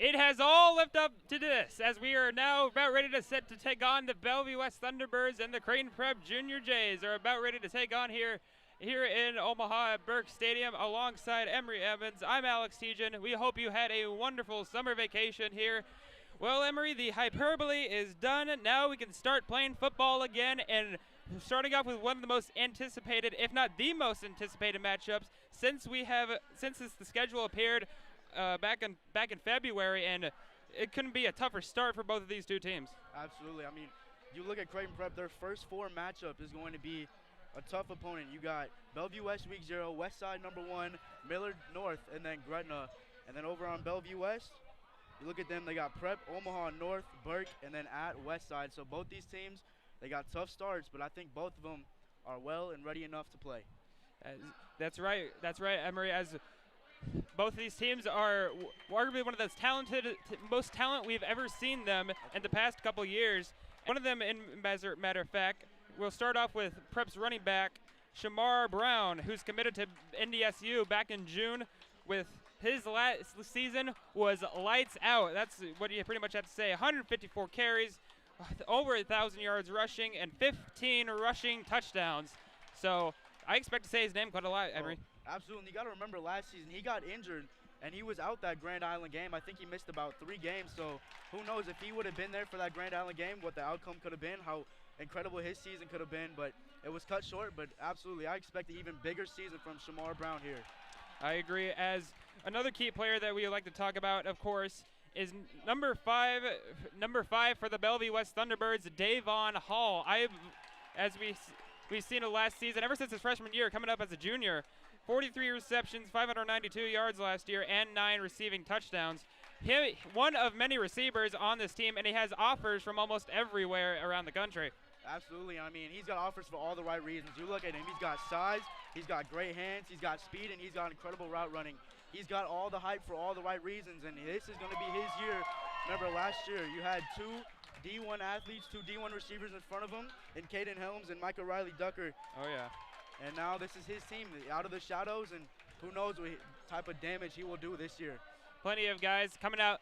It has all lived up to this, as we are now about ready to set to take on the Bellevue West Thunderbirds, and the Creighton Prep Junior Jays are about ready to take on here in Omaha at Burke Stadium alongside Emery Evans. I'm Alex Tejan. We hope you had a wonderful summer vacation here. Well, Emery, the hyperbole is done. Now we can start playing football again, and starting off with one of the most anticipated, if not the most anticipated matchups since the schedule appeared back in February, and it couldn't be a tougher start for both of these two teams. Absolutely. I mean, you look at Creighton Prep, their first four matchup is going to be a tough opponent. You got Bellevue West week 0, West Side #1, Millard North, and then Gretna. And then over on Bellevue West, you look at them, they got Prep, Omaha North, Burke, and then at West Side. So both these teams, they got tough starts, but I think both of them are well and ready enough to play. That's right, Emery. As both of these teams are arguably one of those most talent we've ever seen them in the past couple years. One of them, in matter of fact, we'll start off with Prep's running back, Shamar Brown, who's committed to NDSU back in June. With his last season was lights out. That's what you pretty much have to say. 154 carries, over 1,000 yards rushing, and 15 rushing touchdowns. So I expect to say his name quite a lot, Emery. Absolutely. You got to remember last season he got injured and he was out that Grand Island game. I think he missed about 3 games. So who knows if he would have been there for that Grand Island game, what the outcome could have been, how incredible his season could have been. But it was cut short. But absolutely, I expect an even bigger season from Shamar Brown here. I agree. As another key player that we would like to talk about, of course, is number five for the Bellevue West Thunderbirds, Davon Hall. As we've seen it last season, ever since his freshman year, coming up as a junior, 43 receptions, 592 yards last year, and 9 receiving touchdowns. One of many receivers on this team, and he has offers from almost everywhere around the country. Absolutely. I mean, he's got offers for all the right reasons. You look at him, he's got size, he's got great hands, he's got speed, and he's got incredible route running. He's got all the hype for all the right reasons, and this is going to be his year. Remember, last year you had 2 D1 athletes, 2 D1 receivers in front of him, in Caden Helms and Micah Riley Ducker. Oh, yeah. And now this is his team, out of the shadows, and who knows what type of damage he will do this year. Plenty of guys coming out.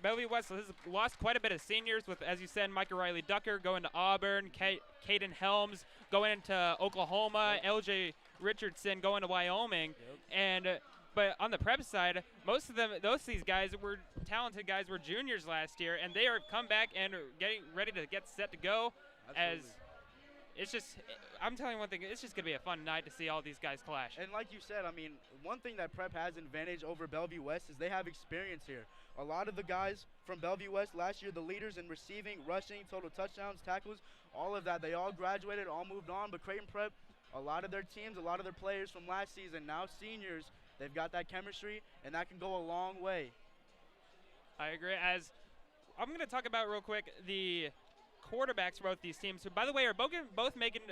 Bellevue West has lost quite a bit of seniors with, as you said, Micah Riley Ducker going to Auburn, Caden Helms going into Oklahoma, Yep. LJ Richardson going to Wyoming. Yep. But on the prep side, most of these guys were talented guys, were juniors last year, and they are come back and are getting ready to get set to go. Absolutely. As it's just, I'm telling you one thing, it's just going to be a fun night to see all these guys clash. And like you said, I mean, one thing that Prep has advantage over Bellevue West is they have experience here. A lot of the guys from Bellevue West last year, the leaders in receiving, rushing, total touchdowns, tackles, all of that, they all graduated, all moved on. But Creighton Prep, a lot of their teams, a lot of their players from last season, now seniors, they've got that chemistry, and that can go a long way. I agree. As I'm going to talk about real quick the quarterbacks for both these teams, who, by the way, are both making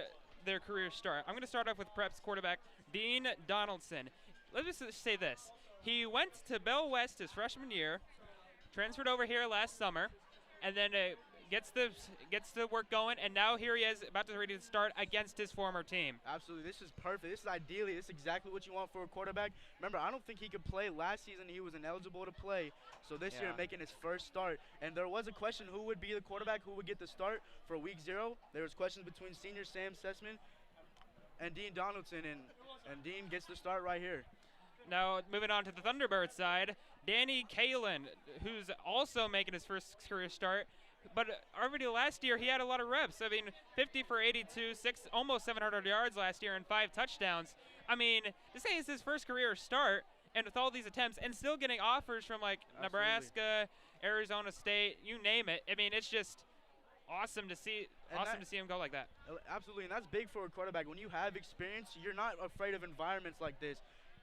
their career start. I'm going to start off with Prep's quarterback, Dean Donaldson. Let's just say this. He went to Bell West his freshman year, transferred over here last summer, and then gets the work going, and now here he is about to ready to start against his former team. Absolutely. This is perfect. This is exactly what you want for a quarterback. Remember, I don't think he could play last season. He was ineligible to play. So this year, making his first start. And there was a question who would be the quarterback, who would get the start for week 0. There was questions between senior Sam Sessman and Dean Donaldson, and Dean gets the start right here. Now, moving on to the Thunderbird side, Danny Kalin, who's also making his first career start. But already last year, he had a lot of reps. I mean, 50 for 82, almost 700 yards last year, and 5 touchdowns. I mean, to say it's his first career start, and with all these attempts, and still getting offers from, like, Absolutely. Nebraska, Arizona State, you name it. I mean, it's just awesome to see him go like that. Absolutely, and that's big for a quarterback. When you have experience, you're not afraid of environments like this.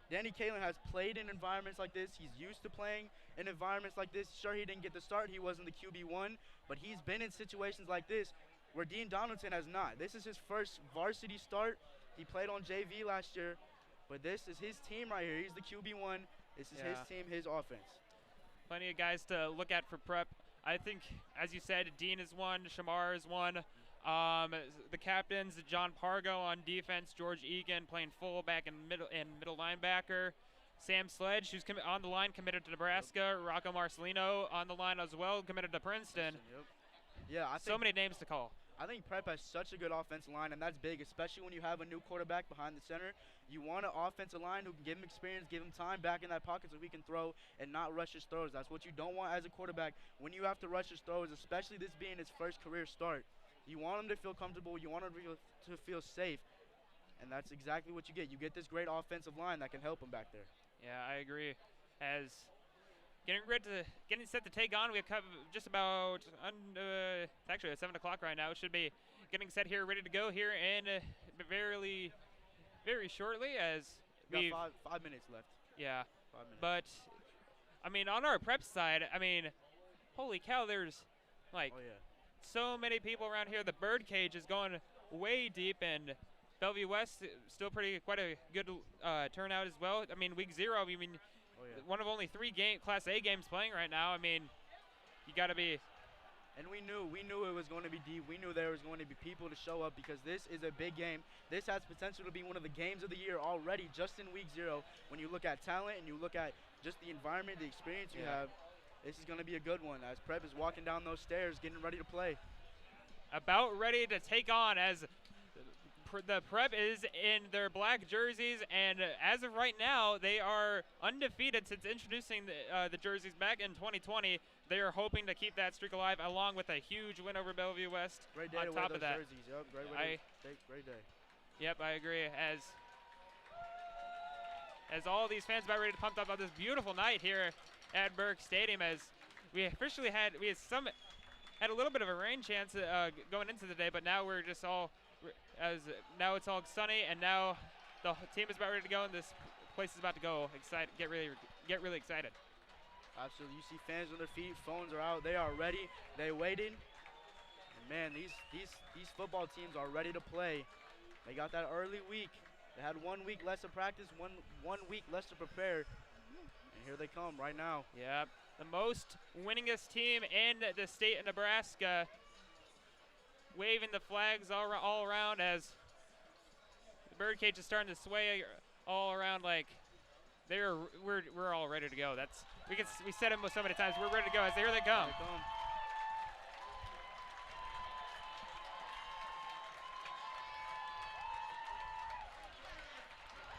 Danny Kalin has played in environments like this. He's used to playing in environments like this. Sure, he didn't get the start. He wasn't the QB1, but he's been in situations like this where Dean Donaldson has not. This is his first varsity start. He played on JV last year, but this is his team right here. He's the QB1. This is his team, his offense. Plenty of guys to look at for Prep. I think, as you said, Dean is one, Shamar is one. The captains, John Pargo on defense, George Egan playing fullback and middle linebacker. Sam Sledge, who's on the line, committed to Nebraska. Yep. Rocco Marcelino on the line as well, committed to Princeton. Yep. Yeah, so many names to call. I think Prep has such a good offensive line, and that's big, especially when you have a new quarterback behind the center. You want an offensive line who can give him experience, give him time back in that pocket so he can throw and not rush his throws. That's what you don't want as a quarterback when you have to rush his throws, especially this being his first career start. You want him to feel comfortable. You want him to feel safe, and that's exactly what you get. You get this great offensive line that can help him back there. Yeah, I agree. As getting set to take on, we have just about it's actually at 7 o'clock right now. It should be getting set here, ready to go here in very shortly. As we got 5 minutes left. Yeah, 5 minutes. But I mean, on our prep side, I mean, holy cow, there's like so many people around here. The bird cage is going way deep, and Bellevue West still quite a good turnout as well. I mean, week 0, I mean, one of only 3 Class A games playing right now. I mean, you got to be. And we knew it was going to be deep. We knew there was going to be people to show up because this is a big game. This has potential to be one of the games of the year already, just in week 0. When you look at talent and you look at just the environment, the experience you have, this is going to be a good one. As Prep is walking down those stairs, getting ready to play. About ready to take on as the Prep is in their black jerseys, and as of right now, they are undefeated since introducing the jerseys back in 2020. They are hoping to keep that streak alive, along with a huge win over Bellevue West. Great day on to top wear of those that. Jerseys. Yep, great day. Yep, I agree. As all these fans about ready to pump up on this beautiful night here at Burke Stadium, as we officially had a little bit of a rain chance going into the day, but now we're just all. Now it's all sunny, and now the team is about ready to go, and this place is about to go. Get really excited. Absolutely. You see fans on their feet, phones are out, they are ready, they waiting. And man, these football teams are ready to play. They got that early week. They had 1 week less of practice, one week less to prepare, and here they come right now. Yep, the most winningest team in the state of Nebraska, waving the flags all around as the birdcage is starting to sway all around. Like we're all ready to go. We said it so many times. We're ready to go. As here they come. Here they come.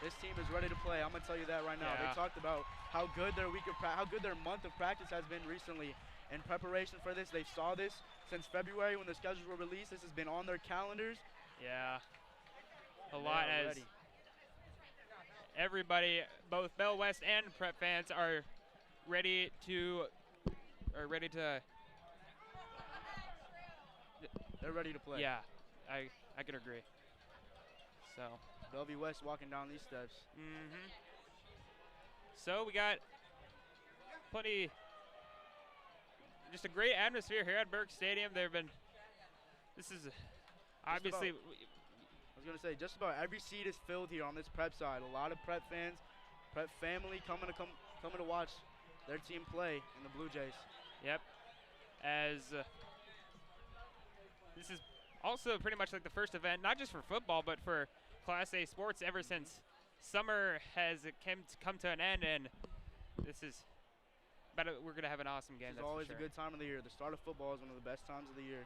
This team is ready to play. I'm gonna tell you that right now. Yeah. They talked about how good their month of practice has been recently. In preparation for this, they saw this since February when the schedules were released. This has been on their calendars. Yeah, a lot as everybody, both Bell West and Prep fans, are ready to. They're ready to play. Yeah, I can agree. So. Bellevue West walking down these steps. Mm-hmm. So we got just a great atmosphere here at Burke Stadium. This is obviously. I was gonna say just about every seat is filled here on this Prep side. A lot of Prep fans, Prep family coming to watch their team play in the Blue Jays. Yep. As this is also pretty much like the first event, not just for football, but for Class A sports ever since summer has come to an end, and we're going to have an awesome game. It's always a good time of the year. The start of football is one of the best times of the year.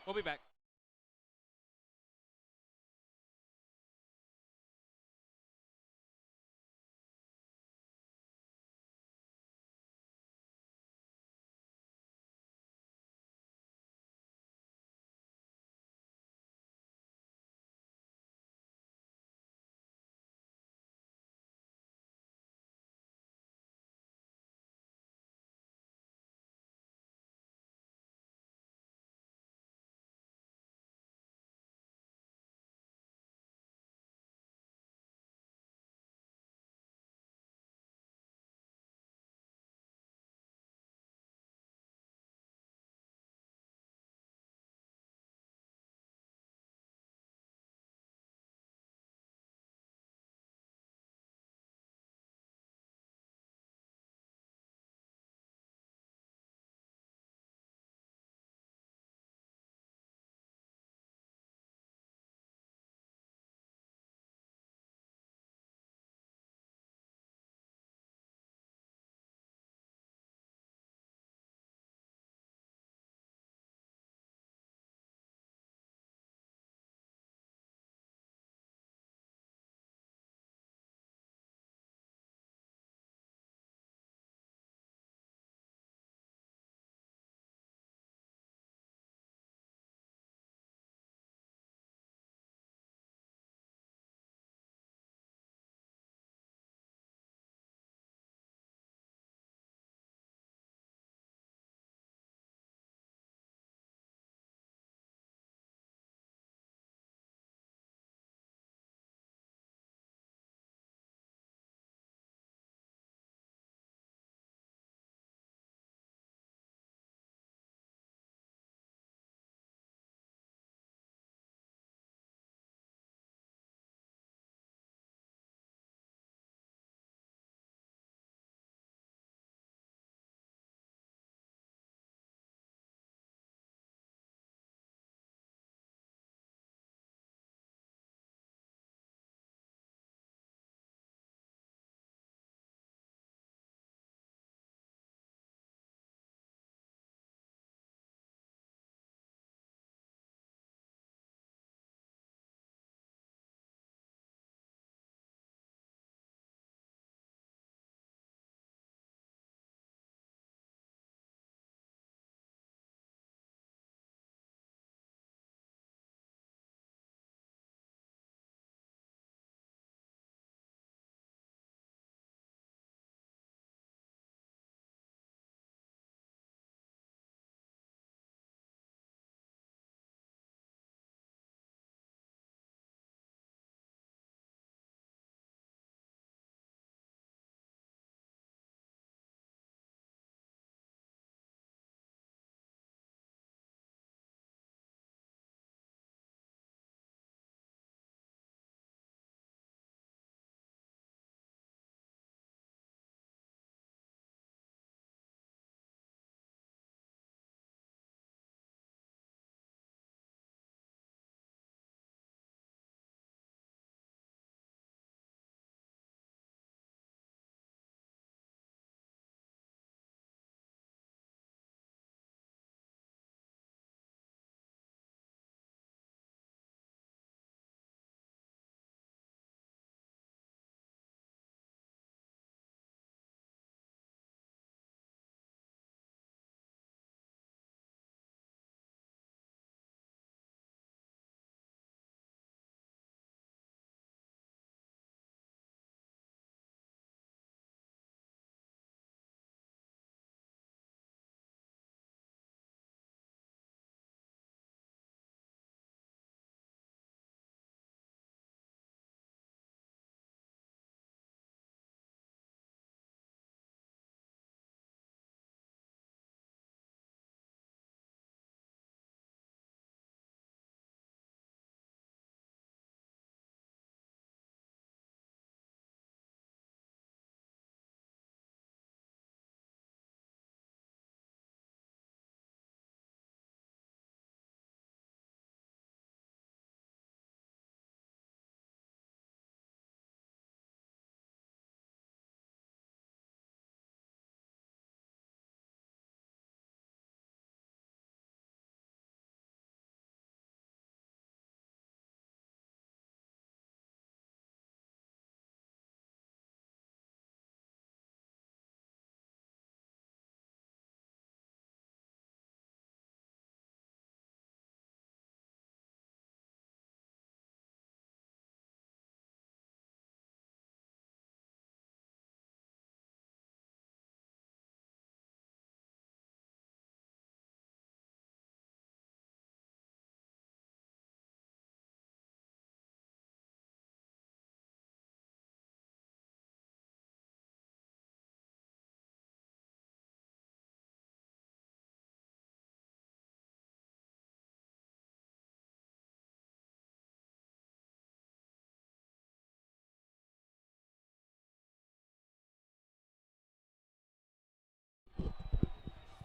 We'll be back.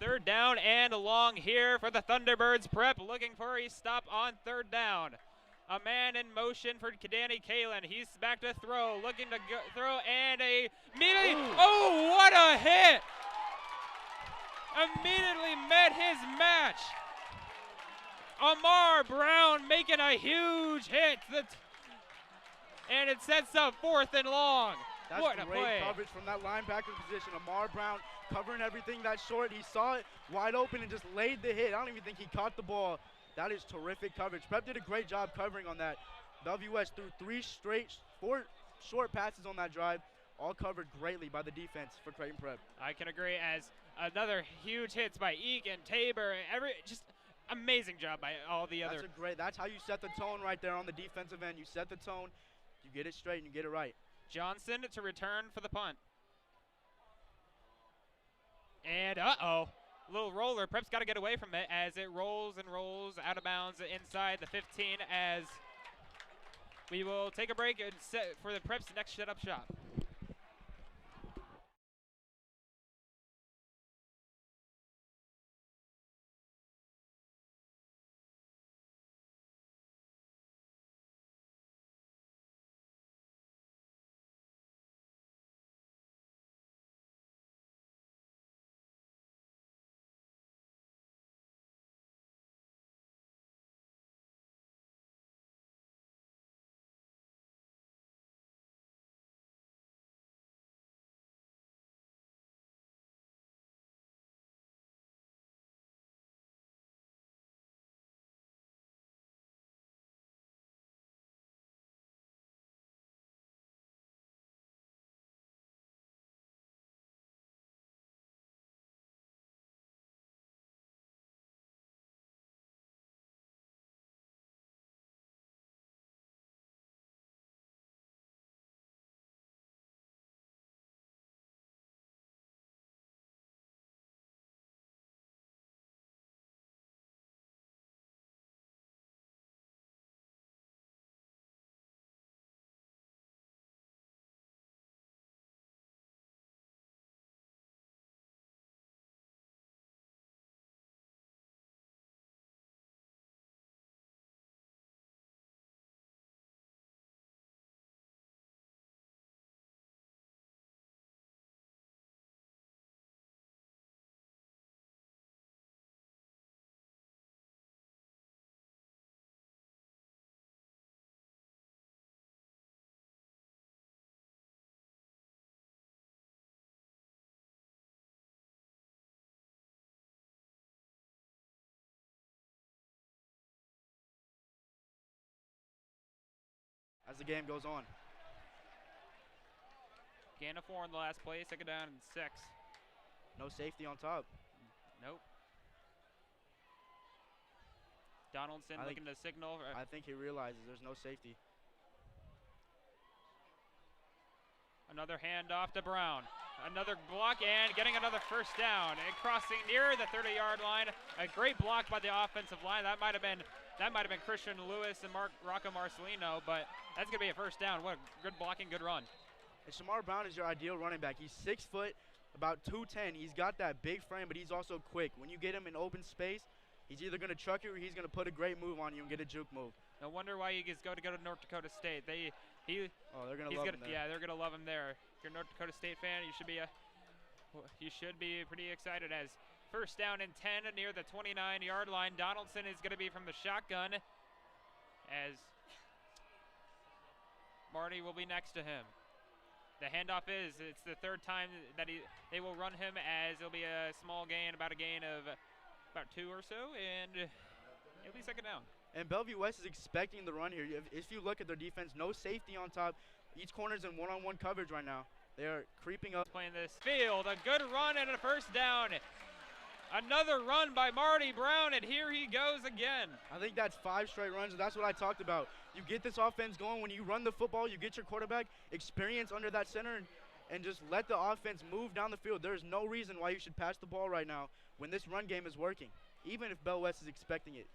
Third down and long here for the Thunderbirds. Prep looking for a stop on third down. A man in motion for Danny Kalen. He's back to throw, looking to throw, and oh, what a hit! Immediately met his match. Amar Brown making a huge hit. And it sets up 4th and long. That's what a great play. coverage from that linebacker position. Amar Brown covering everything that short. He saw it wide open and just laid the hit. I don't even think he caught the ball. That is terrific coverage. Prep did a great job covering on that. Bellevue West threw 4 short passes on that drive, all covered greatly by the defense for Creighton Prep. I can agree, as another huge hits by Egan, Tabor, just amazing job by all the other. That's how you set the tone right there on the defensive end. You set the tone, you get it straight, and you get it right. Johnson to return for the punt. And uh-oh, little roller. Prep's got to get away from it as it rolls and rolls out of bounds inside the 15 as we will take a break and set for the Prep's next shut-up shot. As the game goes on. Gain of 4 in the last play, 2nd down and 6. No safety on top. Nope. Donaldson looking to signal. I think he realizes there's no safety. Another handoff to Brown. Another block and getting another 1st down and crossing near the 30-yard line. A great block by the offensive line. That might have been Christian Lewis and Rocco Marcelino, but that's gonna be a 1st down. What a good blocking, good run. And Shamar Brown is your ideal running back. He's 6 foot, about 210. He's got that big frame, but he's also quick. When you get him in open space, he's either gonna truck you or he's gonna put a great move on you and get a juke move. No wonder why he gets to go to North Dakota State. They're gonna love him there. Yeah, they're gonna love him there. If you're a North Dakota State fan, you should be pretty excited as 1st down and 10 near the 29-yard line. Donaldson is gonna be from the shotgun as Marty will be next to him. The handoff it's the 3rd time that they will run him as it'll be a small gain, about a gain of about 2 or so, and it'll be 2nd down. And Bellevue West is expecting the run here. If you look at their defense, no safety on top. Each corner's in one-on-one coverage right now. They are creeping up. Playing this field, a good run and a 1st down. Another run by Marty Brown, and here he goes again. I think that's 5 straight runs, and that's what I talked about. You get this offense going. When you run the football, you get your quarterback experience under that center and just let the offense move down the field. There's no reason why you should pass the ball right now when this run game is working, even if Bell West is expecting it.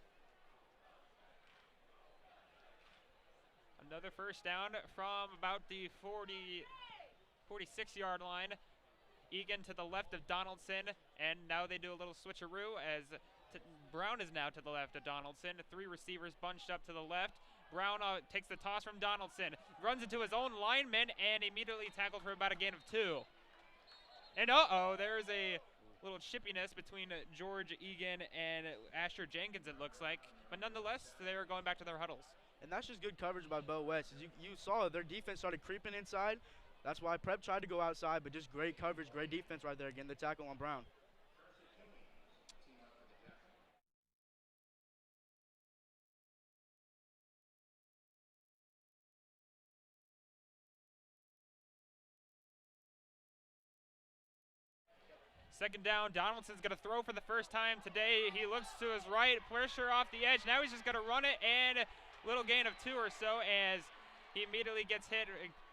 Another 1st down from about the 46-yard line. Egan to the left of Donaldson, and now they do a little switcheroo as Brown is now to the left of Donaldson. 3 receivers bunched up to the left. Brown takes the toss from Donaldson, runs into his own lineman, and immediately tackled for about a gain of 2. And there's a little chippiness between George Egan and Asher Jenkins, it looks like. But nonetheless, they're going back to their huddles. And that's just good coverage by Bellevue West. As you saw, their defense started creeping inside. That's why Prep tried to go outside, but just great coverage, great defense right there, getting the tackle on Brown. Second down, Donaldson's going to throw for the first time today. He looks to his right, pressure off the edge. Now he's just going to run it, and a little gain of 2 or so as he immediately gets hit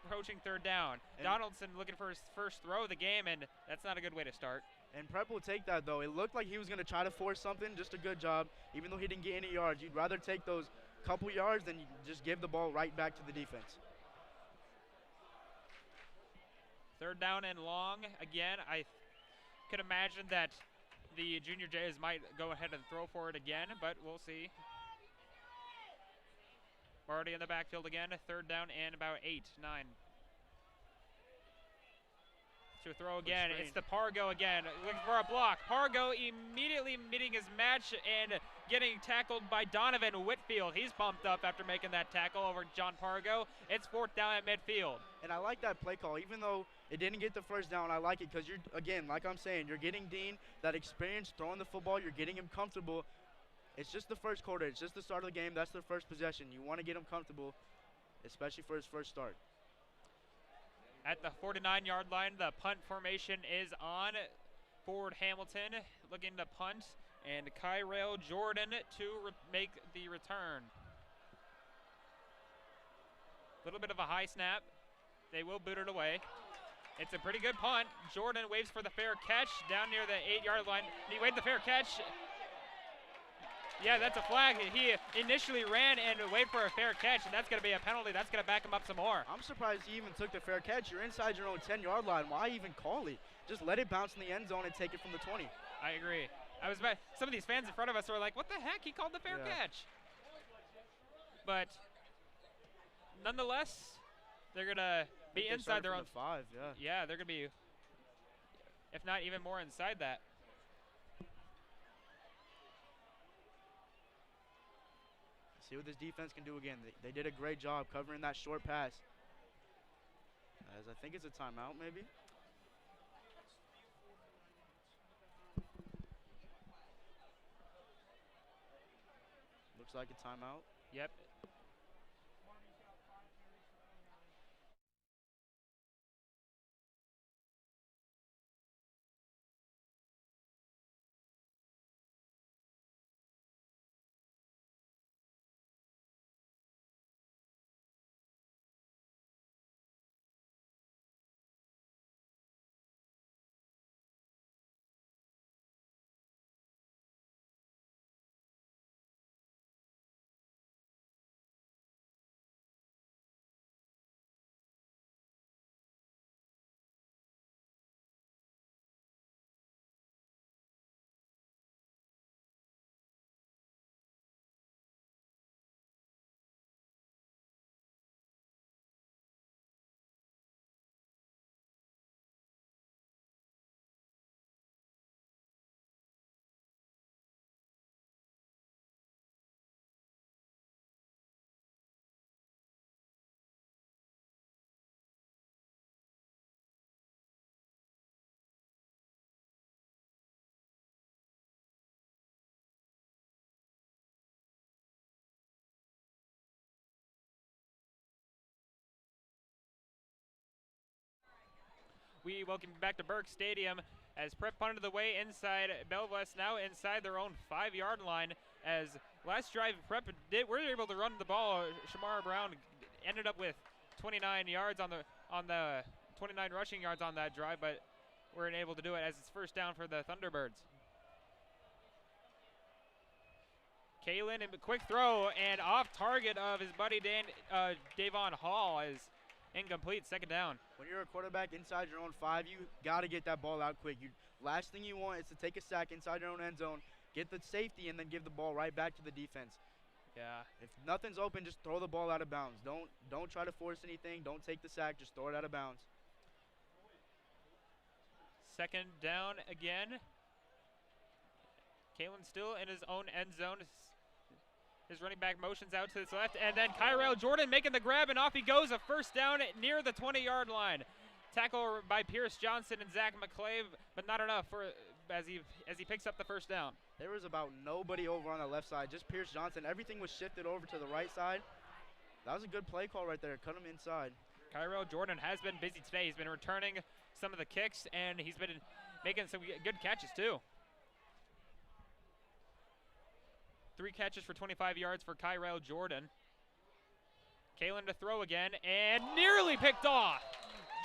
approaching third down. And Donaldson looking for his first throw of the game, and that's not a good way to start. And Prep will take that, though. It looked like he was going to try to force something, just a good job. Even though he didn't get any yards, you'd rather take those couple yards than you just give the ball right back to the defense. Third down and long. Again, I could imagine that the Junior Jays might go ahead and throw for it again, but we'll see. Already in the backfield again. Third down and about 8, 9. To throw again. It's the Pargo again, looking for a block. Pargo immediately meeting his match and getting tackled by Donovan Whitfield. He's pumped up after making that tackle over John Pargo. It's 4th down at midfield. And I like that play call, even though it didn't get the first down. I like it because you're, again, like I'm saying, you're getting Dean that experience throwing the football. You're getting him comfortable. It's just the first quarter. It's just the start of the game. That's their first possession. You want to get him comfortable, especially for his first start. At the 49-yard line, the punt formation is on. Forward Hamilton looking to punt, and Kyrell Jordan to make the return. A little bit of a high snap. They will boot it away. It's a pretty good punt. Jordan waves for the fair catch down near the 8-yard line. He waved the fair catch. Yeah, that's a flag. He initially ran and waited for a fair catch, and that's going to be a penalty. That's going to back him up some more. I'm surprised he even took the fair catch. You're inside your own 10-yard line. Why even call it? Just let it bounce in the end zone and take it from the 20. I agree. Some of these fans in front of us were like, what the heck? He called the fair catch. But nonetheless, they're going to be inside their own 5, Yeah, they're going to be, if not even more inside that. See what this defense can do again. They did a great job covering that short pass. As I think it's a timeout, maybe. Looks like a timeout. Yep. We welcome you back to Burke Stadium as Prep punted the way inside. Bellevue West now inside their own 5-yard line. As last drive Prep were able to run the ball. Shamar Brown ended up with 29 yards on the 29 rushing yards on that drive, but weren't able to do it as it's first down for the Thunderbirds. Kalen, and a quick throw and off target of his buddy Davon Hall as incomplete, second down. When you're a quarterback inside your own 5, you got to get that ball out quick. Last thing you want is to take a sack inside your own end zone, get the safety, and then give the ball right back to the defense. Yeah. If nothing's open, just throw the ball out of bounds. Don't try to force anything. Don't take the sack. Just throw it out of bounds. Second down again. Kalen still in his own end zone. His running back motions out to his left, and then Kyrell Jordan making the grab, and off he goes. A first down near the 20-yard line. Tackle by Pierce Johnson and Zach McClave, but not enough for as he picks up the first down. There was about nobody over on the left side, just Pierce Johnson. Everything was shifted over to the right side. That was a good play call right there. Cut him inside. Kyrell Jordan has been busy today. He's been returning some of the kicks, and he's been making some good catches too. 3 catches for 25 yards for Kyrell Jordan. Kalen to throw again, and nearly picked off.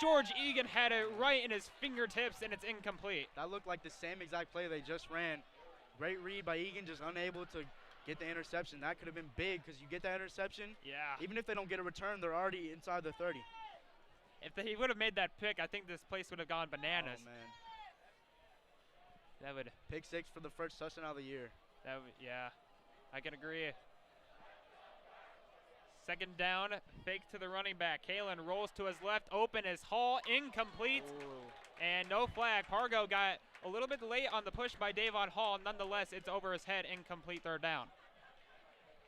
George Egan had it right in his fingertips, and it's incomplete. That looked like the same exact play they just ran. Great read by Egan, just unable to get the interception. That could have been big because you get that interception. Yeah. Even if they don't get a return, they're already inside the 30. If he would have made that pick, I think this place would have gone bananas. Oh, man. That would. Pick 6 for the first touchdown of the year. That would, yeah, I can agree. Second down, fake to the running back. Kalen rolls to his left, open is Hall, incomplete, and no flag. Pargo got a little bit late on the push by Davon Hall. Nonetheless, it's over his head, incomplete, third down.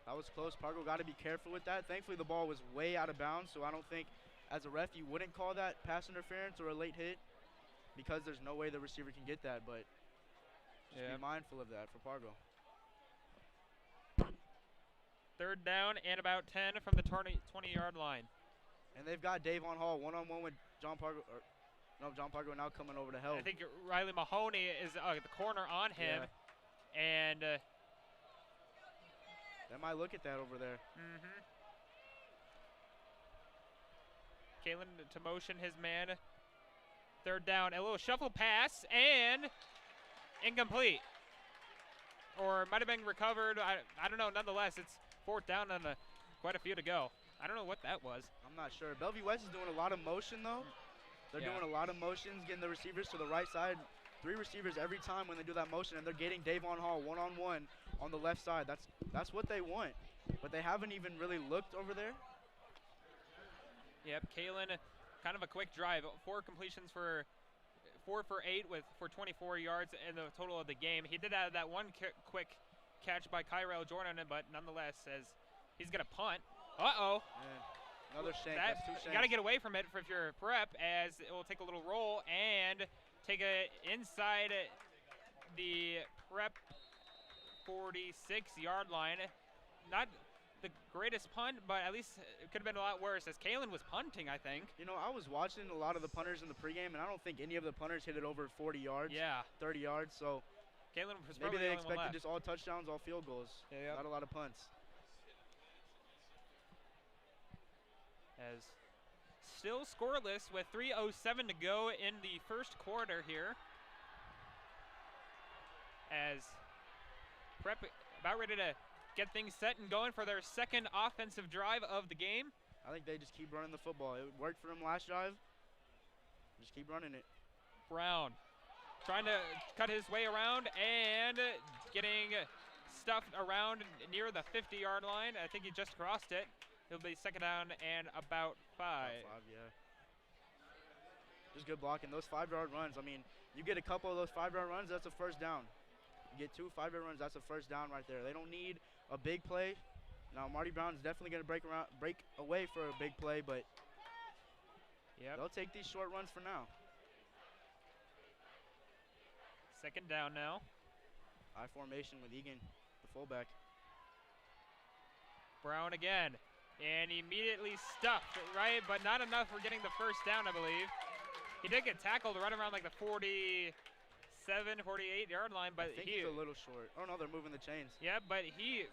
That was close. Pargo got to be careful with that. Thankfully, the ball was way out of bounds, so I don't think as a ref you wouldn't call that pass interference or a late hit because there's no way the receiver can get that, but just be mindful of that for Pargo. Third down and about 10 from the 20-yard line. And they've got Davon Hall one-on-one with John Pargo. John Pargo now coming over to help. I think Riley Mahoney is the corner on him, and they might look at that over there. Kalen to motion his man. Third down, a little shuffle pass, and incomplete. Or it might have been recovered. I don't know. Nonetheless, it's fourth down and quite a few to go. I don't know what that was. I'm not sure. Bellevue West is doing a lot of motion, though. They're doing a lot of motions, getting the receivers to the right side. 3 receivers every time when they do that motion, and they're getting Davon Hall one-on-one on the left side. That's what they want. But they haven't even really looked over there. Yep, Kalen, kind of a quick drive. 4 completions for 4 for 8 for 24 yards in the total of the game. He did have that one quick catch by Kyrell Jordan, but nonetheless says he's going to punt. Uh-oh. Another shank. That's 2 shanks. You got to get away from it if you're prep, as it will take a little roll and take it inside the prep 46-yard line. Not the greatest punt, but at least it could have been a lot worse, as Kalen was punting, I think. You know, I was watching a lot of the punters in the pregame, and I don't think any of the punters hit it over 40 yards. Yeah. 30 yards, so Kalen was maybe probably they the only one expected left. just all touchdowns, all field goals. Yeah. Not a lot of punts. As still scoreless with 3:07 to go in the first quarter here. As prep about ready to get things set and going for their second offensive drive of the game. I think they just keep running the football. It worked for them last drive. Just keep running it. Brown trying to cut his way around and getting stuffed around near the 50-yard line. I think he just crossed it. It'll be second down and about 5. About 5, yeah. Just good blocking. Those 5-yard runs, I mean, you get a couple of those 5-yard runs, that's a first down. You get 2 5-yard runs, that's a first down right there. They don't need a big play. Now, Marty Brown's definitely going to break away for a big play, but they'll take these short runs for now. Second down now. I formation with Egan, the fullback. Brown again. And immediately stuffed, right? But not enough for getting the first down, I believe. He did get tackled right around like the 47, 48-yard line, but I think he's a little short. Oh, no, they're moving the chains. Yeah, but he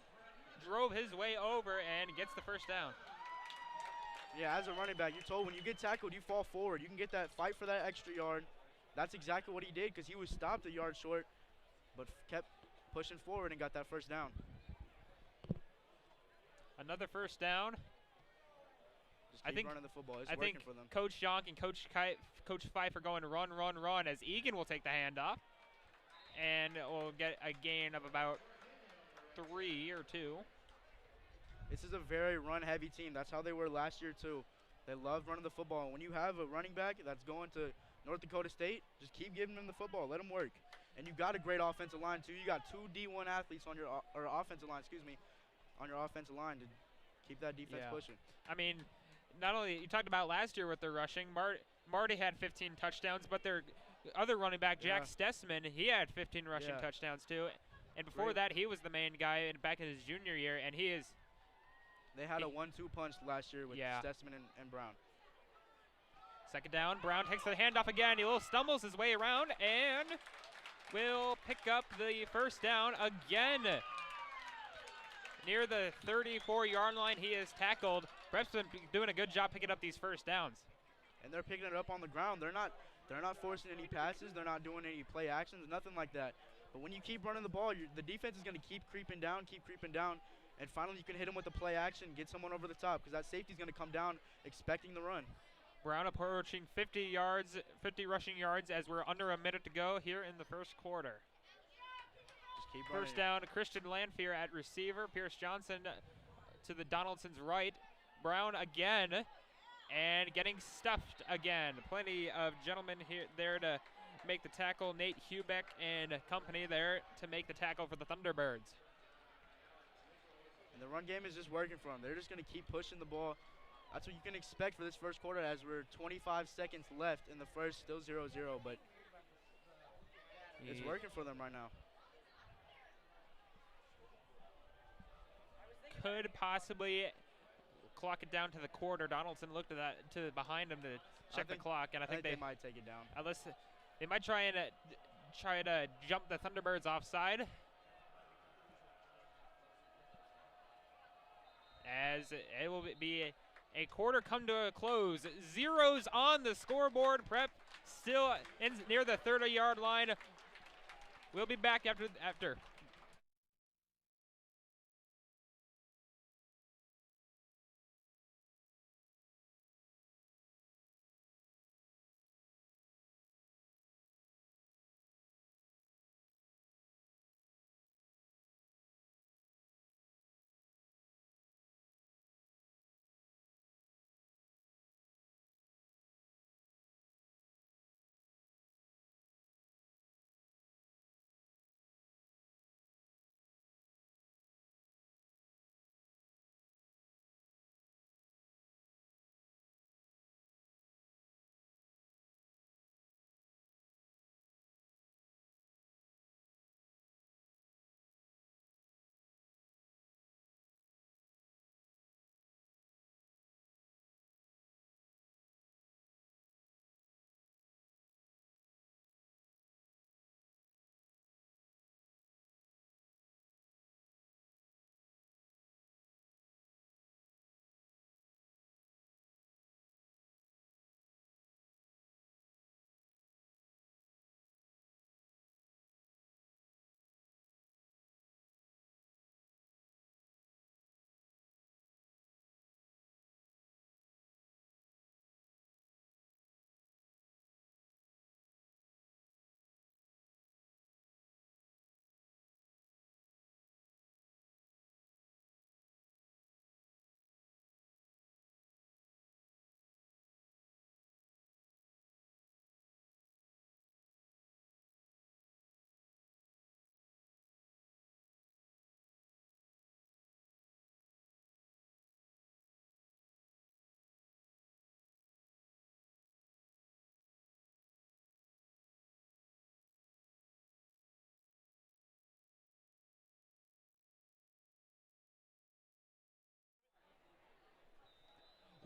drove his way over and gets the first down. Yeah, as a running back, you're told when you get tackled, you fall forward. You can get that fight for that extra yard. That's exactly what he did because he was stopped a yard short, but kept pushing forward and got that first down. Another first down. Just keep running the football. It's I working think for them. Coach Yonk and Coach Fife are going to run as Egan will take the handoff. And we'll get a gain of about 3 or 2. This is a very run-heavy team. That's how they were last year, too. They love running the football. And when you have a running back that's going to North Dakota State, just keep giving them the football. Let them work. And you got a great offensive line, too. You got 2 D1 athletes on your offensive line, on your offensive line to keep that defense pushing. I mean, not only you talked about last year with their rushing, Marty had 15 touchdowns, but their other running back, Jack Stessman, he had 15 rushing touchdowns, too. And before that, he was the main guy back in his junior year, and he is. They had a 1-2 punch last year with Stessman and Brown. Second down, Brown takes the handoff again. He little stumbles his way around and will pick up the first down again. Near the 34-yard line, he is tackled. Prep's been doing a good job picking up these first downs. And they're picking it up on the ground. They're not forcing any passes. They're not doing any play actions, nothing like that. But when you keep running the ball, the defense is going to keep creeping down, and finally you can hit them with the play action, get someone over the top, because that safety is going to come down expecting the run. Brown approaching 50 rushing yards as we're under a minute to go here in the first quarter. Just keep First down, Christian Lanphier at receiver. Pierce Johnson to the Donaldson's right. Brown again, and getting stuffed again. Plenty of gentlemen here there to make the tackle. Nate Hubeck and company there to make the tackle for the Thunderbirds. And the run game is just working for them. They're just going to keep pushing the ball. That's what you can expect for this first quarter, as we're 25 seconds left in the first, still 0-0, but it's working for them right now. Could possibly clock it down to the quarter. Donaldson looked at that to behind him to check the clock, and I think they might take it down. Unless they might try to jump the Thunderbirds offside. As it will be a quarter come to a close. Zeros on the scoreboard. Prep still near the 30-yard line. We'll be back after.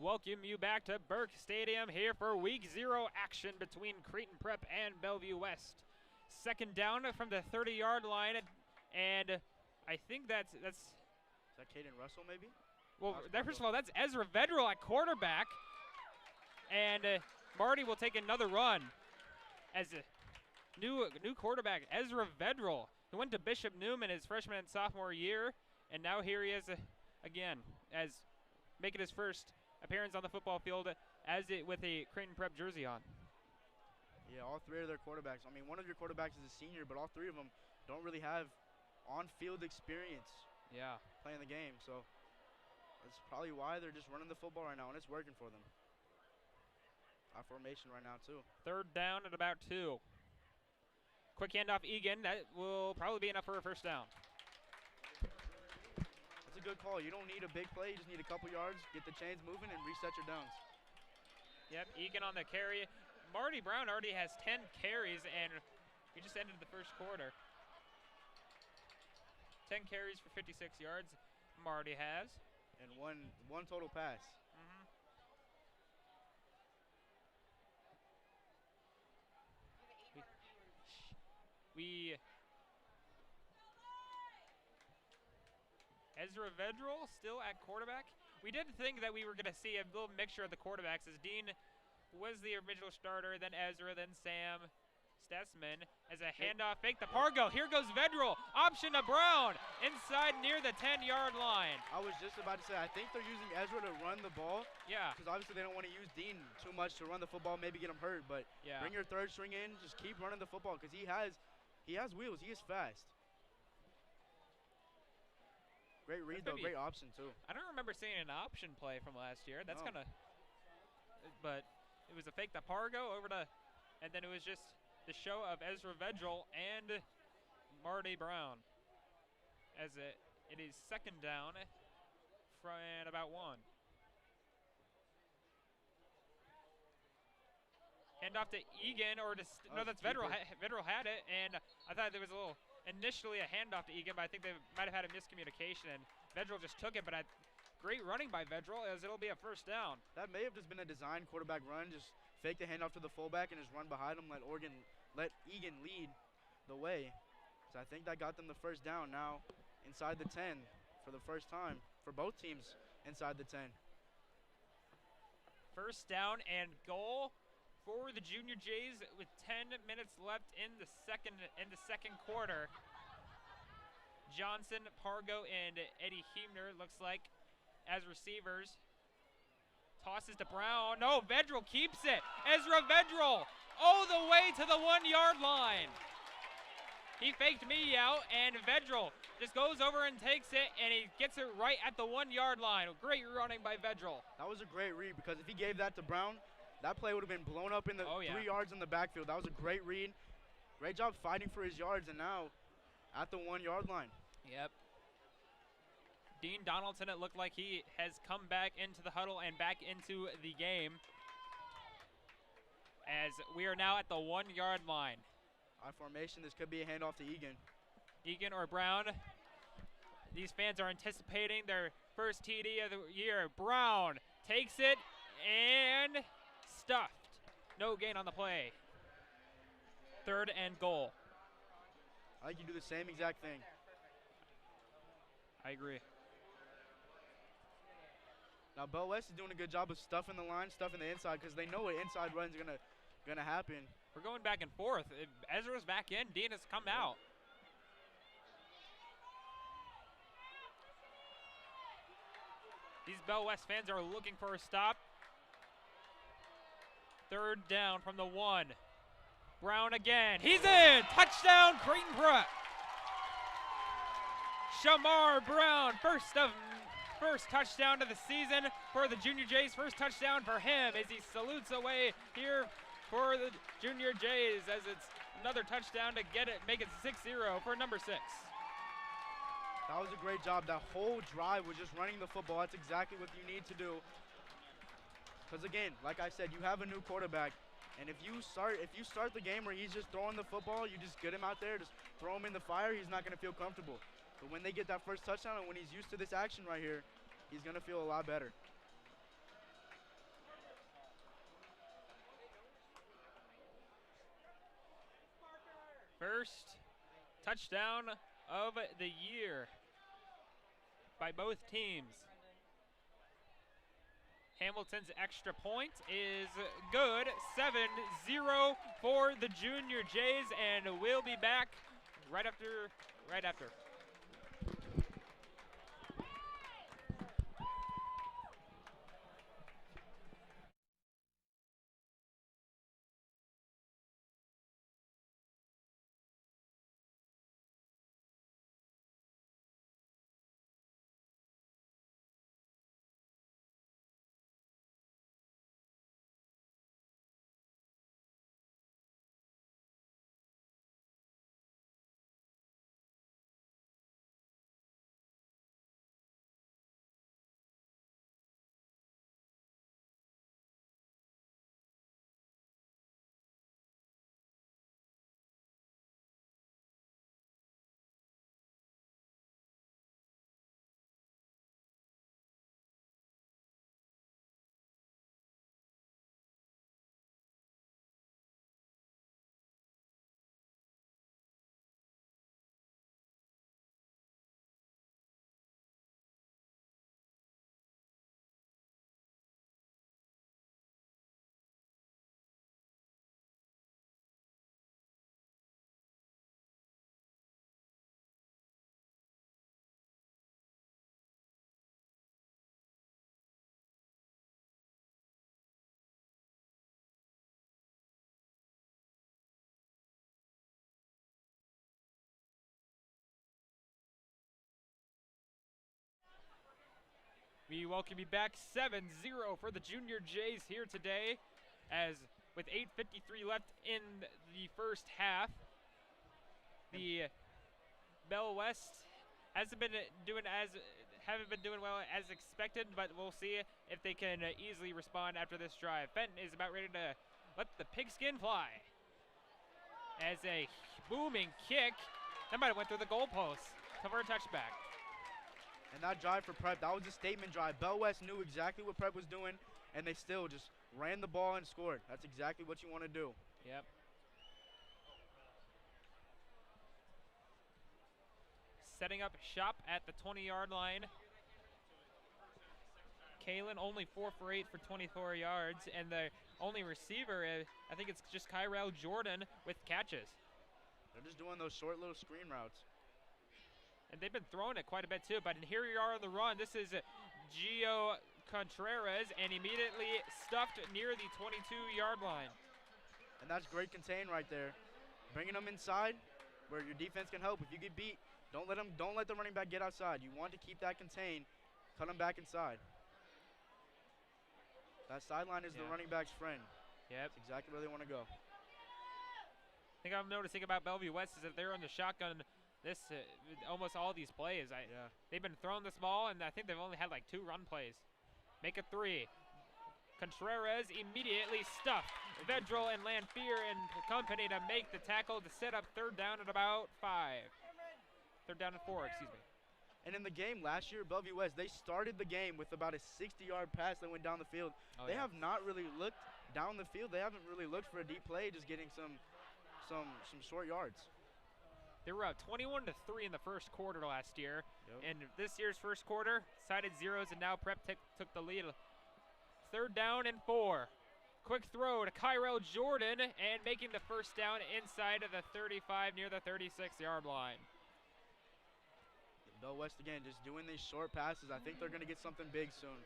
Welcome you back to Burke Stadium here for Week 0 action between Creighton Prep and Bellevue West. Second down from the 30-yard line, and I think that's. Is that Caden Russell, maybe? Well, first of all, that's Ezra Vedral at quarterback, and Marty will take another run as a new quarterback, Ezra Vedral, who went to Bishop Newman his freshman and sophomore year, and now here he is again as making his first appearance on the football field as it with a Creighton Prep jersey on. Yeah, all three of their quarterbacks. I mean, one of your quarterbacks is a senior, but all three of them don't really have on-field experience. Yeah. Playing the game, so that's probably why they're just running the football right now, and it's working for them. Our formation right now, too. 3rd down at about 2. Quick handoff Egan. That will probably be enough for a 1st down. That's a good call. You don't need a big play. You just need a couple yards, get the chains moving, and reset your downs. Yep, Egan on the carry. Marty Brown already has 10 carries, and we just ended the 1st quarter. 10 carries for 56 yards. Marty has. And one total pass. Ezra Vedral still at quarterback. We did think that we were going to see a little mixture of the quarterbacks as Dean was the original starter, then Ezra, then Sam Stessman as a handoff fake the Pargo. Here goes Vedral. Option to Brown inside near the 10-yard line. I was just about to say, I think they're using Ezra to run the ball. Yeah. Because obviously they don't want to use Dean too much to run the football, maybe get him hurt. But yeah, bring your 3rd string in, just keep running the football because he has wheels. He is fast. Great read, though. Great option, too. I don't remember seeing an option play from last year. That's No. kind of – but it was a fake the Pargo over to – and then it was just the show of Ezra Vedral and Marty Brown as it is 2nd down from about 1. Hand off to Egan or to – no, that's Vedral. Vedral had it, and I thought there was a little – initially a handoff to Egan, but I think they might have had a miscommunication, and Vedral just took it, but great running by Vedral as it'll be a 1st down. That may have just been a design quarterback run, just fake the handoff to the fullback and just run behind him, let Egan lead the way. So I think that got them the 1st down now inside the 10 for the first time for both teams inside the 10. 1st down and goal for the Junior Jays with 10 minutes left in the second quarter. Johnson, Pargo, and Eddie Heemner looks like as receivers. Tosses to Brown. No, Vedral keeps it. Ezra Vedral all the way to the 1-yard line. He faked me out, and Vedral just goes over and takes it, and he gets it right at the 1-yard line. Great running by Vedral. That was a great read because if he gave that to Brown, that play would have been blown up in the 3 yards in the backfield. That was a great read. Great job fighting for his yards, and now at the 1-yard line. Yep. Dean Donaldson, it looked like he has come back into the huddle and back into the game as we are now at the 1-yard line. Our formation, this could be a handoff to Egan. Egan or Brown. These fans are anticipating their first TD of the year. Brown takes it and stuffed. No gain on the play. 3rd and goal. I think you do the same exact thing. I agree. Now Bellevue West is doing a good job of stuffing the line, stuffing the inside because they know what inside runs are gonna happen. We're going back and forth. Ezra's back in. Dean has come out. These Bellevue West fans are looking for a stop. 3rd down from the 1. Brown again. He's in. Touchdown, Creighton Prep. Shamar Brown, first touchdown of the season for the Junior Jays. First touchdown for him as he salutes away here for the Junior Jays as it's another touchdown to make it 6-0 for number 6. That was a great job. That whole drive was just running the football. That's exactly what you need to do. Because again, like I said, you have a new quarterback, and if you start the game where he's just throwing the football, you just get him out there, just throw him in the fire, he's not going to feel comfortable. But when they get that first touchdown and when he's used to this action right here, he's going to feel a lot better. First touchdown of the year by both teams. Hamilton's extra point is good. 7-0 for the Junior Jays, and we'll be back right after. We welcome you back 7-0 for the Junior Jays here today, as with 8:53 left in the first half. The Bellevue West haven't been doing well as expected, but we'll see if they can easily respond after this drive. Fenton is about ready to let the pigskin fly. As a booming kick, that might have went through the goalpost. Cover a touchback. And that drive for Prep, that was a statement drive. Bellevue West knew exactly what Prep was doing, and they still just ran the ball and scored. That's exactly what you want to do. Yep. Setting up shop at the 20-yard line. Kalen only 4 for 8 for 24 yards, and the only receiver, I think it's just Kyrell Jordan with catches. They're just doing those short little screen routes. And they've been throwing it quite a bit too, but here you are on the run. This is Gio Contreras, and immediately stuffed near the 22-yard line. And that's great contain right there. Bringing them inside where your defense can help. If you get beat, don't let the running back get outside. You want to keep that contained. Cut them back inside. That sideline is the running back's friend. Yep. That's exactly where they want to go. I think I'm noticing about Bellevue West is that they're on the shotgun almost all these plays. They've been throwing this ball, and I think they've only had like 2 run plays. Make it 3. Contreras immediately stuffed Vedral and Lanfear and company to make the tackle to set up 3rd down at about 5. 3rd down and 4, excuse me. And in the game last year, Bellevue West, they started the game with about a 60-yard pass that went down the field. They have not really looked down the field. They haven't really looked for a deep play, just getting some short yards. They were up 21-3 in the first quarter last year. Yep. And this year's first quarter, cited zeros, and now Prep took the lead. 3rd down and 4. Quick throw to Kyrell Jordan, and making the first down inside of the 35 near the 36-yard line. Bellevue West again, just doing these short passes. I think they're going to get something big soon.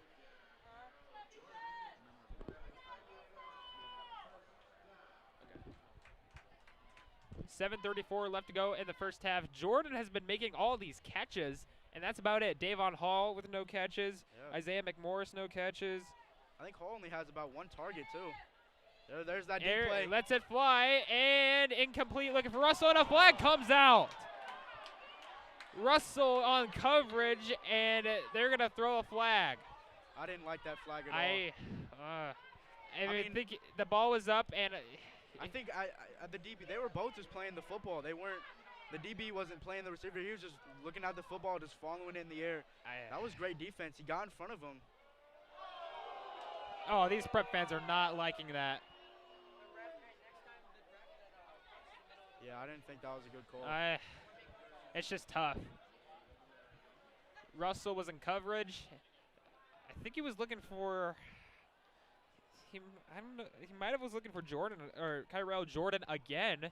7:34 left to go in the first half. Jordan has been making all these catches, and that's about it. Davon Hall with no catches. Yep. Isaiah McMorris, no catches. I think Hall only has about 1 target, too. There's that deep play. Lets it fly, and incomplete. Looking for Russell, and a flag comes out. Russell on coverage, and they're going to throw a flag. I didn't like that flag at all. I think the ball was up, and I think the DB, they were both just playing the football. The DB wasn't playing the receiver. He was just looking at the football, just following it in the air. That was great defense. He got in front of him. Oh, these Prep fans are not liking that. Yeah, I didn't think that was a good call. It's just tough. Russell was in coverage. I think he was looking for. I don't know. He might have was looking for Jordan or Kyrell Jordan again,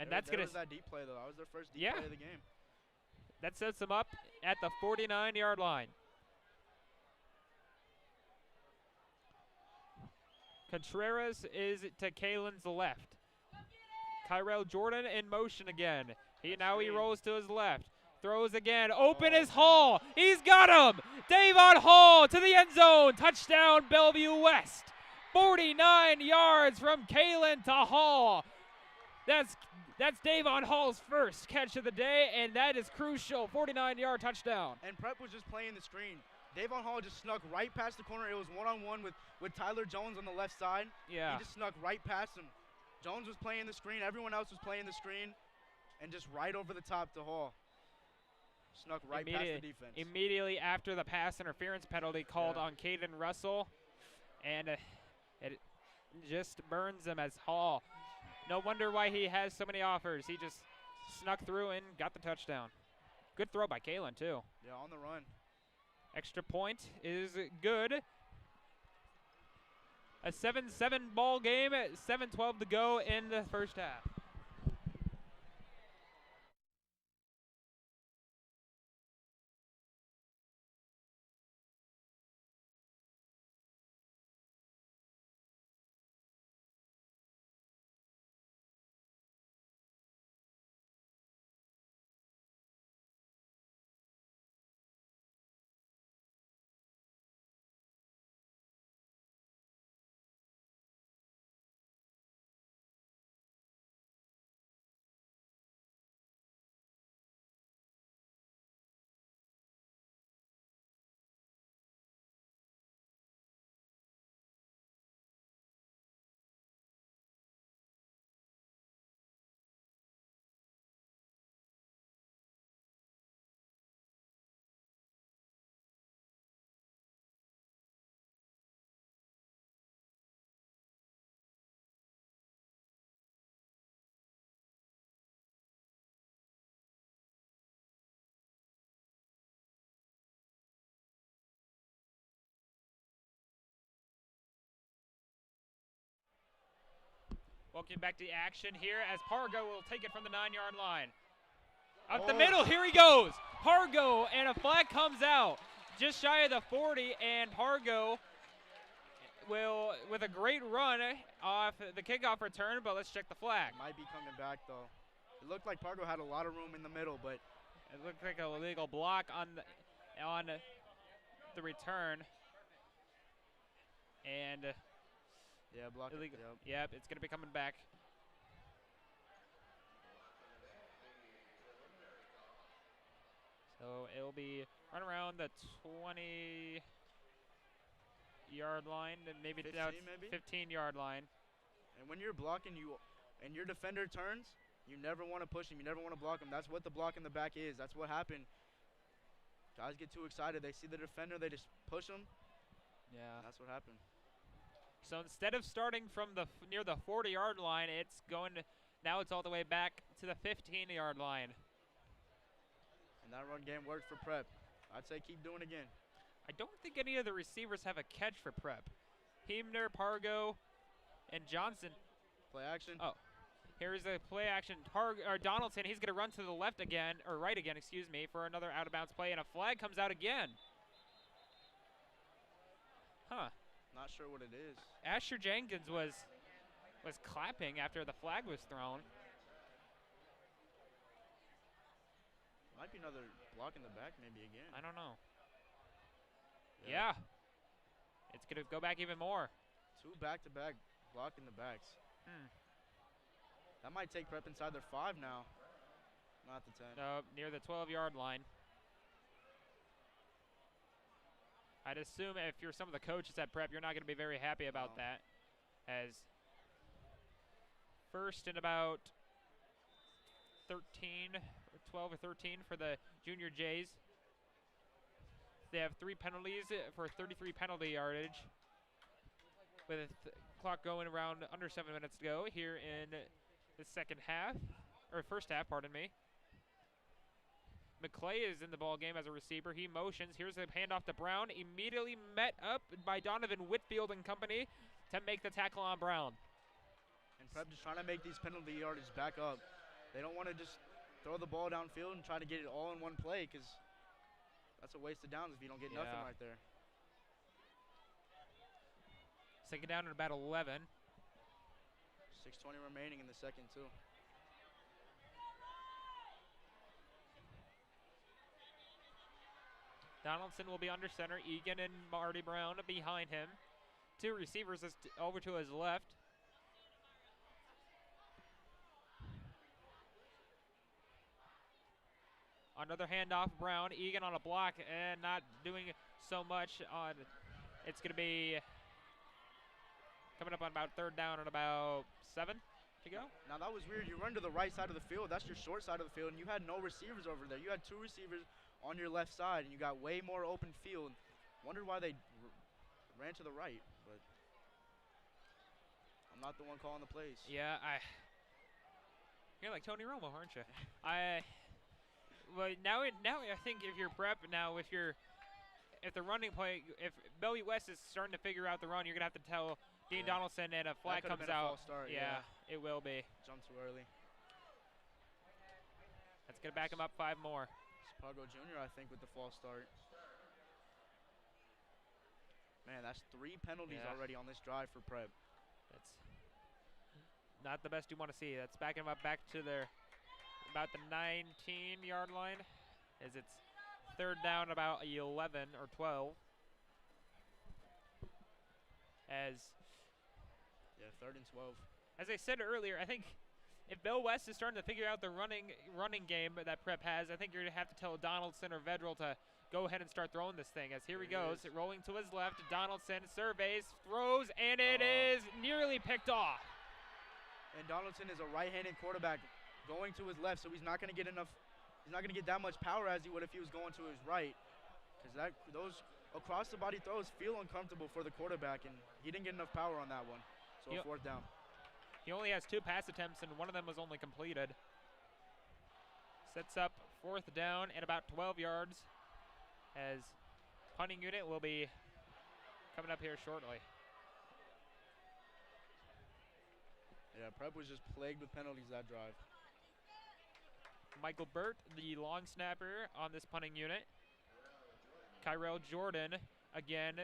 and that's gonna. That was that deep play though. That was their first deep play of the game. That sets them up at the 49-yard line. Contreras is to Kalen's left. Kyrell Jordan in motion again. He rolls to his left. Throws again. Open is Hall. He's got him. Davon Hall to the end zone. Touchdown, Bellevue West. 49 yards from Kalen to Hall. That's Davon Hall's first catch of the day, and that is crucial. 49-yard touchdown. And Prep was just playing the screen. Davon Hall just snuck right past the corner. It was one-on-one with Tyler Jones on the left side. Yeah. He just snuck right past him. Jones was playing the screen. Everyone else was playing the screen. And just right over the top to Hall. Snuck right past the defense. Immediately after the pass interference penalty called on Caden Russell. And it just burns him as Hall. No wonder why he has so many offers. He just snuck through and got the touchdown. Good throw by Kalen, too. Yeah, on the run. Extra point is good. A 7-7 ball game, 7:12 to go in the first half. Welcome back to the action here as Pargo will take it from the 9-yard line. Up the Oh. middle, here he goes. Pargo, and a flag comes out just shy of the 40, and Pargo will, with a great run off the kickoff return, but let's check the flag. Might be coming back, though. It looked like Pargo had a lot of room in the middle, but It looked like a legal block on the return. And yeah, block it. illegal. Yep. Yep, it's going to be coming back. So it'll be right around the 20-yard line, and maybe 15 now it's maybe? 15-yard line. And when you're blocking, and your defender turns, you never want to push him. You never want to block him. That's what the block in the back is. That's what happened. Guys get too excited. They see the defender. They just push him. Yeah. That's what happened. So instead of starting from near the 40-yard line, it's going to, now it's all the way back to the 15-yard line. And that run game worked for Prep. I'd say keep doing it again. I don't think any of the receivers have a catch for Prep. Heemner, Pargo, and Johnson. Play action. Oh, here's a play action. Donaldson, he's going to run to the left again, or right again, excuse me, for another out-of-bounds play, and a flag comes out again. Huh. Not sure what it is. Asher Jenkins was clapping after the flag was thrown. Might be another block in the back maybe again. I don't know. Yeah. It's going to go back even more. 2 back-to-back block in the backs. That might take Prep inside their 5 now. Not the 10. No, near the 12-yard line. I'd assume if you're some of the coaches at Prep, you're not going to be very happy about that. As first and about 13, or 12 or 13 for the Junior Jays. They have 3 penalties for 33 penalty yardage. With the clock going around under 7 minutes to go here in the second half, or first half, pardon me. McClay is in the ball game as a receiver. He motions. Here's a handoff to Brown. Immediately met up by Donovan Whitfield and company to make the tackle on Brown. And Prep just trying to make these penalty yardage back up. They don't want to just throw the ball downfield and try to get it all in one play, because that's a waste of downs if you don't get nothing right there. Second down at about 11. 6:20 remaining in the second, too. Donaldson will be under center. Egan and Marty Brown behind him. 2 receivers over to his left. Another handoff, Brown. Egan on a block and not doing so much on. It's going to be coming up on about 3rd down and about 7 to go. Now that was weird. You run to the right side of the field. That's your short side of the field, and you had no receivers over there. You had 2 receivers on your left side, and you got way more open field. Wondered why they ran to the right, but I'm not the one calling the plays. Yeah, you're like Tony Romo, aren't you? Well, now I think if you're Prep now, if the running play, if Bellevue West is starting to figure out the run, you're gonna have to tell Dean Donaldson, and a flag That could've comes been a out. false start, yeah, it will be. Jumped too early. That's gonna back him up 5 more. Pargo Jr., I think, with the false start. Man, that's 3 penalties already on this drive for Prep. That's not the best you want to see. That's backing him up back to their about the 19-yard line, as it's 3rd down about 11 or 12. Yeah, 3rd and 12. As I said earlier, I think if Bell West is starting to figure out the running game that Prep has, I think you're going to have to tell Donaldson or Vedral to go ahead and start throwing this thing. As here he goes, rolling to his left. Donaldson surveys, throws, and it is nearly picked off. And Donaldson is a right-handed quarterback going to his left, so he's not going to get enough. He's not going to get that much power as he would if he was going to his right, because those across the body throws feel uncomfortable for the quarterback, and he didn't get enough power on that one. So 4th down. He only has 2 pass attempts, and one of them was only completed. Sets up 4th down at about 12 yards, as punting unit will be coming up here shortly. Yeah, Prep was just plagued with penalties that drive. Michael Burt, the long snapper on this punting unit. Kyrell Jordan again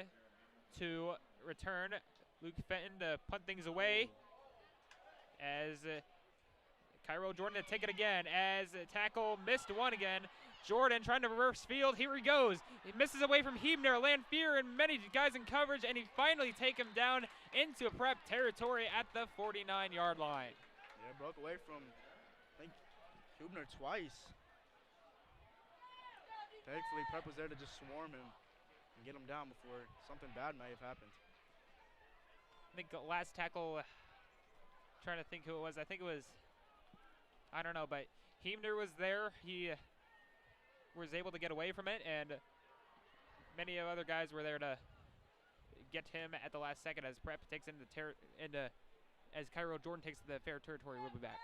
to return. Luke Fenton to punt things away as Kyrell Jordan to take it again as tackle missed one again. Jordan trying to reverse field. Here he goes. He misses away from Hebner. Lanfear and many guys in coverage, and he finally take him down into Prep territory at the 49-yard line. Yeah, broke away from, I think, Hebner twice. Thankfully, Prep was there to just swarm him and get him down before something bad may have happened. I think the last tackle, trying to think who it was. I think it was, I don't know, but Hebner was there. He was able to get away from it, and many other guys were there to get him at the last second as Prep takes into as Kyrell Jordan takes the fair territory. We'll be back.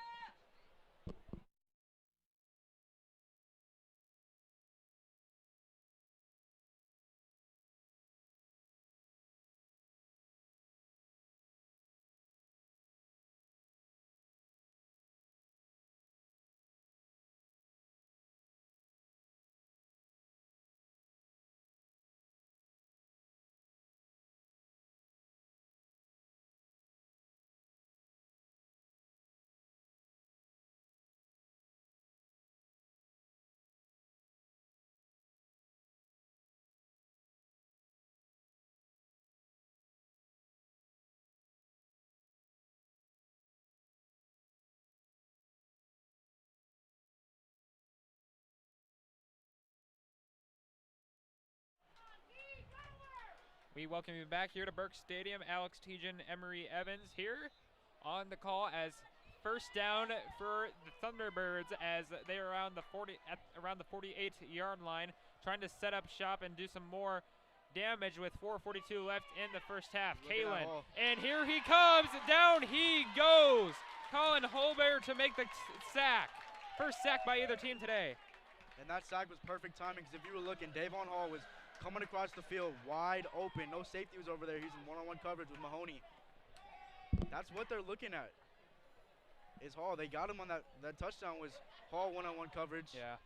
We welcome you back here to Burke Stadium. Alex Tejan, Emery Evans here on the call as first down for the Thunderbirds as they are around the 48-yard line, trying to set up shop and do some more damage with 4:42 left in the first half. Kalen, and here he comes, down he goes. Colin Holbear to make the sack. First sack by either team today. And that sack was perfect timing because if you were looking, Davon Hall was coming across the field wide open. No safety was over there. He's in one-on-one coverage with Mahoney. That's what they're looking at is Hall. They got him on that touchdown was Hall one-on-one coverage. Yeah.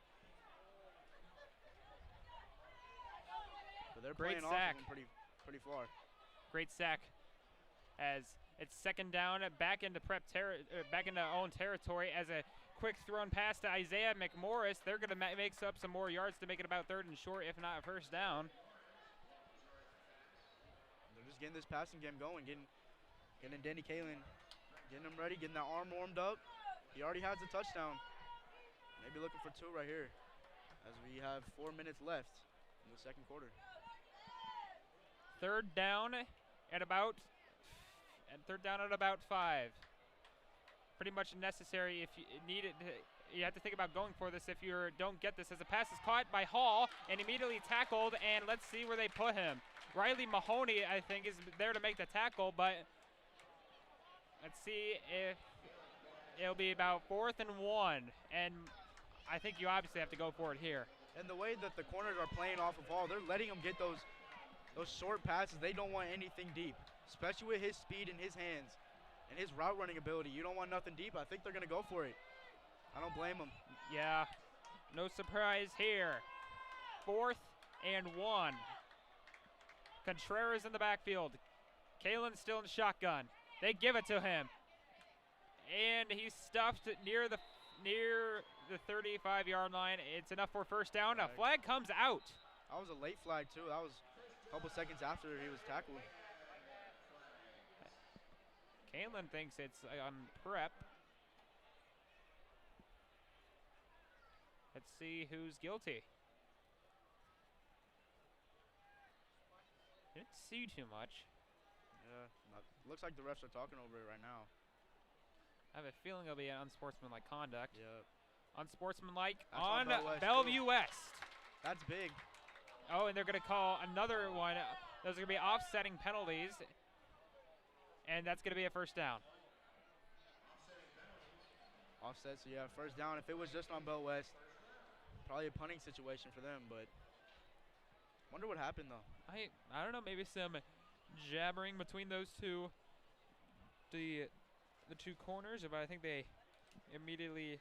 But they're Great playing sack. off of him pretty far. Great sack as it's second down back into back into own territory as a quick thrown pass to Isaiah McMorris. They're going to make up some more yards to make it about 3rd and short, if not a first down. They're just getting this passing game going, getting Danny Kalen, getting him ready, getting that arm warmed up. He already has a touchdown. Maybe looking for 2 right here as we have 4 minutes left in the second quarter. Third down at about 5. Pretty much necessary if you need it. You have to think about going for this if you don't get this, as the pass is caught by Hall and immediately tackled, and let's see where they put him. Riley Mahoney, I think, is there to make the tackle, but let's see if it'll be about 4th and 1, and I think you obviously have to go for it here. And the way that the corners are playing off of Hall, they're letting him get those short passes. They don't want anything deep, especially with his speed in his hands and his route running ability. You don't want nothing deep. I think they're going to go for it. I don't blame them. Yeah, no surprise here. 4th and 1. Contreras in the backfield. Kalen still in shotgun. They give it to him, and he's stuffed near the 35-yard line. It's enough for first down. A flag comes out. That was a late flag too. That was a couple seconds after he was tackled. Kalen thinks it's on Prep. Let's see who's guilty. Didn't see too much. Yeah, looks like the refs are talking over it right now. I have a feeling it'll be an unsportsmanlike conduct. Yeah. Unsportsmanlike That's on West Bellevue West. That's big. Oh, and they're going to call another one. Those are going to be offsetting penalties, and that's going to be a first down. Offset, so yeah, first down. If it was just on Bell West, probably a punting situation for them, but wonder what happened though. I don't know, maybe some jabbering between those two. The the two corners, but I think they immediately.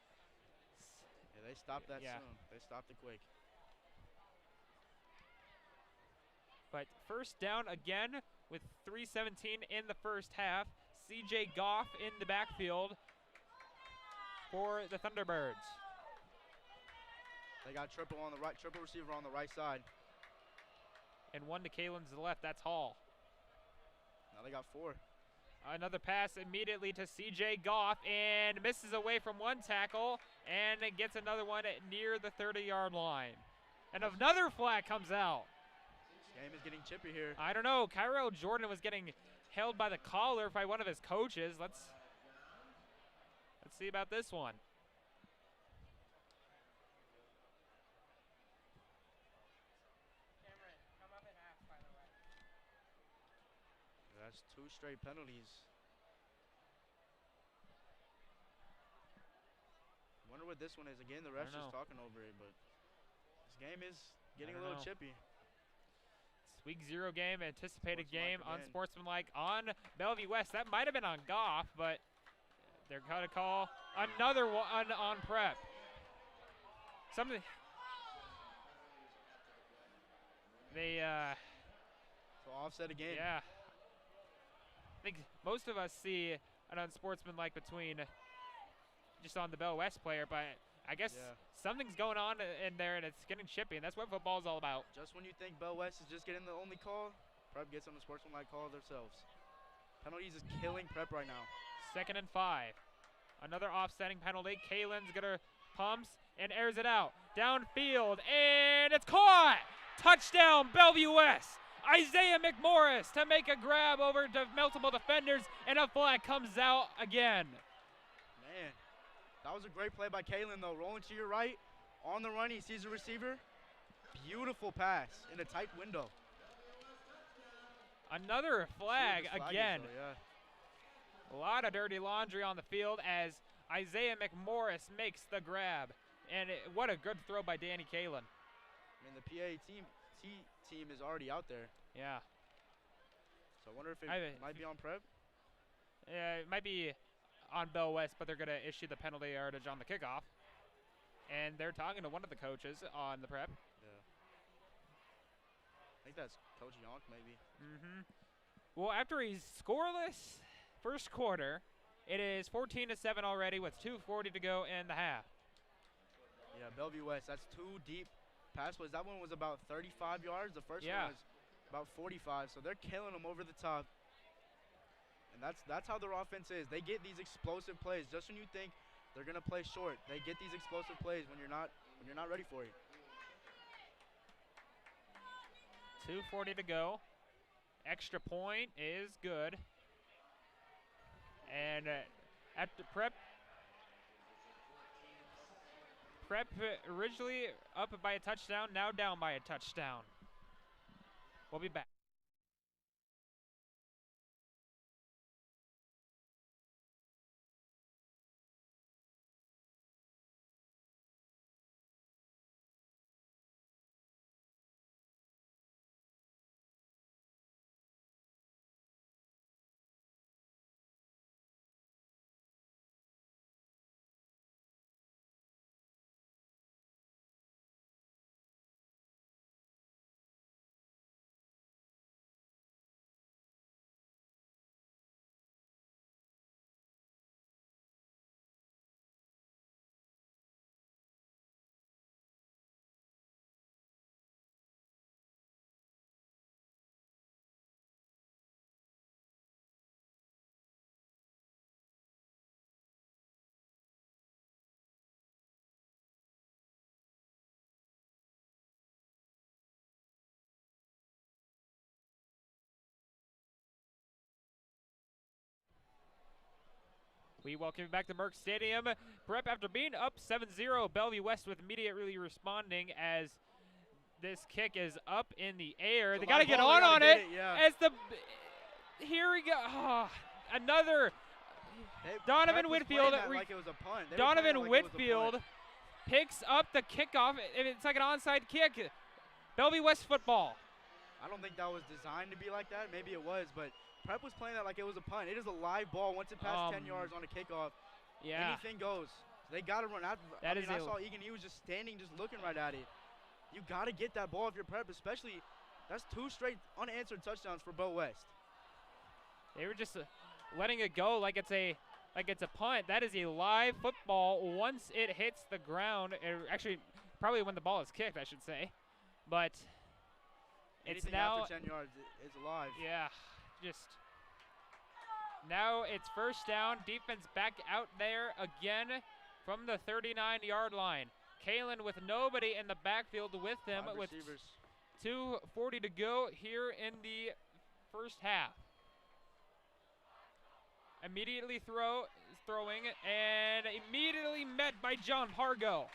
Yeah, they stopped that Yeah. soon. They stopped it quick. But first down again with 3:17 in the first half. CJ Goff in the backfield for the Thunderbirds. They got triple receiver on the right side. And one to Kalen's left, that's Hall. Now they got 4. Another pass immediately to CJ Goff and misses away from one tackle and it gets another one near the 30-yard line. And another flag comes out. This game is getting chippy here. I don't know. Kyrell Jordan was getting held by the collar by one of his coaches. Let's see about this one. Cameron, come up and ask, by the way. That's 2 straight penalties. Wonder what this one is. Again, the ref's just talking over it, but this game is getting a little chippy. It's week 0 game, anticipated game, Again. unsportsmanlike on Bellevue West. That might have been on Goff, but they're going to call another one on Prep. Something. They, So offset again. yeah. I think most of us see an unsportsmanlike between just on the Bell West player, but I guess something's going on in there and it's getting chippy, and that's what football is all about. Just when you think Bell West is just getting the only call, Prep gets on the sportsmanlike call themselves. Penalties is killing Prep right now. 2nd and 5. Another offsetting penalty. Kalen's gonna pumps and airs it out downfield, and it's caught. Touchdown, Bellevue West. Isaiah McMorris to make a grab over to multiple defenders, and a flag comes out again. Man, that was a great play by Kalen, though. Rolling to your right, on the run, he sees the receiver. Beautiful pass in a tight window. Another flag again. Though, yeah. A lot of dirty laundry on the field as Isaiah McMorris makes the grab. And what a good throw by Danny Kalen. I mean, the PA team is already out there. Yeah. So I wonder if it might be on Prep. Yeah, it might be on Bell West, but they're going to issue the penalty yardage on the kickoff. And they're talking to one of the coaches on the Prep. Yeah. I think that's Coach Yonk, maybe. Well, after a scoreless first quarter, it is 14-7 already with 2:40 to go in the half. Yeah, Bellevue West, that's 2 deep pass plays. That one was about 35 yards. The first one was about 45, so they're killing them over the top. And that's how their offense is. They get these explosive plays. Just when you think they're gonna play short, they get these explosive plays when you're not ready for it. 2:40 to go. Extra point is good. And at the Prep originally up by a touchdown, now down by a touchdown. We'll be back. We welcome you back to Merck Stadium. Prep, after being up 7-0, Bellevue West with immediately responding as this kick is up in the air. They got to get on it. As here we go. Oh, another Donovan Whitfield. Like it was a punt. Donovan Whitfield picks up the kickoff. It's like an onside kick. Bellevue West football. I don't think that was designed to be like that. Maybe it was, but Prep was playing that like it was a punt. It is a live ball. Once it passed 10 yards on a kickoff, Yeah. anything goes. They got to run after. That I is mean, I saw Egan. He was just standing, just looking right at it. You got to get that ball if you're Prep, especially. That's 2 straight unanswered touchdowns for Bellevue West. They were just letting it go like it's a punt. That is a live football. Once it hits the ground, actually probably when the ball is kicked, I should say. But it's Anything now after 10 yards is alive. Yeah, just now it's first down. Defense back out there again from the 39-yard line. Kalen with nobody in the backfield with him, 5 with receivers. 2:40 to go here in the first half. Immediately throwing and immediately met by John Pargo.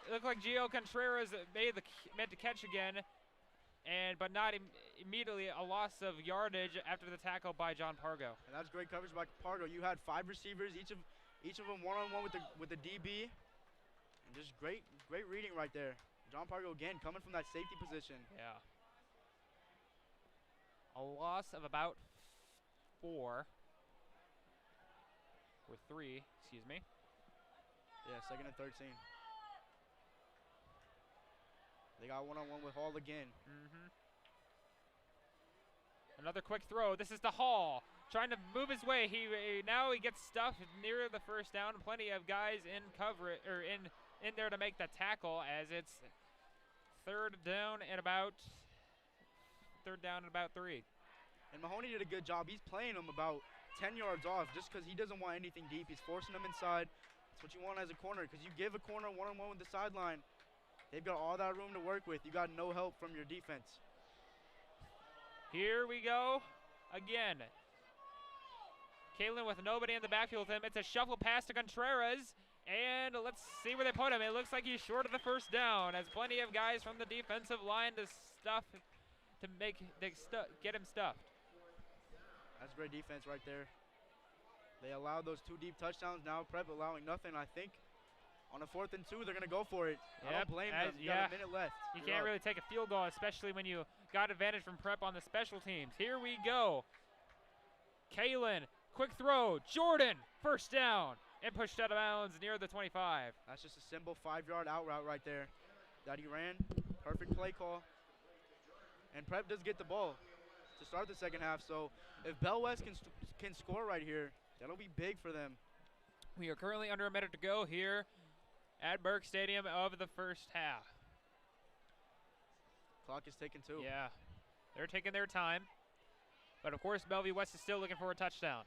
It looked like Gio Contreras meant to catch again, but not immediately. A loss of yardage after the tackle by John Pargo. And that's great coverage by Pargo. You had 5 receivers, each of them one-on-one with the DB, and just great reading right there. John Pargo again coming from that safety position. Yeah. A loss of about 4. Or 3, excuse me. Yeah, 2nd and 13. They got one-on-one with Hall again. Another quick throw. This is to Hall, trying to move his way. Now he gets stuffed near the first down. Plenty of guys in cover or in there to make the tackle as it's third down and about 3. And Mahoney did a good job. He's playing him about 10 yards off just because he doesn't want anything deep. He's forcing them inside. That's what you want as a corner, because you give a corner one-on-one with the sideline, they've got all that room to work with. You got no help from your defense. Here we go again. Kalen with nobody in the backfield with him. It's a shuffle pass to Contreras, and let's see where they put him. It looks like he's short of the first down, as plenty of guys from the defensive line to get him stuffed. That's great defense right there. They allowed those 2 deep touchdowns. Now Prep allowing nothing. I think on a 4th and 2, they're going to go for it. Yep, I don't blame them. You got a minute left. You can't really take a field goal, especially when you got advantage from Prep on the special teams. Here we go. Kalen, quick throw. Jordan, first down, and pushed out of bounds near the 25. That's just a simple 5-yard out route right there that he ran. Perfect play call. And Prep does get the ball to start the second half. So if Bellevue West can score right here, that'll be big for them. We are currently under a minute to go here at Burke Stadium of the first half. Clock is ticking too. Yeah, they're taking their time. But of course, Bellevue West is still looking for a touchdown.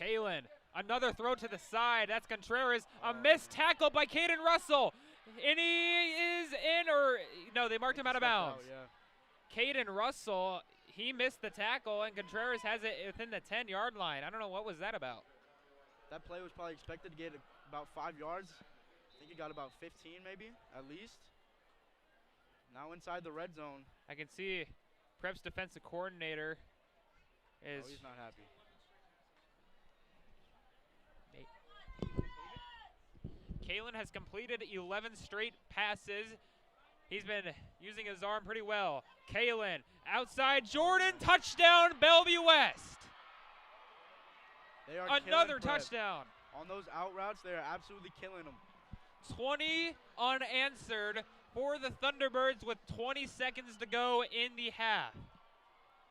Kalen, another throw to the side. That's Contreras. A missed tackle by Caden Russell. And he is in, or no, they marked him out of bounds. Caden Russell, he missed the tackle, and Contreras has it within the 10-yard line. I don't know, what was that about? That play was probably expected to get about 5 yards. I think he got about 15 maybe, at least. Now inside the red zone. I can see Prep's defensive coordinator is... Oh, he's not happy. Kalen has completed 11 straight passes. He's been using his arm pretty well. Kalen, outside Jordan, touchdown, Bellevue West. They are another touchdown. On those out routes, they are absolutely killing them. 20 unanswered for the Thunderbirds with 20 seconds to go in the half.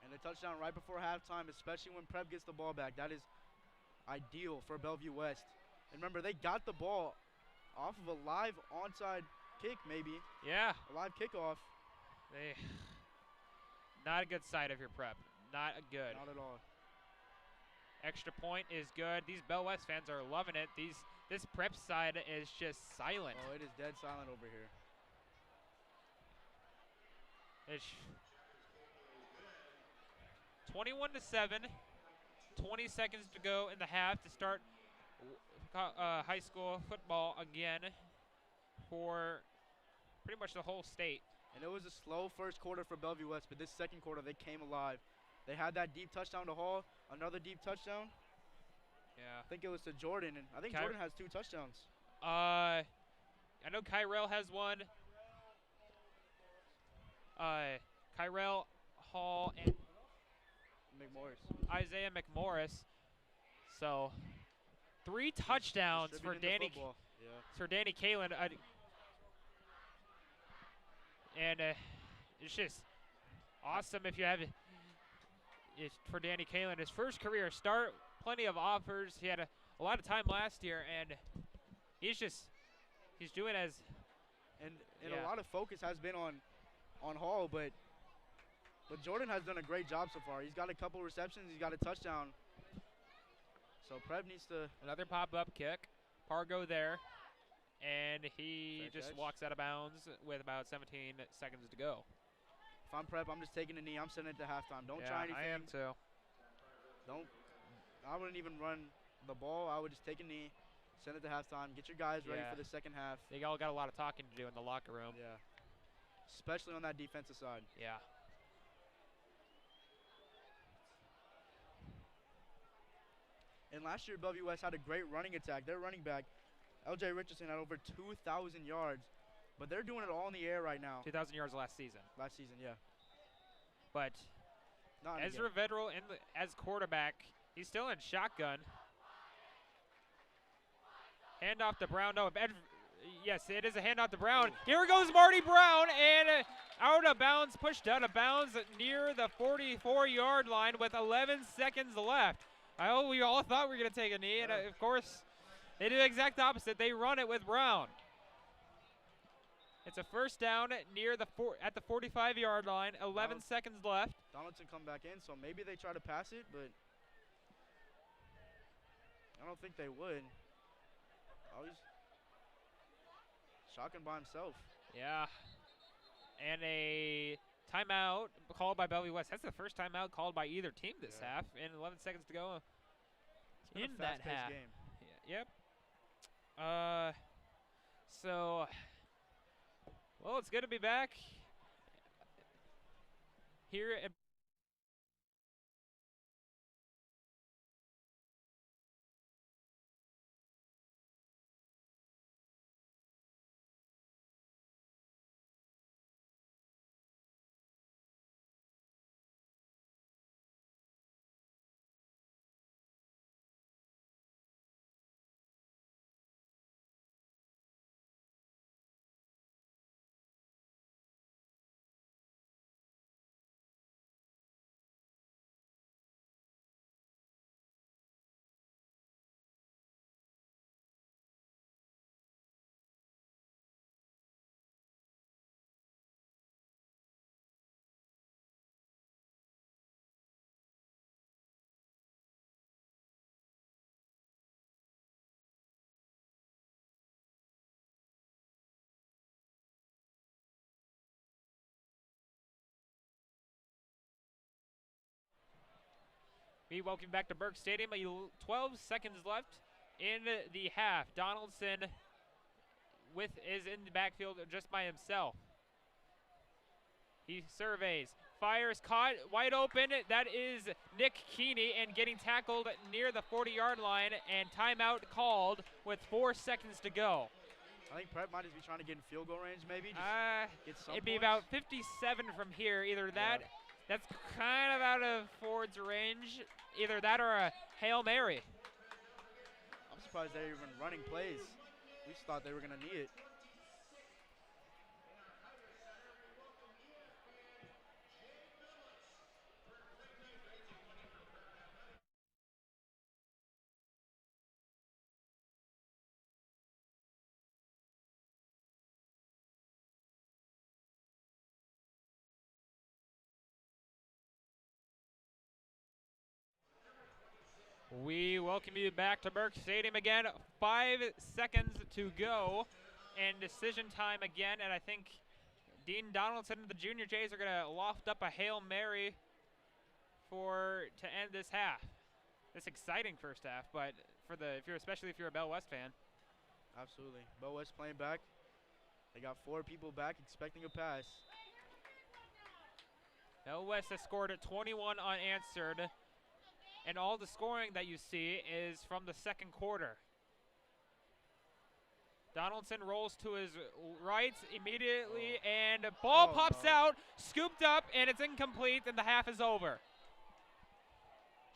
And a touchdown right before halftime, especially when Prep gets the ball back. That is ideal for Bellevue West. And remember, they got the ball off of a live onside kick, maybe. Yeah. A live kickoff. Not a good sight of your Prep. Not good. Not at all. Extra point is good. These Bell West fans are loving it. This Prep side is just silent. Oh, it is dead silent over here. It's 21-7. 20 seconds to go in the half to start high school football again for pretty much the whole state. And it was a slow first quarter for Bellevue West, but this second quarter they came alive. They had that deep touchdown to Hall, another deep touchdown. Yeah. I think it was to Jordan, and I think Jordan has 2 touchdowns. I know Kyrell has one. Kyrell, Hall, and McMorris. So 3 touchdowns for Distributing the Danny football. Yeah. Kalin. And it's just awesome if you have it for Danny Kalin. His first career start, plenty of offers. He had a lot of time last year, and he's doing as. And a lot of focus has been on Hall, but Jordan has done a great job so far. He's got a couple receptions. He's got a touchdown. So Prep needs to. Another pop-up kick. Pargo there. And he just walks out of bounds with about 17 seconds to go. If I'm Prep, I'm just taking a knee. I'm sending it to halftime. Don't try anything. I am too. I wouldn't even run the ball. I would just take a knee, send it to halftime, get your guys ready for the second half. They all got a lot of talking to do in the locker room. Yeah. Especially on that defensive side. Yeah. And last year, Bellevue West had a great running attack. Their running back, L.J. Richardson, had over 2,000 yards. But they're doing it all in the air right now. 2,000 yards last season. Last season, yeah. But Ezra Vedral as quarterback, he's still in shotgun. Handoff to Brown. No, yes, it is a handoff to Brown. Ooh. Here goes Marty Brown, and out of bounds, pushed out of bounds near the 44-yard line with 11 seconds left. We all thought we were going to take a knee, and of course, they do the exact opposite. They run it with Brown. It's a first down near the at the 45-yard line. 11 seconds left. Donaldson come back in, so maybe they try to pass it, but I don't think they would. He's shotgun by himself. Yeah. And a timeout called by Bellevue West. That's the first timeout called by either team this half, and 11 seconds to go in that half. Game. Yep. So, well, it's good to be back here at welcome back to Burke Stadium. 12 seconds left in the half. Donaldson is in the backfield just by himself. He surveys, fires, caught, wide open. That is Nick Keeney, and getting tackled near the 40-yard line, and timeout called with 4 seconds to go. I think Prep might just be trying to get in field goal range, maybe. It'd be about 57 from here. Either that. Yeah. That's kind of out of Ford's range. Either that or a Hail Mary. I'm surprised they're even running plays. We just thought they were going to need it. We welcome you back to Burke Stadium again. 5 seconds to go, and decision time again. And I think Dean Donaldson and the Junior Jays are going to loft up a Hail Mary to end this half. This exciting first half, but especially if you're a Bell West fan. Absolutely. Bell West playing back. They got 4 people back expecting a pass. Bell West has scored at 21 unanswered. And all the scoring that you see is from the second quarter. Donaldson rolls to his right immediately, and ball pops out, scooped up, and it's incomplete, and the half is over.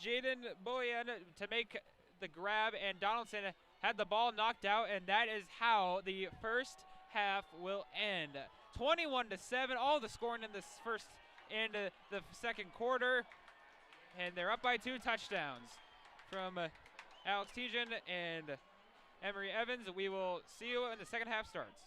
Jaden Boyan to make the grab, and Donaldson had the ball knocked out, and that is how the first half will end. 21-7, all the scoring in this first and the second quarter, and they're up by 2 touchdowns from Alex Tejan and Emery Evans. We will see you when the second half starts.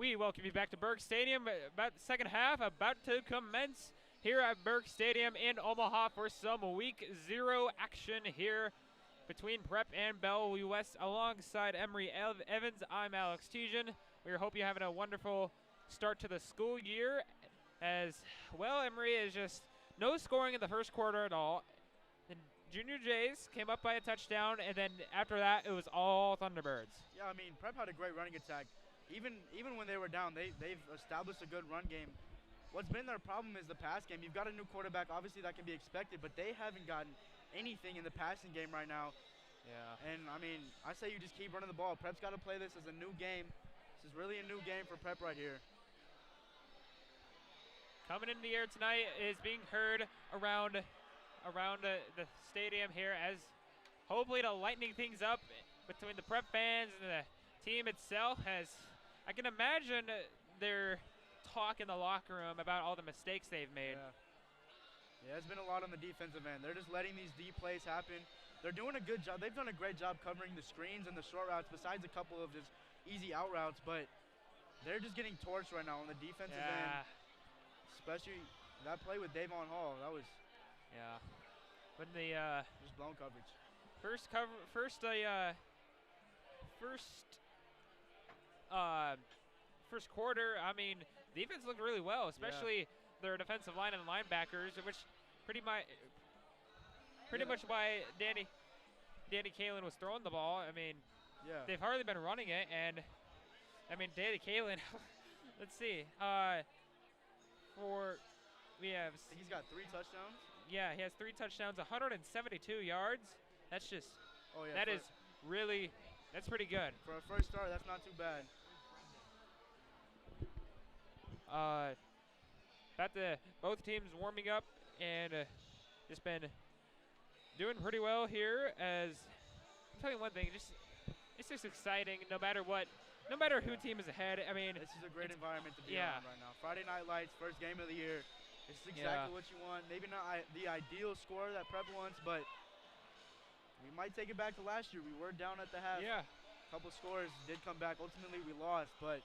We welcome you back to Burke Stadium. About the second half about to commence here at Burke Stadium in Omaha for some Week 0 action here between Prep and Bellevue West. Alongside Emery Evans, I'm Alex Tejan. We hope you're having a wonderful start to the school year. As well, Emery is just no scoring in the first quarter at all. The Junior Jays came up by a touchdown, and then after that, it was all Thunderbirds. Yeah, I mean, Prep had a great running attack. Even when they were down, they've established a good run game. What's been their problem is the pass game. You've got a new quarterback, obviously that can be expected, but they haven't gotten anything in the passing game right now. Yeah. And, I mean, I say you just keep running the ball. Prep's got to play this as a new game. This is really a new game for Prep right here. Coming in the air tonight is being heard around the stadium here as hopefully to lightening things up between the Prep fans and the team itself. As I can imagine their talk in the locker room about all the mistakes they've made. Yeah, it's been a lot on the defensive end. They're just letting these deep plays happen. They're doing a good job. They've done a great job covering the screens and the short routes besides a couple of just easy out routes, but they're just getting torched right now on the defensive end. Especially that play with Davon Hall, that was when the just blown coverage. First quarter, I mean, defense looked really well, especially their defensive line and linebackers, which pretty much why Danny Kalen was throwing the ball. I mean, they've hardly been running it, and I mean, Danny Kalen, let's see, He's got 3 touchdowns. Yeah, he has 3 touchdowns, 172 yards. That's just, that's pretty good. For a first start, that's not too bad. Both teams warming up and just been doing pretty well here. As I'll tell you one thing, it's just exciting no matter who team is ahead. I mean, this is a great environment to be on right now. Friday Night Lights, first game of the year. This is exactly what you want. Maybe not the ideal score that Prep wants, but we might take it back to last year. We were down at the half. Yeah. A couple scores did come back. Ultimately, we lost, but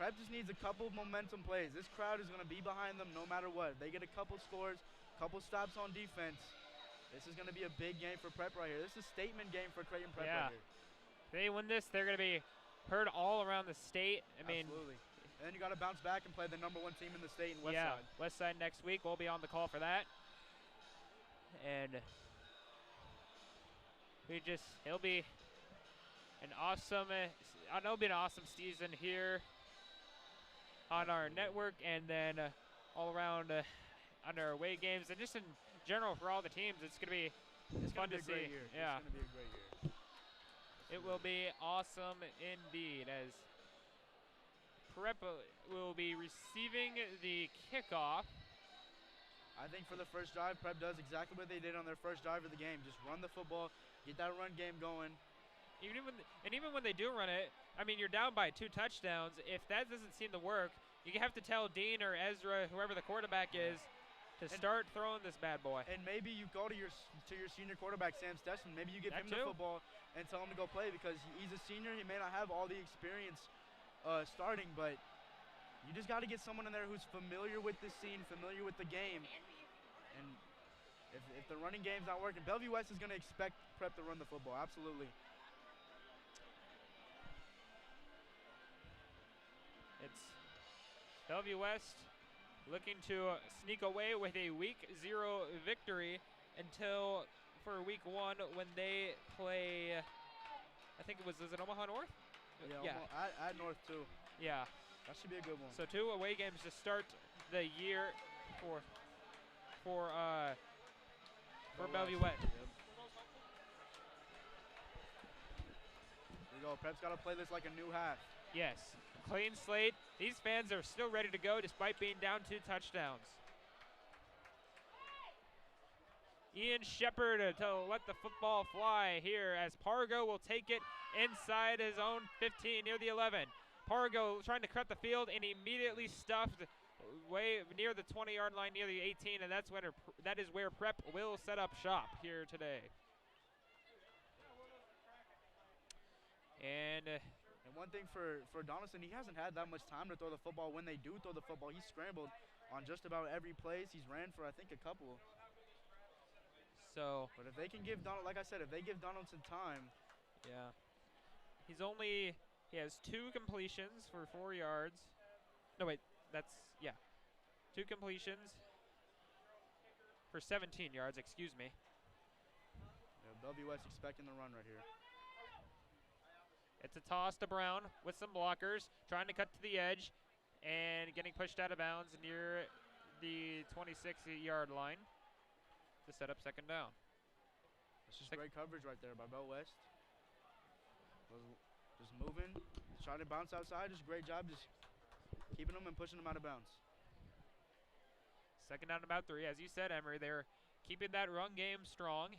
Prep just needs a couple momentum plays. This crowd is going to be behind them no matter what. They get a couple scores, couple stops on defense. This is going to be a big game for Prep right here. This is a statement game for Creighton Prep right here. If they win this, they're going to be heard all around the state. I mean, absolutely. And then you got to bounce back and play the #1 team in the state in Westside. Westside next week. We'll be on the call for that. And it'll be an awesome, it'll be an awesome season here on our network, and then all around on our away games, and just in general for all the teams. It's going to be fun to see. Yeah. It's going to be a great year. It will be awesome indeed, as Prep will be receiving the kickoff. I think for the first drive, Prep does exactly what they did on their first drive of the game. Just run the football, get that run game going. Even when they do run it, I mean, you're down by 2 touchdowns. If that doesn't seem to work, you have to tell Dean or Ezra, whoever the quarterback is, to start throwing this bad boy. And maybe you go to your senior quarterback, Sam Stessman. Maybe you give him the football and tell him to go play, because he's a senior. He may not have all the experience starting, but you just got to get someone in there who's familiar with the scene, familiar with the game. And if the running game's not working, Bellevue West is going to expect Prep to run the football, absolutely. It's Bellevue West looking to sneak away with a Week 0 victory until for Week 1 when they play, I think is it Omaha North? Yeah. At North too. Yeah. That should be a good one. So 2 away games to start the year for Bellevue West. Yep. There you go. Prep's got to play this like a new half. Yes. Clean slate. These fans are still ready to go despite being down 2 touchdowns. Ian Shepard to let the football fly here as Pargo will take it inside his own 15 near the 11. Pargo trying to cut the field and immediately stuffed way near the 20-yard line near the 18, and that is where Prep will set up shop here today. And And one thing for Donaldson, he hasn't had that much time to throw the football. When they do throw the football, he's scrambled on just about every place. He's ran for, I think, a couple. So, but if they can give like I said, if they give Donaldson time. Yeah. He has 2 completions for 4 yards. No, wait, yeah. 2 completions for 17 yards, excuse me. Yeah, Bellevue West expecting the run right here. It's a toss to Brown with some blockers, trying to cut to the edge and getting pushed out of bounds near the 26-yard line to set up second down. It's just great coverage right there by Bell West. Just moving, trying to bounce outside. Just great job, just keeping them and pushing them out of bounds. Second down about 3. As you said, Emery, they're keeping that run game strong.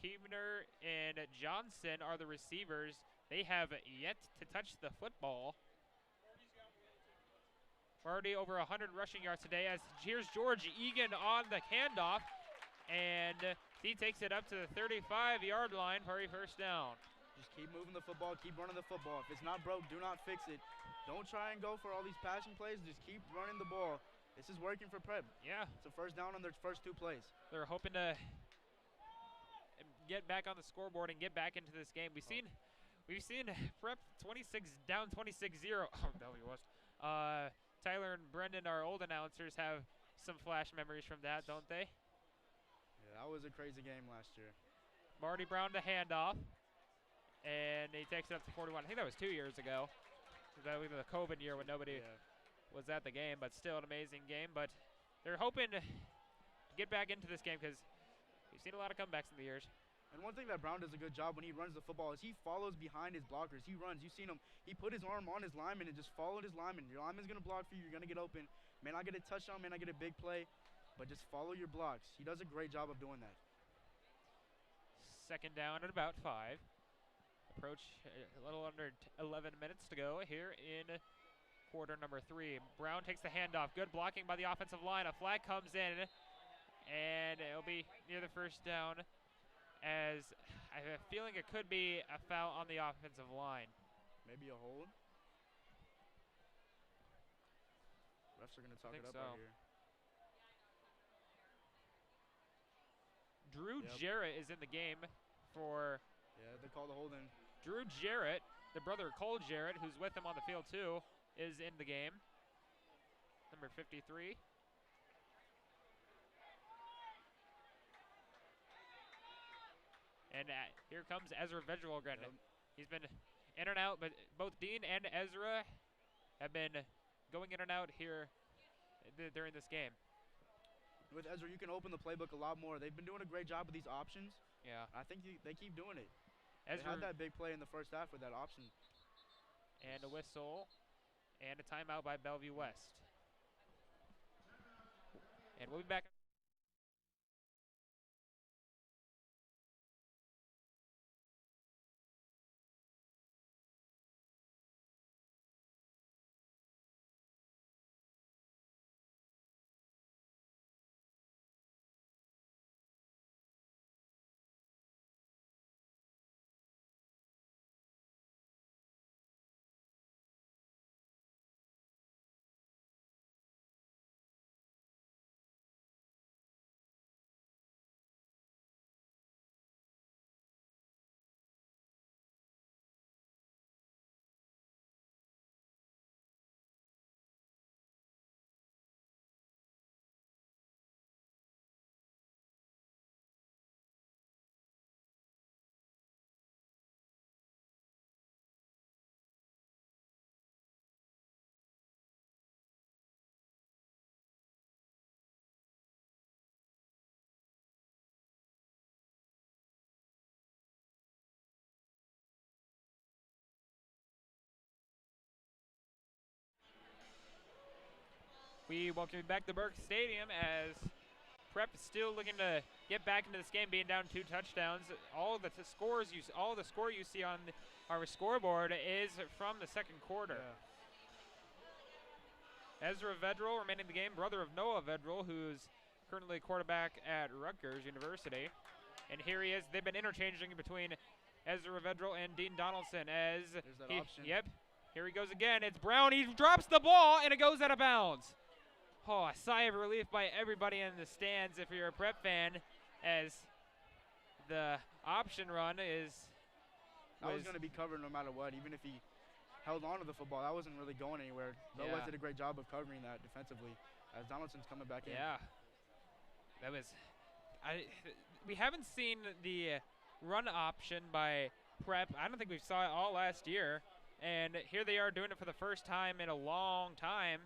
Huebner and Johnson are the receivers. They have yet to touch the football. We're already over 100 rushing yards today, as here's George Egan on the handoff, and he takes it up to the 35-yard line for a first down. Just keep moving the football, keep running the football. If it's not broke, do not fix it. Don't try and go for all these passing plays. Just keep running the ball. This is working for Prep. Yeah. It's a first down on their first 2 plays. They're hoping to get back on the scoreboard and get back into this game. We've seen Prep 26-0. Oh, Bellevue West. Tyler and Brendan, our old announcers, have some flash memories from that, don't they? Yeah, that was a crazy game last year. Marty Brown to handoff, and he takes it up to 41. I think that was 2 years ago. That was the COVID year when nobody was at the game, but still an amazing game. But they're hoping to get back into this game because we've seen a lot of comebacks in the years. And one thing that Brown does a good job when he runs the football is he follows behind his blockers. He runs. You've seen him. He put his arm on his lineman and just followed his lineman. Your lineman's going to block for you. You're going to get open. May not get a touchdown, may not get a big play, but just follow your blocks. He does a great job of doing that. Second down at about 5. Approach a little under 11 minutes to go here in quarter number 3. Brown takes the handoff. Good blocking by the offensive line. A flag comes in, and it'll be near the first down, as I have a feeling it could be a foul on the offensive line. Maybe a hold. Refs are going to talk it up right here. Drew Jarrett is in the game for... Yeah, they call the hold in. Drew Jarrett, the brother of Cole Jarrett, who's with him on the field too, is in the game. Number 53. And here comes Ezra Vedral again. Yep. He's been in and out, but both Dean and Ezra have been going in and out here during this game. With Ezra, you can open the playbook a lot more. They've been doing a great job with these options. Yeah. I think they keep doing it. Ezra they had that big play in the first half with that option. And a whistle and a timeout by Bellevue West. And we'll be back. We welcome you back to Burke Stadium as Prep is still looking to get back into this game, being down 2 touchdowns. All the score you see on our scoreboard is from the second quarter. Yeah. Ezra Vedral remaining in the game, brother of Noah Vedral, who's currently quarterback at Rutgers University. And here he is. They've been interchanging between Ezra Vedral and Dean Donaldson as There's that option. Yep, here he goes again. It's Brown. He drops the ball, and it goes out of bounds. Oh, a sigh of relief by everybody in the stands if you're a Prep fan, as the option run was going to be covered no matter what, even if he held on to the football. That wasn't really going anywhere. Bellevue West did a great job of covering that defensively as Donaldson's coming back in. Yeah, that was we haven't seen the run option by Prep. I don't think we saw it all last year, and here they are doing it for the first time in a long time,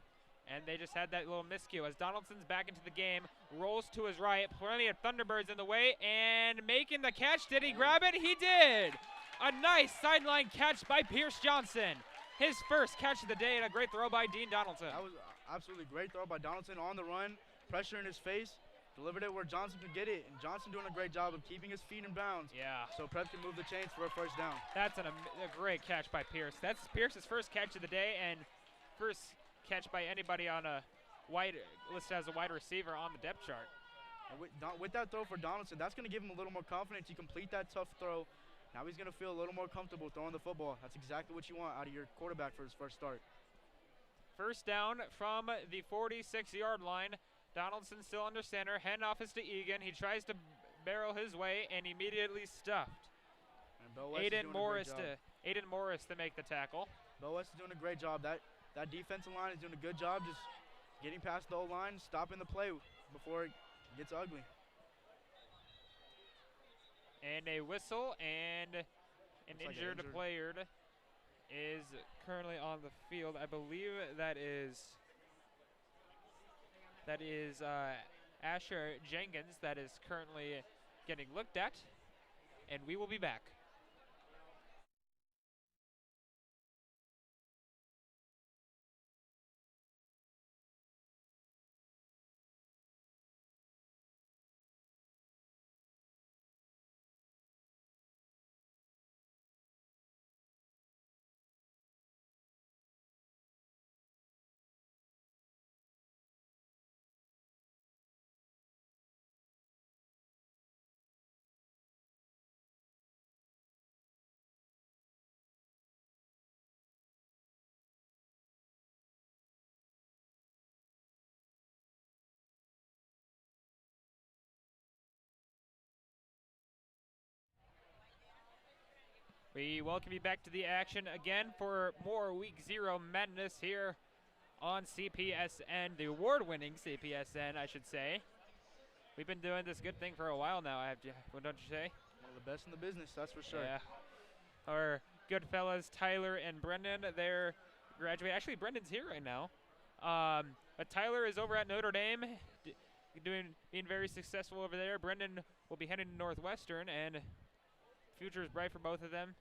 and they just had that little miscue as Donaldson's back into the game, rolls to his right, plenty of Thunderbirds in the way, and making the catch. Did he grab it? He did! A nice sideline catch by Pierce Johnson. His first catch of the day, and a great throw by Dean Donaldson. That was absolutely great throw by Donaldson on the run, pressure in his face, delivered it where Johnson could get it, and Johnson doing a great job of keeping his feet in bounds. Yeah. So Prep can move the chains for a first down. That's a great catch by Pierce. That's Pierce's first catch of the day, and first catch by anybody on a listed as a wide receiver on the depth chart. And with that throw for Donaldson, that's going to give him a little more confidence. You complete that tough throw. Now he's going to feel a little more comfortable throwing the football. That's exactly what you want out of your quarterback for his first start. First down from the 46-yard line. Donaldson still under center. Handoff is to Egan. He tries to barrel his way and immediately stuffed. And Aiden Morris to make the tackle. Bellevue West is doing a great job. That defensive line is doing a good job just getting past the O-line, stopping the play before it gets ugly. And a whistle, and an injured player is currently on the field. I believe that is Asher Jenkins that is currently getting looked at, and we will be back. We welcome you back to the action again for more Week 0 madness here on CPSN, the award-winning CPSN, I should say. We've been doing this good thing for a while now, don't you say? One of the best in the business, that's for sure. Yeah. Our good fellas, Tyler and Brendan, they're graduating. Actually, Brendan's here right now. But Tyler is over at Notre Dame, being very successful over there. Brendan will be heading to Northwestern, and future is bright for both of them.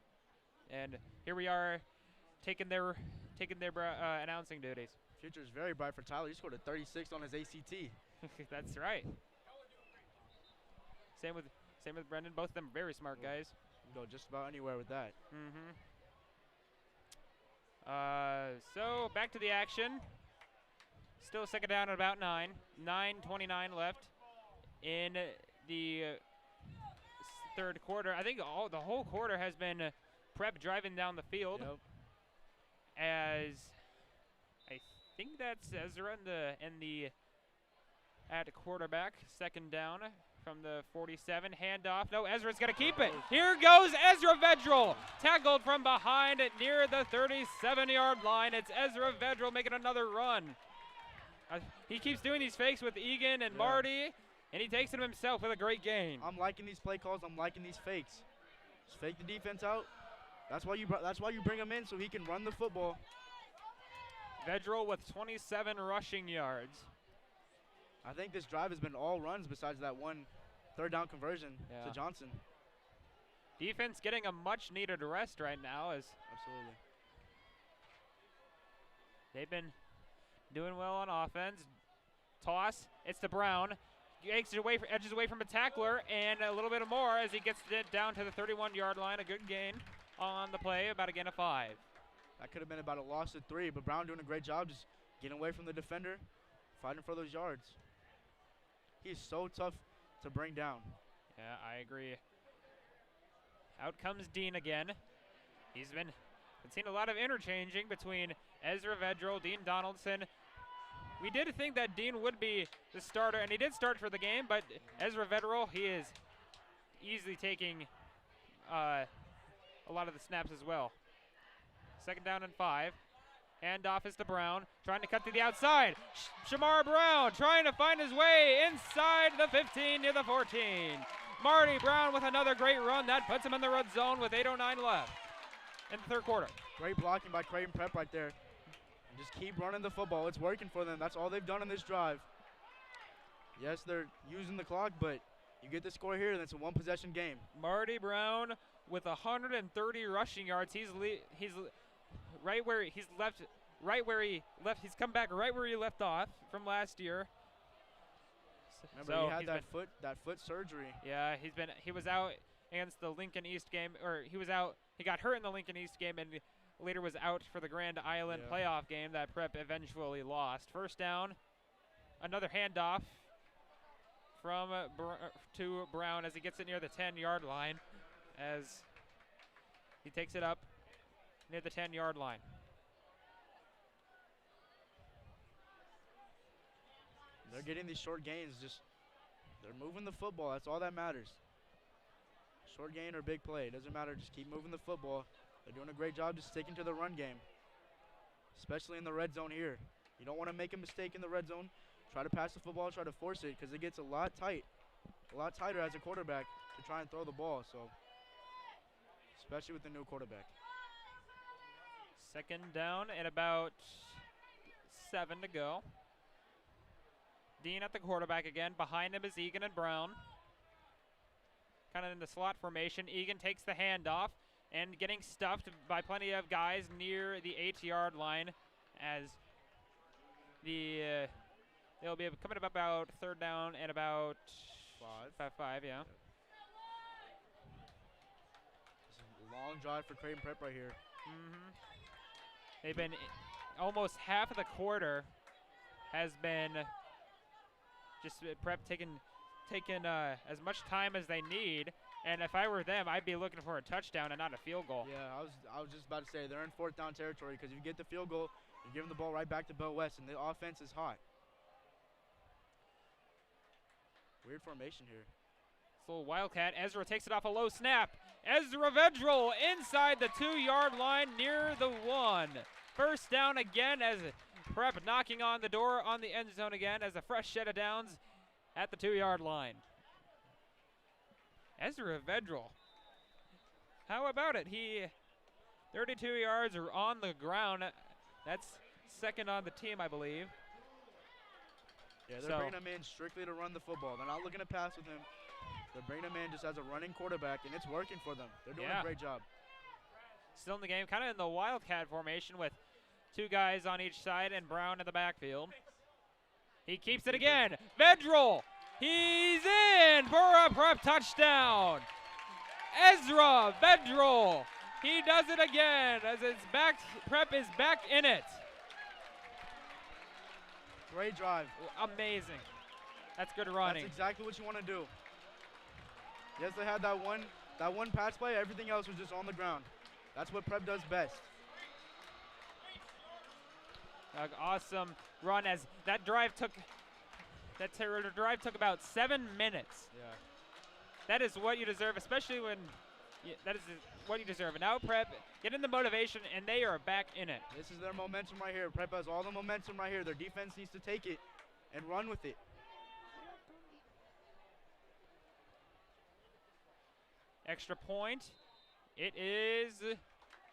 And here we are taking their announcing duties. Future is very bright for Tyler. He scored a 36 on his ACT. That's right. Same with Brendan. Both of them very smart guys. You can go just about anywhere with that. So back to the action. Still second down at about 9. 9:29 left in the third quarter. I think the whole quarter has been Prep driving down the field. Yep. As I think that's Ezra at quarterback. Second down from the 47. Handoff. No, Ezra's going to keep it. Here goes Ezra Vedral. Tackled from behind near the 37-yard line. It's Ezra Vedral making another run. He keeps doing these fakes with Egan and Marty, and he takes it himself with a great gain. I'm liking these play calls. I'm liking these fakes. Just fake the defense out. That's why you bring him in, so he can run the football. Vedral with 27 rushing yards. I think this drive has been all runs besides that one third down conversion to Johnson. Defense getting a much-needed rest right now. Absolutely. They've been doing well on offense. Toss. It's to Brown. Edges away from a tackler, and a little bit more as he gets it down to the 31-yard line. A good gain on the play, about a gain of 5. That could have been about a loss of 3, but Brown doing a great job just getting away from the defender, fighting for those yards. He's so tough to bring down. Yeah, I agree. Out comes Dean again. He's been seen a lot of interchanging between Ezra Vedral, Dean Donaldson. We did think that Dean would be the starter, and he did start for the game, but Ezra Vedral, he is easily taking a lot of the snaps as well. 2nd down and 5. Handoff is to Brown, trying to cut to the outside. Shamar Brown trying to find his way inside the 15 near the 14. Marty Brown with another great run. That puts him in the red zone with 8:09 left in the 3rd quarter. Great blocking by Creighton Prep right there. And just keep running the football. It's working for them. That's all they've done in this drive. Yes, they're using the clock, but you get the score here, and it's a 1-possession game. Marty Brown with 130 rushing yards. He's right where he's left. He's come back right where he left off from last year. Remember, So he had that foot surgery. Yeah, he was out against the Lincoln East game, or he got hurt in the Lincoln East game and later was out for the Grand Island playoff game that Prep eventually lost. 1st down, another handoff from to Brown as he gets it near the 10-yard line as he takes it up near the 10-yard line. They're getting these short gains. They're moving the football. That's all that matters. Short gain or big play. It doesn't matter. Just keep moving the football. They're doing a great job just sticking to the run game, especially in the red zone here. You don't want to make a mistake in the red zone. Try to pass the football, try to force it, because it gets a lot tighter as a quarterback to try and throw the ball. So, especially with the new quarterback. 2nd down and about 7 to go. Dean at the quarterback again. Behind him is Egan and Brown. Kind of in the slot formation. Egan takes the handoff and getting stuffed by plenty of guys near the 8-yard line as they'll be coming up about 3rd down and about 5, yeah. It's a long drive for Creighton Prep right here. They've been almost half of the quarter has been just Prep taking as much time as they need. And if I were them, I'd be looking for a touchdown and not a field goal. Yeah, I was just about to say they're in 4th down territory, because if you get the field goal, you're giving the ball right back to Bellevue West, and the offense is hot. Weird formation here. It's a little Wildcat. Ezra takes it off a low snap. Ezra Vedral inside the 2-yard line near the 1. 1st down again as Prep knocking on the door on the end zone again as a fresh set of downs at the 2-yard line. Ezra Vedral. How about it? 32 yards are on the ground. That's 2nd on the team, I believe. Yeah, they're bringing him in strictly to run the football. They're not looking to pass with him. They're bringing him in just as a running quarterback, and it's working for them. They're doing a great job. Still in the game, kind of in the Wildcat formation with 2 guys on each side and Brown in the backfield. He keeps it again. Vedral. He's in for a Prep touchdown. Ezra Vedral. He does it again as it's back. Prep is back in it. Great drive. Amazing. That's good running. That's exactly what you want to do. Yes, they had that one pass play. Everything else was just on the ground. That's what Prep does best. An awesome run as that drive took about 7 minutes. Yeah. That is what you deserve, especially when that is what you deserve. And now Prep getting the motivation, and they are back in it. This is their momentum right here. Prep has all the momentum right here. Their defense needs to take it and run with it. Extra point. It is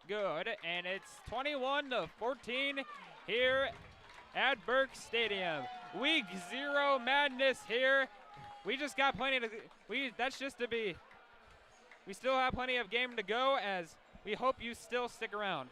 good, and it's 21-14 here at Burke Stadium. Week 0 madness here. We just got plenty to. We still have plenty of game to go, as we hope you still stick around.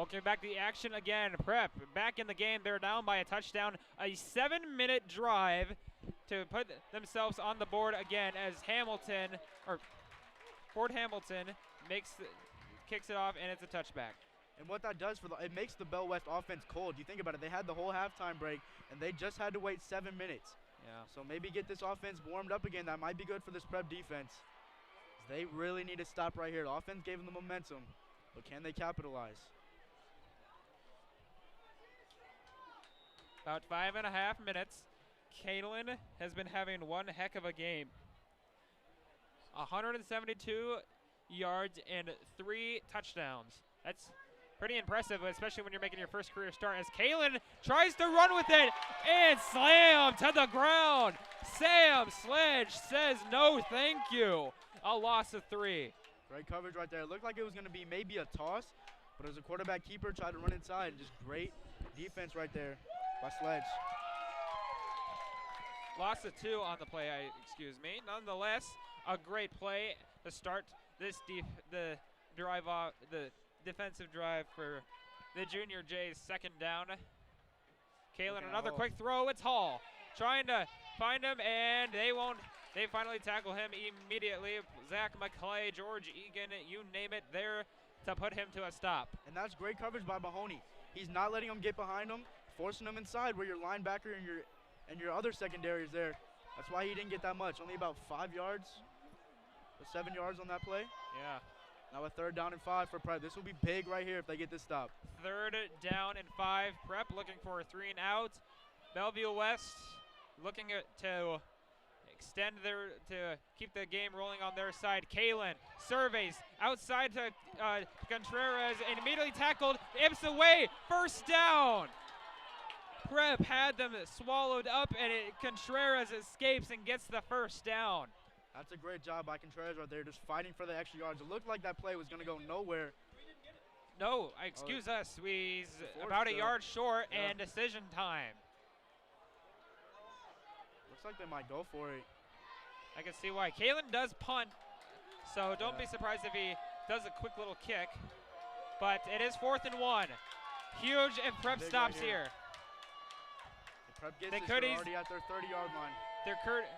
Welcome back to the action again. Prep back in the game. They're down by a touchdown. A 7-minute drive to put themselves on the board again as Ford Hamilton kicks it off, and it's a touchback. And what that does it makes the Bell West offense cold. You think about it, they had the whole halftime break, and they just had to wait 7 minutes. Yeah. So maybe get this offense warmed up again. That might be good for this Prep defense. They really need to stop right here. The offense gave them the momentum, but can they capitalize? About 5.5 minutes. Caitlin has been having one heck of a game. 172 yards and 3 touchdowns. That's pretty impressive, especially when you're making your first career start, as Caitlin tries to run with it and slam to the ground. Sam Sledge says no thank you. A loss of 3. Great coverage right there. It looked like it was going to be maybe a toss, but it was a quarterback keeper tried to run inside. Just great defense right there by Sledge. Loss of 2 on the play, excuse me. Nonetheless, a great play to start this the defensive drive for the Junior Jays. Second down. Caitlin, another quick throw. It's Hall trying to find him, and they finally tackle him immediately. Zach McClay, George Egan, you name it, there to put him to a stop. And that's great coverage by Mahoney. He's not letting him get behind him, forcing him inside where your linebacker and your other secondary is there. That's why he didn't get that much. Only about 5 yards, or 7 yards on that play. Yeah. Now a 3rd down and 5 for Prep. This will be big right here if they get this stop. 3rd down and 5. Prep looking for a 3 and out. Bellevue West looking to extend to keep the game rolling on their side. Kalen surveys outside to Contreras and immediately tackled. Ips away. 1st down. Prep had them swallowed up, and Contreras escapes and gets the 1st down. That's a great job by Contreras right there, just fighting for the extra yards. It looked like that play was going to go nowhere. No, excuse us. He's about a yard short, and decision time. Looks like they might go for it. I can see why. Kalen does punt, so don't be surprised if he does a quick little kick. But it is 4th and 1. Huge if Prep Big stops right here. If Prep gets this, they're already at their 30-yard line.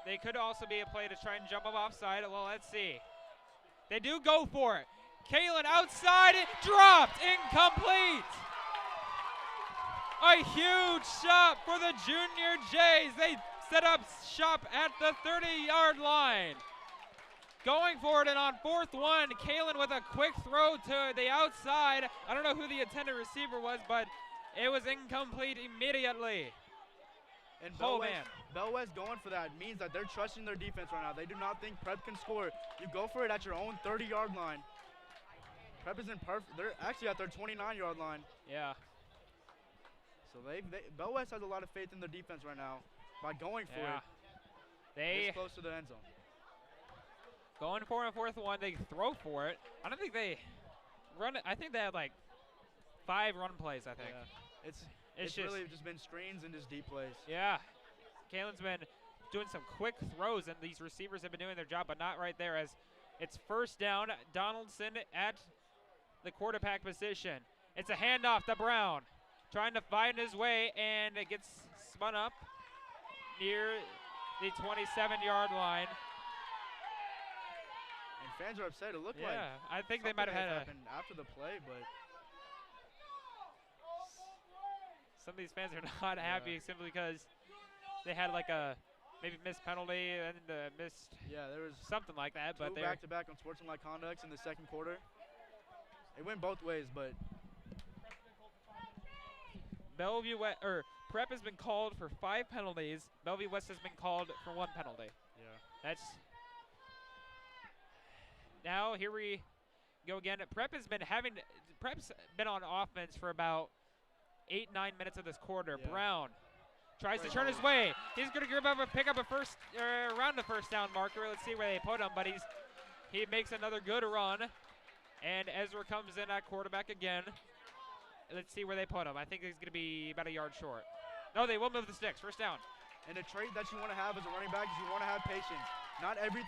They could also be a play to try and jump up offside. Well, let's see. They do go for it. Kalen outside, dropped, incomplete. A huge shot for the Junior Jays. They set up shop at the 30-yard line. Going for it, and on 4th 1, Kalen with a quick throw to the outside. I don't know who the intended receiver was, but it was incomplete immediately. And Bell West going for that means that they're trusting their defense right now. They do not think Prep can score. You go for it at your own 30-yard line. Prep isn't perfect. They're actually at their 29-yard line. Yeah. So Bell West has a lot of faith in their defense right now by going for it. They close to the end zone. Going for it on 4th 1. They throw for it. I don't think they run it. I think they had like 5 run plays, I think. Yeah. It's really just been screens and just deep plays. Yeah. Kalen's been doing some quick throws, and these receivers have been doing their job, but not right there, as it's 1st down. Donaldson at the quarterback position. It's a handoff to Brown, trying to find his way, and it gets spun up near the 27-yard line. And fans are upset. It looked like I think they might have had happened after the play, but some of these fans are not happy simply because they had like a maybe missed penalty and missed there was something like that. But they're back-to-back on sportsmanlike conducts in the 2nd quarter. It went both ways, but Bellevue West Prep has been called for 5 penalties. Bellevue West has been called for 1 penalty. Yeah. Now here we go again. Prep's been on offense for about 8-9 minutes of this quarter. Yeah. Brown tries to turn his way. He's going to pick up around the 1st down marker. Let's see where they put him, but he makes another good run. And Ezra comes in at quarterback again. Let's see where they put him. I think he's going to be about a yard short. No, they will move the sticks. 1st down. And a trait that you want to have as a running back is you want to have patience. Not every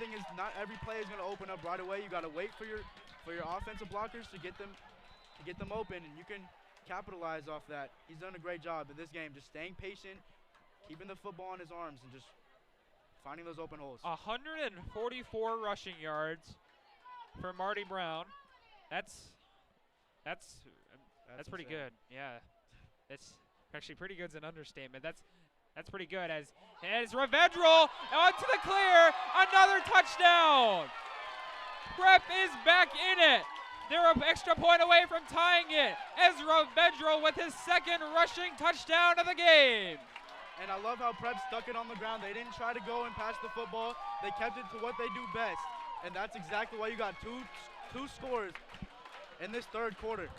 play is going to open up right away. You got to wait for your offensive blockers to get them open, and you can capitalize off that. He's done a great job in this game, just staying patient, keeping the football in his arms, and just finding those open holes. 144 rushing yards for Marty Brown. That's pretty insane. good. Yeah, it's actually pretty good as an understatement. That's pretty good. As Ravedral onto the clear, another touchdown. Prep is back in it. They're an extra point away from tying it. Ezra Vedral with his second rushing touchdown of the game. And I love how Prep stuck it on the ground. They didn't try to go and pass the football. They kept it to what they do best. And that's exactly why you got two scores in this third quarter.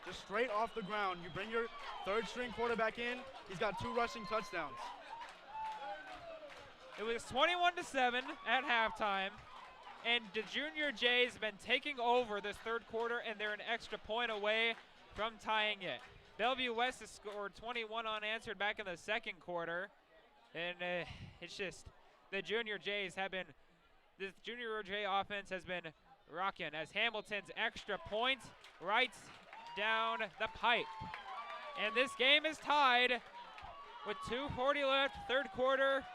Just straight off the ground. You bring your third string quarterback in. He's got 2 rushing touchdowns. It was 21-7 at halftime. And the Junior Jays have been taking over this third quarter, and they're an extra point away from tying it. Bellevue West has scored 21 unanswered back in the second quarter. And it's just the Junior Jays have been, this Junior Jay offense has been rocking as Hamilton's extra point right down the pipe. And this game is tied with 2:40 left, third quarter.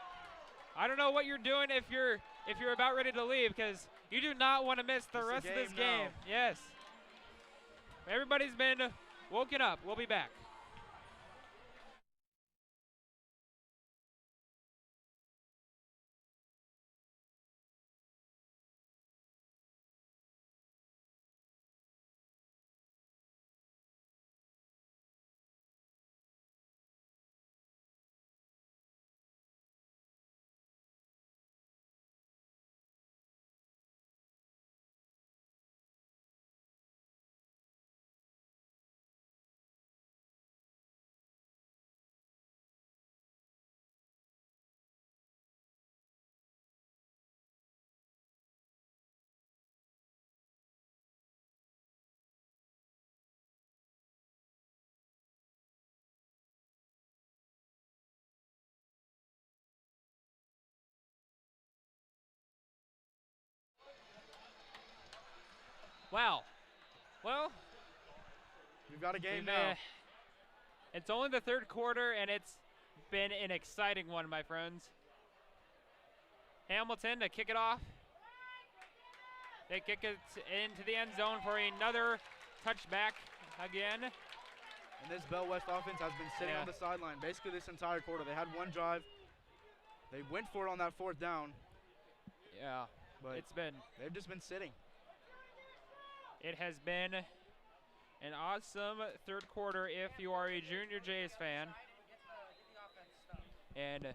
I don't know what you're doing if you're about ready to leave, because you do not want to miss the rest of this game. Yes. Everybody's been woken up. We'll be back. Wow. Well, we've got a game now. It's only the third quarter, and it's been an exciting one, my friends. Hamilton to kick it off. They kick it into the end zone for another touchback again. And this Bell West offense has been sitting on the sideline basically this entire quarter. They had one drive. They went for it on that fourth down. Yeah, but they've just been sitting. It has been an awesome third quarter if you are a Junior Jays fan. And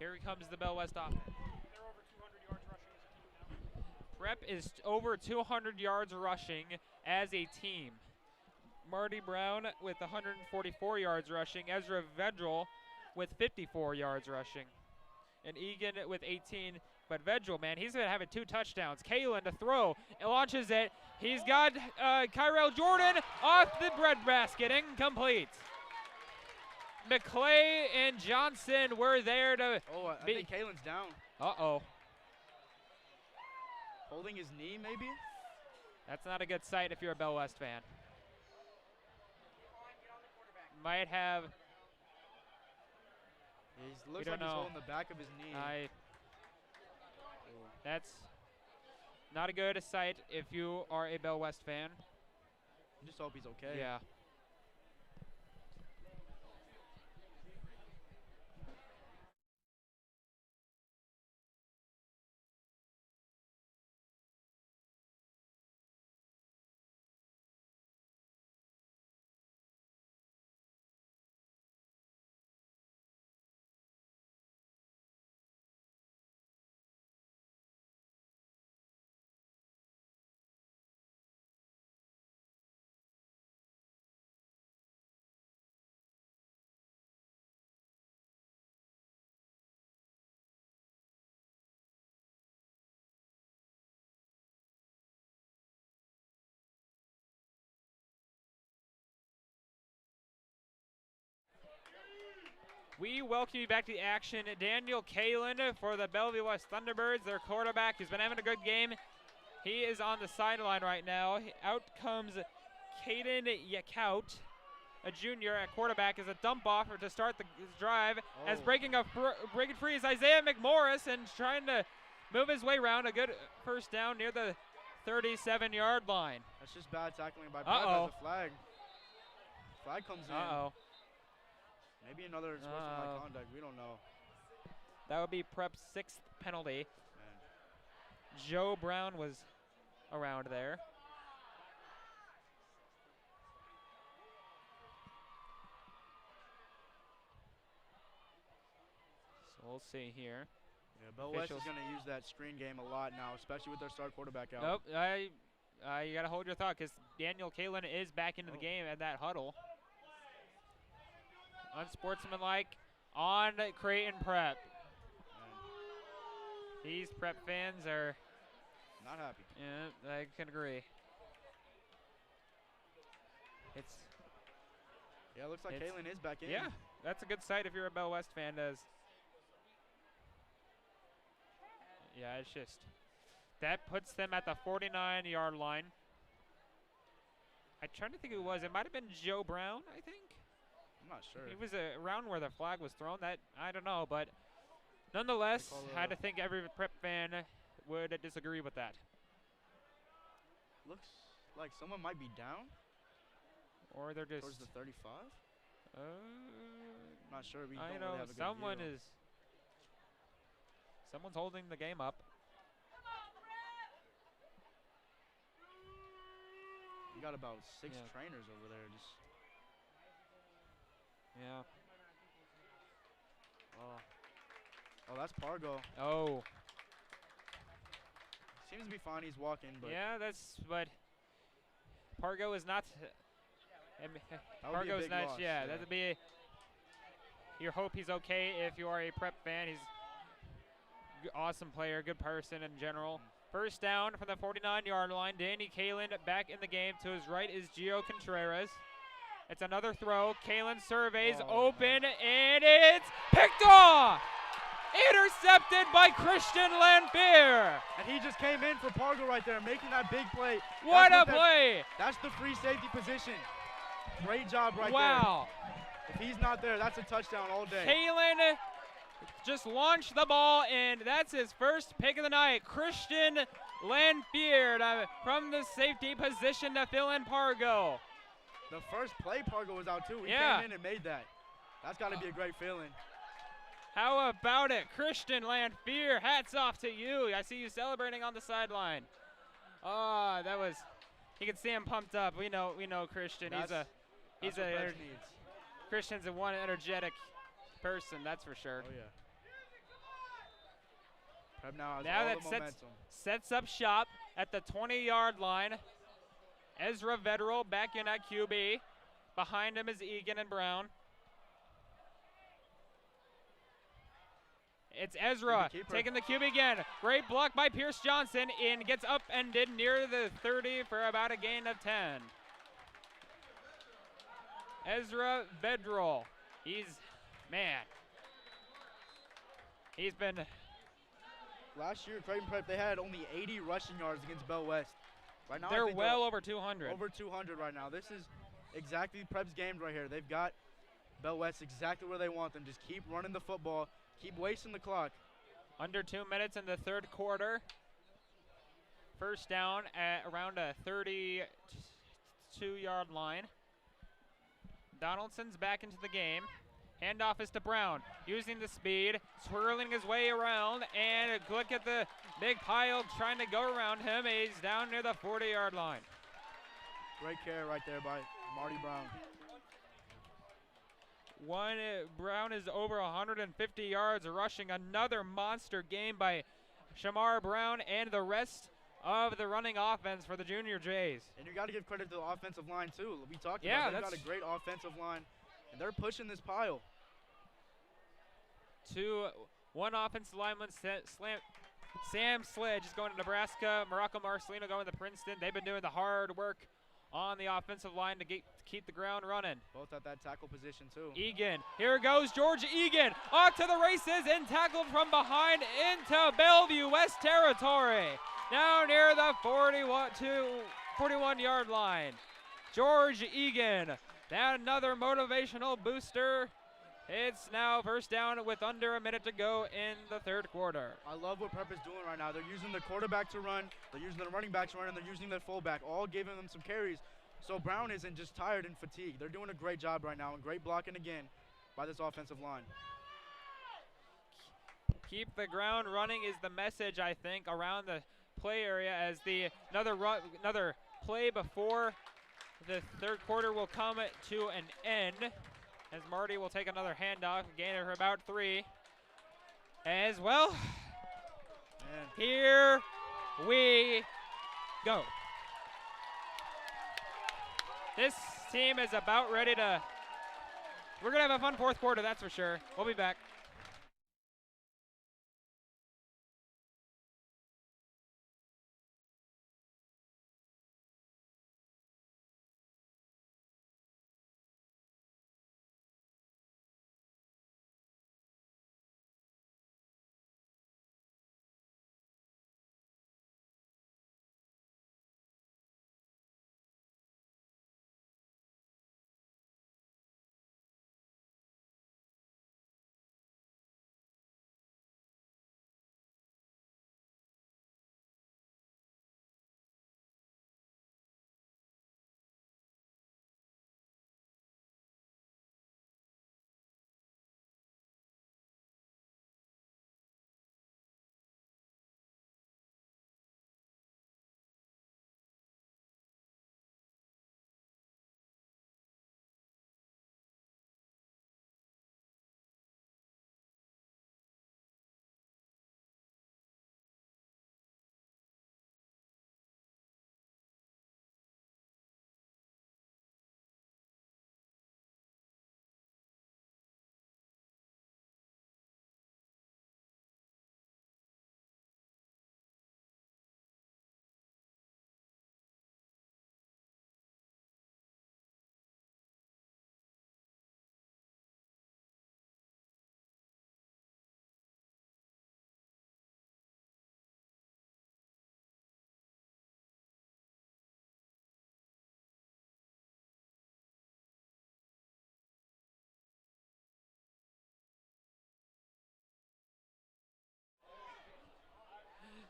here comes the Bell West offense. They're over 200 yards rushing as a team now. Prep is over 200 yards rushing as a team. Marty Brown with 144 yards rushing. Ezra Vedral with 54 yards rushing. And Egan with 18. But Vedral, man, he's been having 2 touchdowns. Kalen to throw. It launches it. He's got Kyrell Jordan off the breadbasket. Incomplete. McClay and Johnson were there to. Oh, I think Kalen's down. Uh-oh. Holding his knee, maybe? That's not a good sight if you're a Bell West fan. Might have. He looks like he's holding the back of his knee. That's not a good sight if you are a Bell West fan. I just hope he's okay. Yeah. We welcome you back to the action. Daniel Kalen for the Bellevue West Thunderbirds, their quarterback, who's been having a good game. He is on the sideline right now. Out comes Caden Yakout a junior at quarterback, is a dump off to start the drive. As Oh. breaking free is Isaiah McMorris and trying to move his way around. A good first down near the 37-yard line. That's just bad tackling by Prep. Uh-oh. As a flag. Flag comes in. Uh-oh. Maybe another sportsmanlike conduct. We don't know. That would be Prep's 6th penalty. Man. Joe Brown was around there. So we'll see here. Yeah, Bellevue West is Officials. going to use that screen game a lot now, especially with their star quarterback out. Nope, you got to hold your thought because Daniel Kalin is back into the game at that huddle. Unsportsmanlike on Creighton Prep. And These Prep fans are, not happy. yeah, I can agree. Yeah, it looks like It's- Kalin is back in. Yeah, that's a good sight if you're a Bell West fan. Yeah, it's just, that puts them at the 49-yard line. I'm trying to think who it was. It might have been Joe Brown, I think. I'm not sure. He was around where the flag was thrown. That I don't know, but nonetheless, call I had to think every Prep fan would disagree with that. Looks like someone might be down Or they're just, towards the 35. I'm not sure. We I don't know really have a good someone view. someone's holding the game up. We got about 6 Yeah. trainers over there. Just Yeah. oh, that's Pargo. Oh. Seems to be fine. He's walking, but Yeah, but Pargo is not. that would be a Pargo's big not. loss, Yeah, that'd be. You hope he's okay if you are a Prep fan. He's awesome player, good person in general. First down from the 49-yard line. Danny Kalin back in the game. To his right is Gio Contreras. It's another throw. Kalin surveys, Oh, open, and it's picked off! Intercepted by Christian Lanphier. And he just came in for Pargo right there, making that big play. What That's a play! That's the free safety position. Great job right Wow. there. If he's not there, that's a touchdown all day. Kalin just launched the ball, and that's his first pick of the night. Christian Lanphier from the safety position to fill in Pargo. The first play Pargo was out too. He Yeah. came in and made that. That's got to be a great feeling. How about it, Christian Lanphier? Hats off to you. I see you celebrating on the sideline. Oh, that was. You can see him pumped up. We know Christian. That's what Preds needs. Christian's a one energetic person. That's for sure. Oh yeah. Prep now has Now all that the momentum. sets up shop at the 20-yard line. Ezra Vedral back in at QB. Behind him is Egan and Brown. It's Ezra keeper. taking the QB again. Great block by Pierce Johnson and gets upended near the 30 for about a gain of 10. Ezra Vedral. He's been. Last year, Creighton Prep, they had only 80 rushing yards against Bell West. Right now, I They're think well over 200. over 200 right now. This is exactly Prep's game right here. They've got Bell West exactly where they want them. Just keep running the football. Keep wasting the clock. Under 2 minutes in the third quarter. First down at around a 32-yard line. Donaldson's back into the game. Handoff is to Brown, using the speed, swirling his way around, and look at the big pile trying to go around him. He's down near the 40-yard line. Great carry right there by Marty Brown. Brown is over 150 yards rushing. Another monster game by Shamar Brown and the rest of the running offense for the Junior Jays. And you got to give credit to the offensive line, too. We talked Yeah, about they've got a great offensive line, and they're pushing this pile. One offensive lineman, Sam Sledge is going to Nebraska. Morocco Marcelino going to Princeton. They've been doing the hard work on the offensive line to keep the ground running. Both at that tackle position, too. Egan, here goes George Egan, off to the races and tackled from behind into Bellevue West territory. Now near the 41-yard line. George Egan That another motivational booster. It's now first down with under a minute to go in the third quarter. I love what Prep is doing right now. They're using the quarterback to run, they're using the running back to run, and they're using the fullback, all giving them some carries. So Brown isn't just tired and fatigued. They're doing a great job right now, and great blocking again by this offensive line. Keep the ground running is the message, I think, around the play area as the another play before the third quarter will come to an end, as Marty will take another handoff, gain it for about 3. As well, Man. Here we go. This team is about ready to, we're going to have a fun fourth quarter, that's for sure. We'll be back.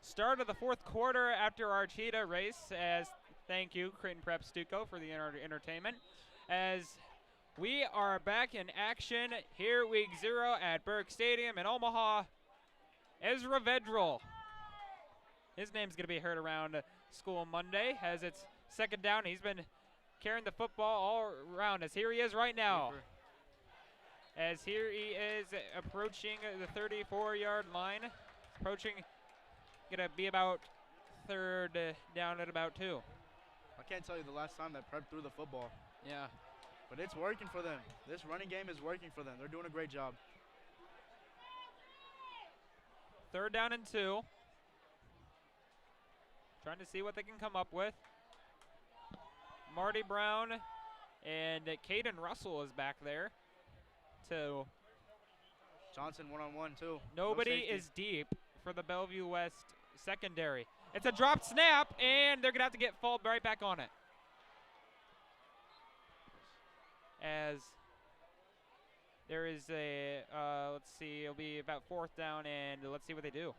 Start of the fourth quarter after our cheetah race, as thank you Creighton Prep Stuco for the entertainment, as we are back in action here week 0 at Burke Stadium in Omaha. Ezra Vedral, his name's going to be heard around school Monday as it's second down. He's been carrying the football all around us. Here he is right now. As here he is approaching the 34-yard line, approaching. Gonna be about third down at about 2. I can't tell you the last time that Prep threw the football. Yeah. But it's working for them. This running game is working for them. They're doing a great job. Third down and 2. Trying to see what they can come up with. Marty Brown and Caden Russell is back there. Johnson one-on-one too. Nobody is deep for the Bellevue West secondary. It's a dropped snap, and they're going to have to get fall right back on it. As there is a, let's see, it'll be about fourth down, and let's see what they do.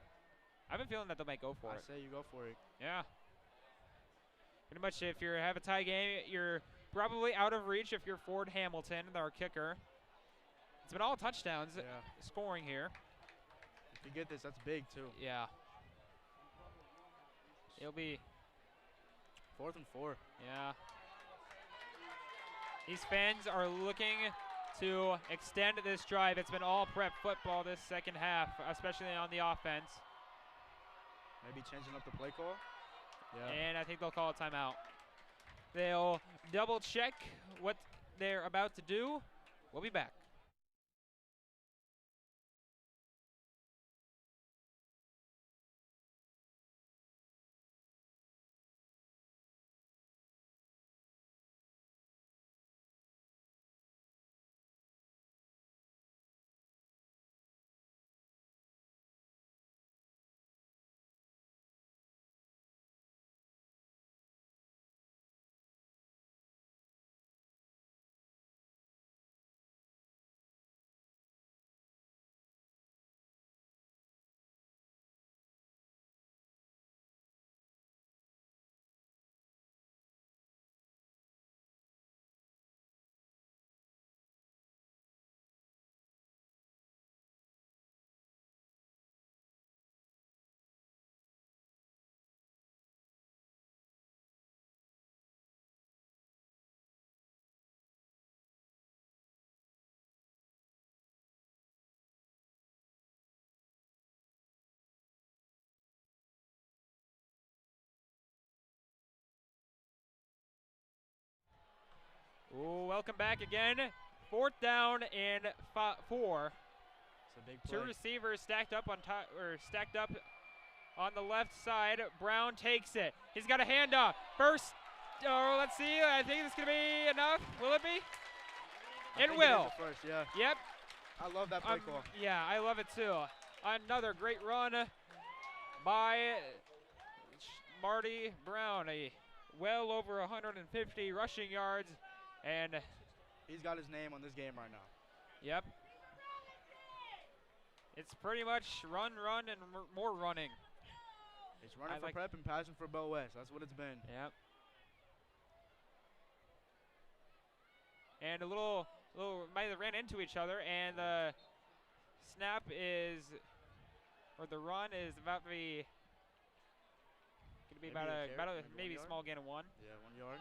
I have a feeling that they might go for it. I say you go for it. Yeah. Pretty much if you have a tie game, you're probably out of reach if you're Ford Hamilton, our kicker. It's been all touchdowns scoring here. If you get this, that's big too. Yeah. It'll be 4th and 4. Yeah. These fans are looking to extend this drive. It's been all Prep football this second half, especially on the offense. Maybe changing up the play call. Yeah. And I think they'll call a timeout. They'll double check what they're about to do. We'll be back. Ooh, welcome back again. 4th down and 4. It's a big play. 2 receivers stacked up on top, or stacked up on the left side. Brown takes it. He's got a handoff. First, let's see. I think it's gonna be enough. Will it be? It will. First, yeah. Yep. I love that play call. Yeah, I love it too. Another great run by Marty Brown. Well over 150 rushing yards, and he's got his name on this game right now. Yep. It's pretty much run, and more running. It's running for prep and passing for Bellevue West. That's what it's been. Yep. And a little might have ran into each other, and the snap is, or the run is about to be, maybe a small gain of 1. Yeah, 1 yard.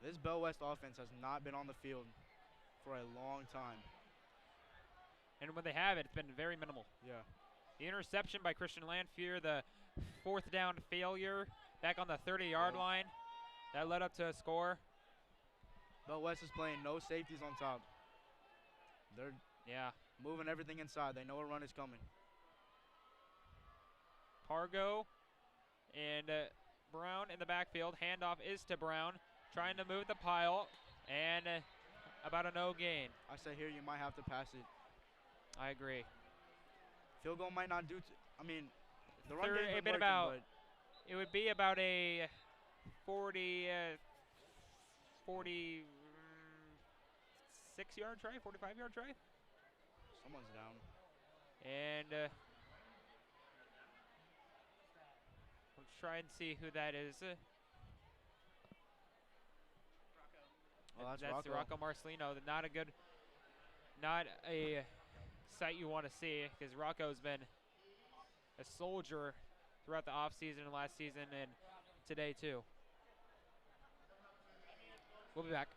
This Bellevue West offense has not been on the field for a long time. And when they have it, it's been very minimal. Yeah. The interception by Christian Lanfear, the 4th down failure back on the 30-yard line, that led up to a score. Bellevue West is playing no safeties on top. They're moving everything inside. They know a run is coming. Pargo and Brown in the backfield. Handoff is to Brown, trying to move the pile, and about a no gain. I say here you might have to pass it. I agree. Field goal might not do. The run game's been working, it would be about a 46-yard try, 45-yard try. Someone's down. And we'll try and see who that is. Well, that's Rocco Marcelino. Not a sight you want to see, because Rocco's been a soldier throughout the offseason and last season and today too. We'll be back.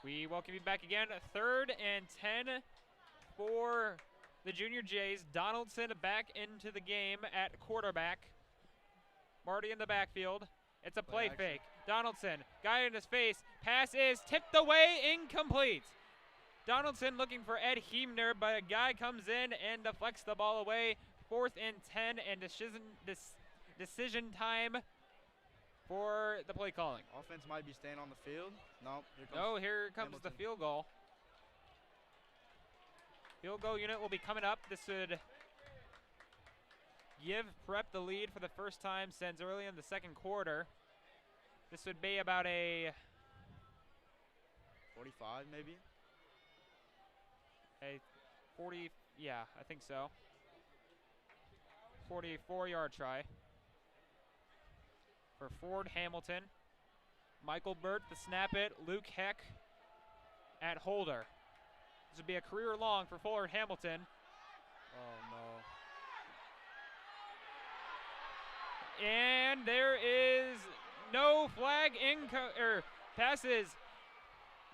We welcome you back again. 3rd and 10 for the Junior Jays. Donaldson back into the game at quarterback. Marty in the backfield. It's a play fake. Donaldson, guy in his face. Pass is tipped away, incomplete. Donaldson looking for Ed Heemner, but a guy comes in and deflects the ball away. 4th and 10, and decision time for the play calling. Offense might be staying on the field. Here comes the field goal. Field goal unit will be coming up. This would give Prep the lead for the first time since early in the 2nd quarter. This would be about a 45 maybe? A 40, yeah, I think so. 44-yard try for Ford Hamilton. Michael Burt to snap it. Luke Heck at holder. This would be a career long for Ford Hamilton. Oh, no. And there is no flag passes.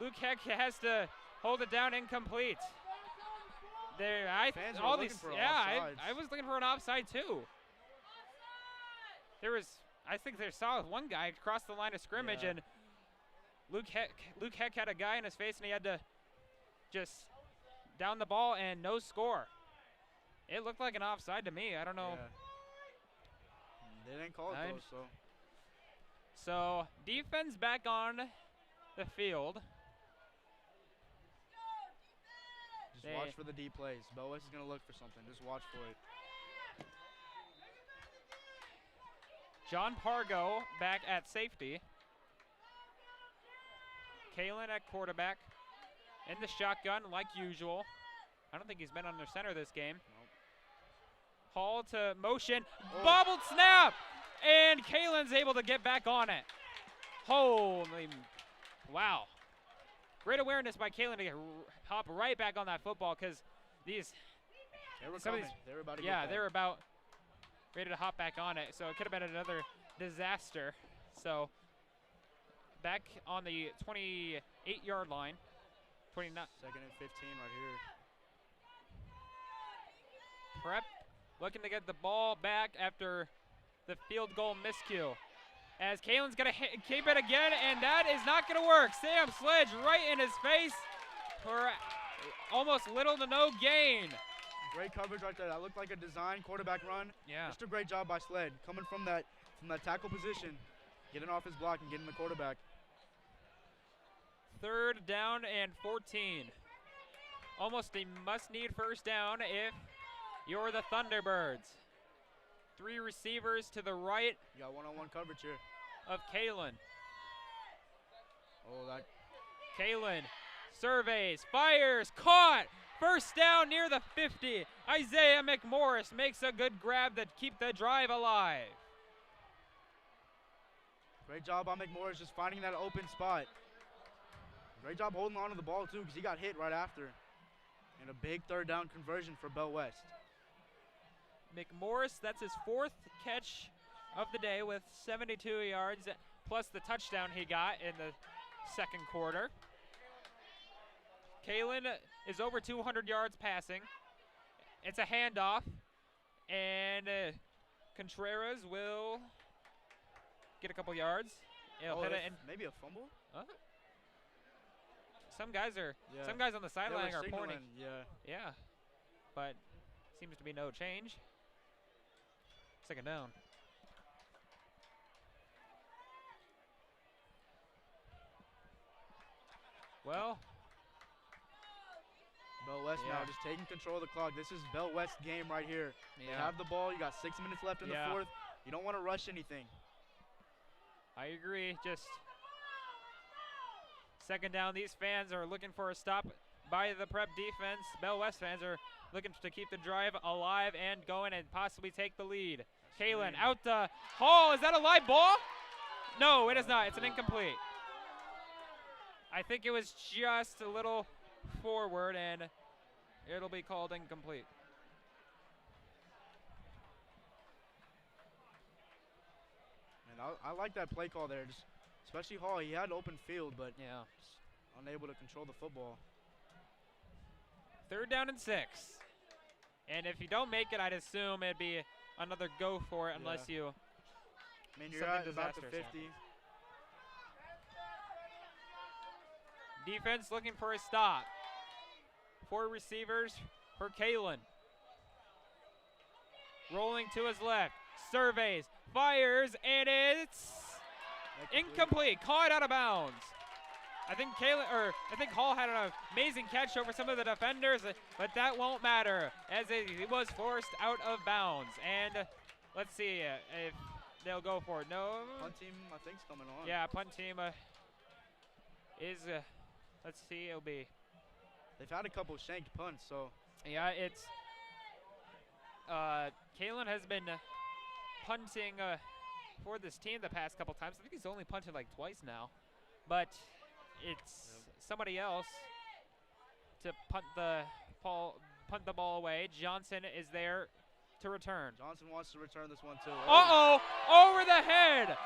Luke Heck has to hold it down, incomplete. There, I was looking for an offside too. I think they saw one guy cross the line of scrimmage, and Luke Heck had a guy in his face, and he had to just down the ball and no score. It looked like an offside to me. I don't know. Yeah. They didn't call it though, so. So defense back on the field. Just watch for the D plays. Bellevue West is going to look for something. Just watch for it. John Pargo back at safety. Kalen at quarterback. In the shotgun like usual. I don't think he's been under center this game. Nope. Hall to motion. Bobbled snap! And Kalen's able to get back on it. Holy, wow. Great awareness by Kalen to hop right back on that football, because these. They were coming. They were about to yeah, they were about ready to hop back on it. So it could have been another disaster. So back on the 28-yard line. 29. 2nd and 15 right here. Prep looking to get the ball back after the field goal miscue. As Kalen's going to keep it again, and that is not going to work. Sam Sledge right in his face for almost little to no gain. Great coverage right there. That looked like a design quarterback run. Yeah. Just a great job by Sled. Coming from that tackle position, getting off his block and getting the quarterback. 3rd down and 14. Almost a must-need first down if you're the Thunderbirds. 3 receivers to the right. You got one-on-one coverage here. Of Kalen. Oh, that. Kalen surveys, fires, caught. First down near the 50. Isaiah McMorris makes a good grab to keep the drive alive. Great job by McMorris just finding that open spot. Great job holding on to the ball, too, because he got hit right after. And a big 3rd down conversion for Bellevue West. McMorris, that's his 4th catch of the day with 72 yards, plus the touchdown he got in the 2nd quarter. Kalen is over 200 yards passing. It's a handoff, and Contreras will get a couple yards. He'll hit it in. Maybe a fumble? Some guys on the sideline are pointing. Yeah, but seems to be no change. 2nd down. Well, Bellevue West now just taking control of the clock. This is Bellevue West game right here. They have the ball. You got 6 minutes left in the 4th. You don't want to rush anything. I agree. Just 2nd down. These fans are looking for a stop by the prep defense. Bellevue West fans are looking to keep the drive alive and going and possibly take the lead. Kalen out to Hall. Is that a live ball? No, it is not. It's an incomplete. I think it was just a little forward, and it'll be called incomplete. And I like that play call there, just especially Hall. He had open field, but just unable to control the football. 3rd down and 6. And if you don't make it, I'd assume it'd be another go for it unless you. I mean, you're at about the 50. Defense looking for a stop. 4 receivers for Kalen. Rolling to his left. Surveys, fires, and it's incomplete. Caught out of bounds. I think Hall had an amazing catch over some of the defenders, but that won't matter as he was forced out of bounds. And let's see if they'll go for it. No. Punt team, I think, is coming on. Yeah, punt team is. Let's see, it'll be. They've had a couple shanked punts, so. Yeah, it's. Kalen has been punting for this team the past couple times. I think he's only punted like twice now, but it's somebody else to punt the ball away. Johnson is there to return. Johnson wants to return this one too. Uh-oh, over the head.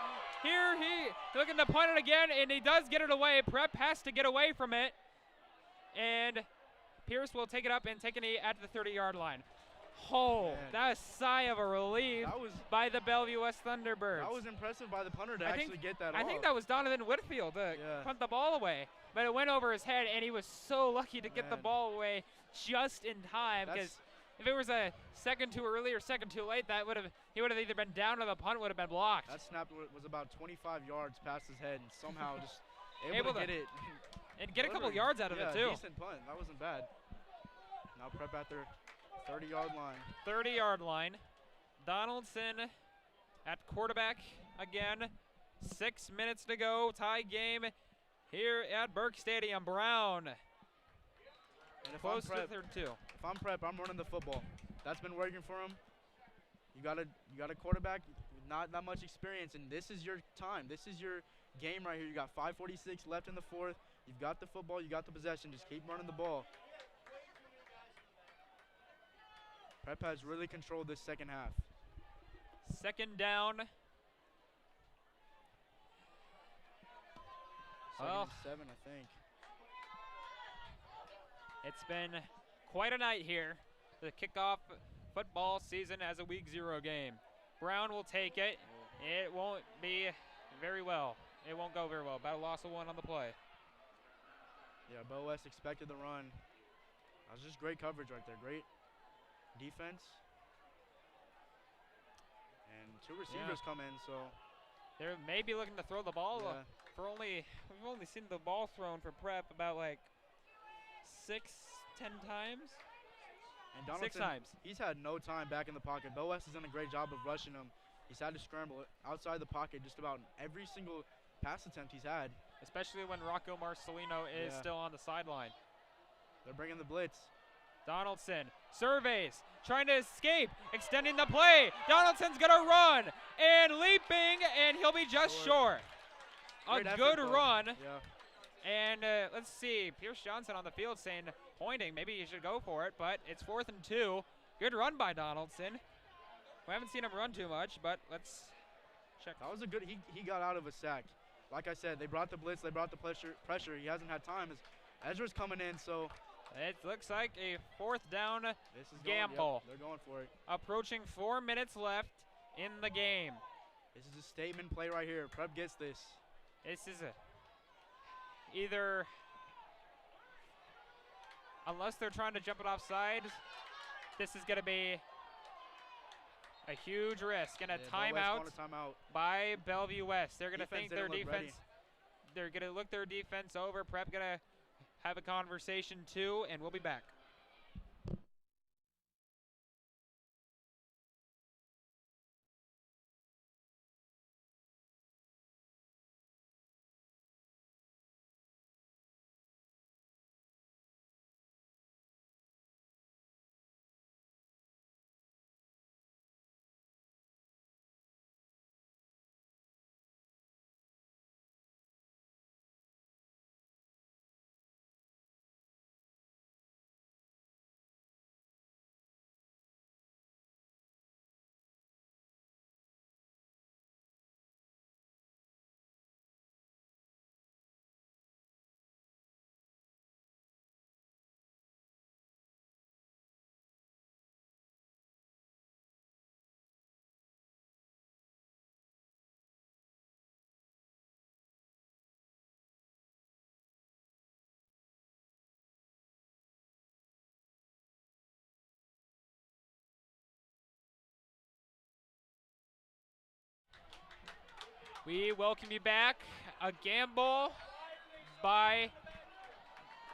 Here he looking to punt it again, and he does get it away. Prep has to get away from it, and Pierce will take it up and take a knee at the 30-yard line. Oh, Man. that was a sigh of a relief That was by the Bellevue West Thunderbirds. that was impressive by the punter to actually get that I off. think that was Donovan Whitfield to punt the ball away. But it went over his head, and he was so lucky to get the ball away just in time. Because if it was a second too early or second too late, he would have either been down or the punt would have been blocked. That snap was about 25 yards past his head, and somehow just able to get it. And get a couple yards out of it, too. Decent punt. That wasn't bad. Now Prep at their 30-yard line. 30-yard line. Donaldson at quarterback again. 6 minutes to go. Tie game here at Burke Stadium. Brown close to third two. If I'm Prep, I'm running the football. That's been working for him. You got a quarterback with not that much experience, and this is your time. This is your game right here. You got 5:46 left in the fourth. You've got the football. You got the possession. Just keep running the ball. Prep has really controlled this second half. Second down. Second and 7, I think. It's been quite a night here. The kickoff football season as a week 0 game. Brown will take it. It won't be very well. It won't go very well. About a loss of 1 on the play. Yeah, Bellevue West expected the run. That was just great coverage right there. Great defense. And 2 receivers come in, so they're maybe looking to throw the ball. We've only seen the ball thrown for Prep about like 6-10 times. And Donaldson, 6 times. He's had no time back in the pocket. Bellevue West has done a great job of rushing him. He's had to scramble outside the pocket just about every single pass attempt he's had. Especially when Rocco Marcelino is still on the sideline. They're bringing the blitz. Donaldson surveys, trying to escape, extending the play. Donaldson's gonna run and leaping, and he'll be just short. A good run. Yeah. And let's see, Pierce Johnson on the field pointing, maybe you should go for it, but it's 4th and 2. Good run by Donaldson. We haven't seen him run too much, but let's check. That was a good, he got out of a sack. Like I said, they brought the blitz, they brought the pressure. He hasn't had time. Ezra's coming in, so. It looks like a 4th down this is gamble. They're going for it. Approaching 4 minutes left in the game. This is a statement play right here. Prep gets this. This is either, unless they're trying to jump it offside, this is going to be a huge risk and a timeout by Bellevue West. They're going to think their defense. They're going to look their defense over. Prep going to have a conversation too, and we'll be back. We welcome you back. A gamble by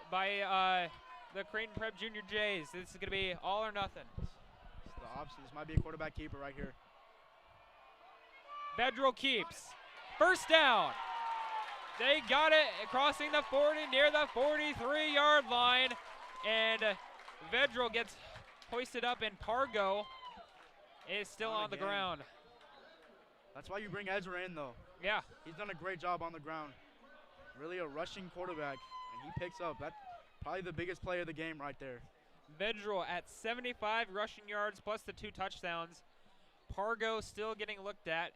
the Creighton Prep Junior Jays. This is going to be all or nothing. It's the option. This might be a quarterback keeper right here. Vedral keeps. First down. They got it crossing the 40 near the 43-yard line. And Vedral gets hoisted up, and Pargo is still on the ground. That's why you bring Ezra in, though. Yeah. He's done a great job on the ground. Really a rushing quarterback, and he picks up. That's probably the biggest play of the game right there. Vedral at 75 rushing yards plus the 2 touchdowns. Pargo still getting looked at.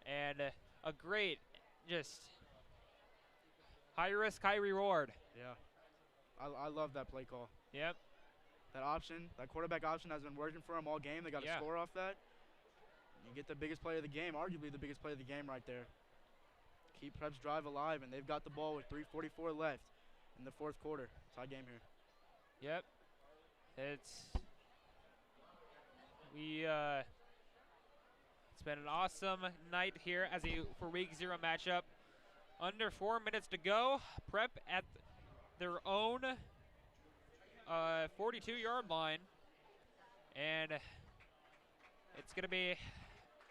And a great, just high risk, high reward. Yeah. I love that play call. Yep. That option, that quarterback option has been working for them all game. They got to score off that. You get the biggest play of the game, arguably the biggest play of the game right there. Keep Prep's drive alive, and they've got the ball with 3:44 left in the fourth quarter. Tie game here. Yep. It's been an awesome night here for week 0 matchup. Under 4 minutes to go. Prep at their own 42-yard line, and it's gonna be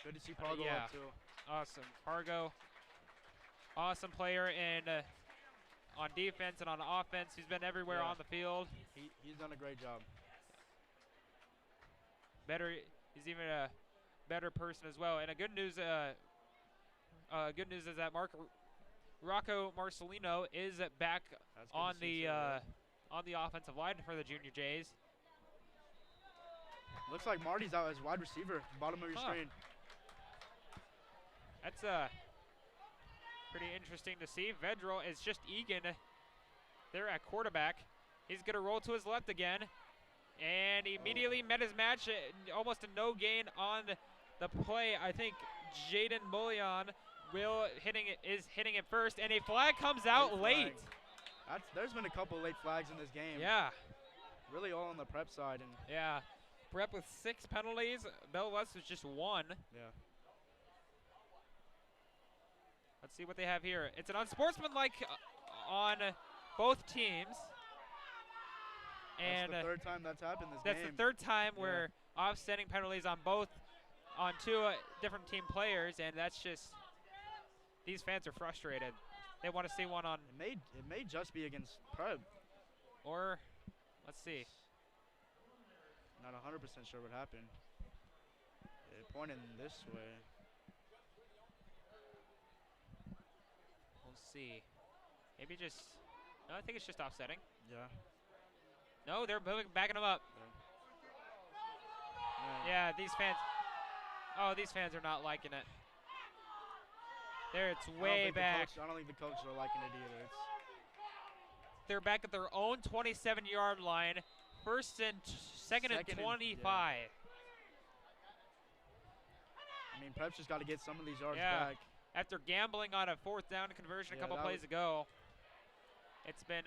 good to see Pargo up too. Awesome, Pargo, awesome player on defense and on offense. He's been everywhere on the field. He's done a great job. He's even a better person as well. And good news is that Rocco Marcelino is back on the offensive line for the Junior Jays. Looks like Marty's out as wide receiver, bottom of your screen. That's pretty interesting to see. Vedral is just Egan there at quarterback. He's going to roll to his left again. And he immediately met his match, almost a no gain on the play. I think Jaden Bullion is hitting it first, and a flag comes out late. There's been a couple late flags in this game. Yeah. Really all on the Prep side. Yeah. Prep with 6 penalties. Bellevue West was just 1. Yeah. Let's see what they have here. It's an unsportsmanlike on both teams. And that's the third time that's happened this game. That's the third time we're offsetting penalties on 2 different team players, and that's just, these fans are frustrated. They want to see one on. It may just be against Prep. Or, let's see. Not 100% sure what happened. It pointed this way. We'll see. Maybe just, no, I think it's just offsetting. Yeah. No, they're backing them up. Yeah, these fans are not liking it. There, it's way back. I don't think the coaches are liking it either. They're back at their own 27-yard line. Second and 25. I mean, Prep's just got to get some of these yards back. After gambling on a 4th down conversion a couple plays ago, it's been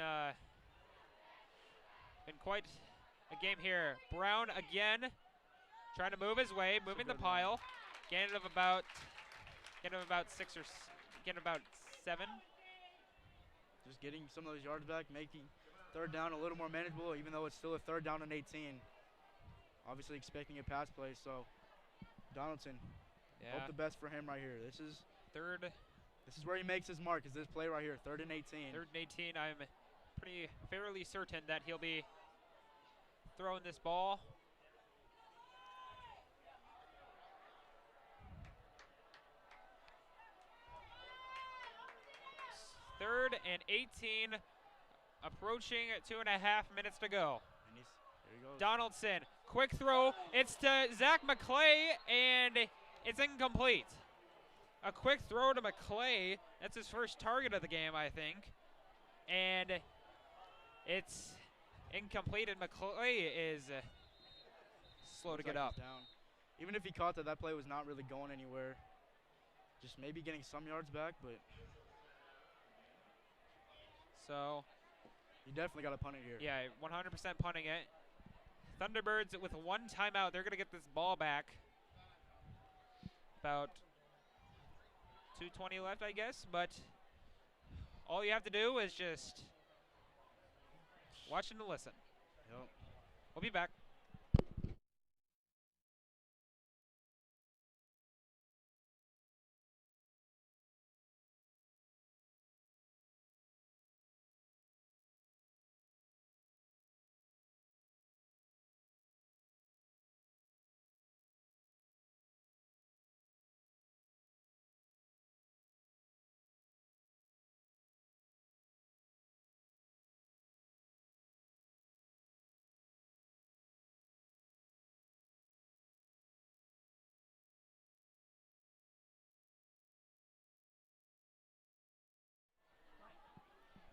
quite a game here. Brown again, trying to move his way, moving the pile. Gain of about 6 or gain about 7. Just getting some of those yards back, making 3rd down a little more manageable, even though it's still a 3rd down and 18. Obviously expecting a pass play, so Donaldson, hope the best for him right here. This is where he makes his mark, is this play right here, 3rd and 18. 3rd and 18, I'm fairly certain that he'll be throwing this ball. Third and 18, approaching 2.5 minutes to go. Here he goes. Donaldson, quick throw. It's to Zach McClay, and it's incomplete. A quick throw to McClay. That's his first target of the game, I think. And it's incomplete, and McClay is slow to get up. Down. Even if he caught that play was not really going anywhere. Just maybe getting some yards back, but. So. You definitely got to punt it here. Yeah, 100% punting it. Thunderbirds with 1 timeout. They're going to get this ball back. About 2:20 left, I guess. But all you have to do is just watch and listen. Yep. We'll be back.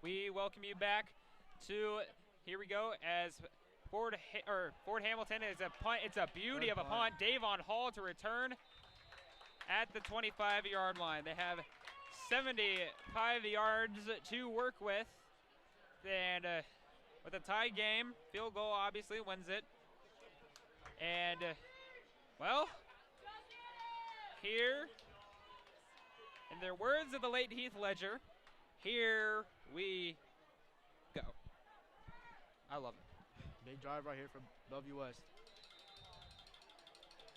We welcome you back to, here we go, as Ford Hamilton is a punt. It's a beauty of a punt. Davon Hall to return at the 25-yard line. They have 75 yards to work with. And with a tie game, field goal obviously wins it. And, well, here, in the words of the late Heath Ledger, here we go. I love it. Big drive right here from Bellevue West.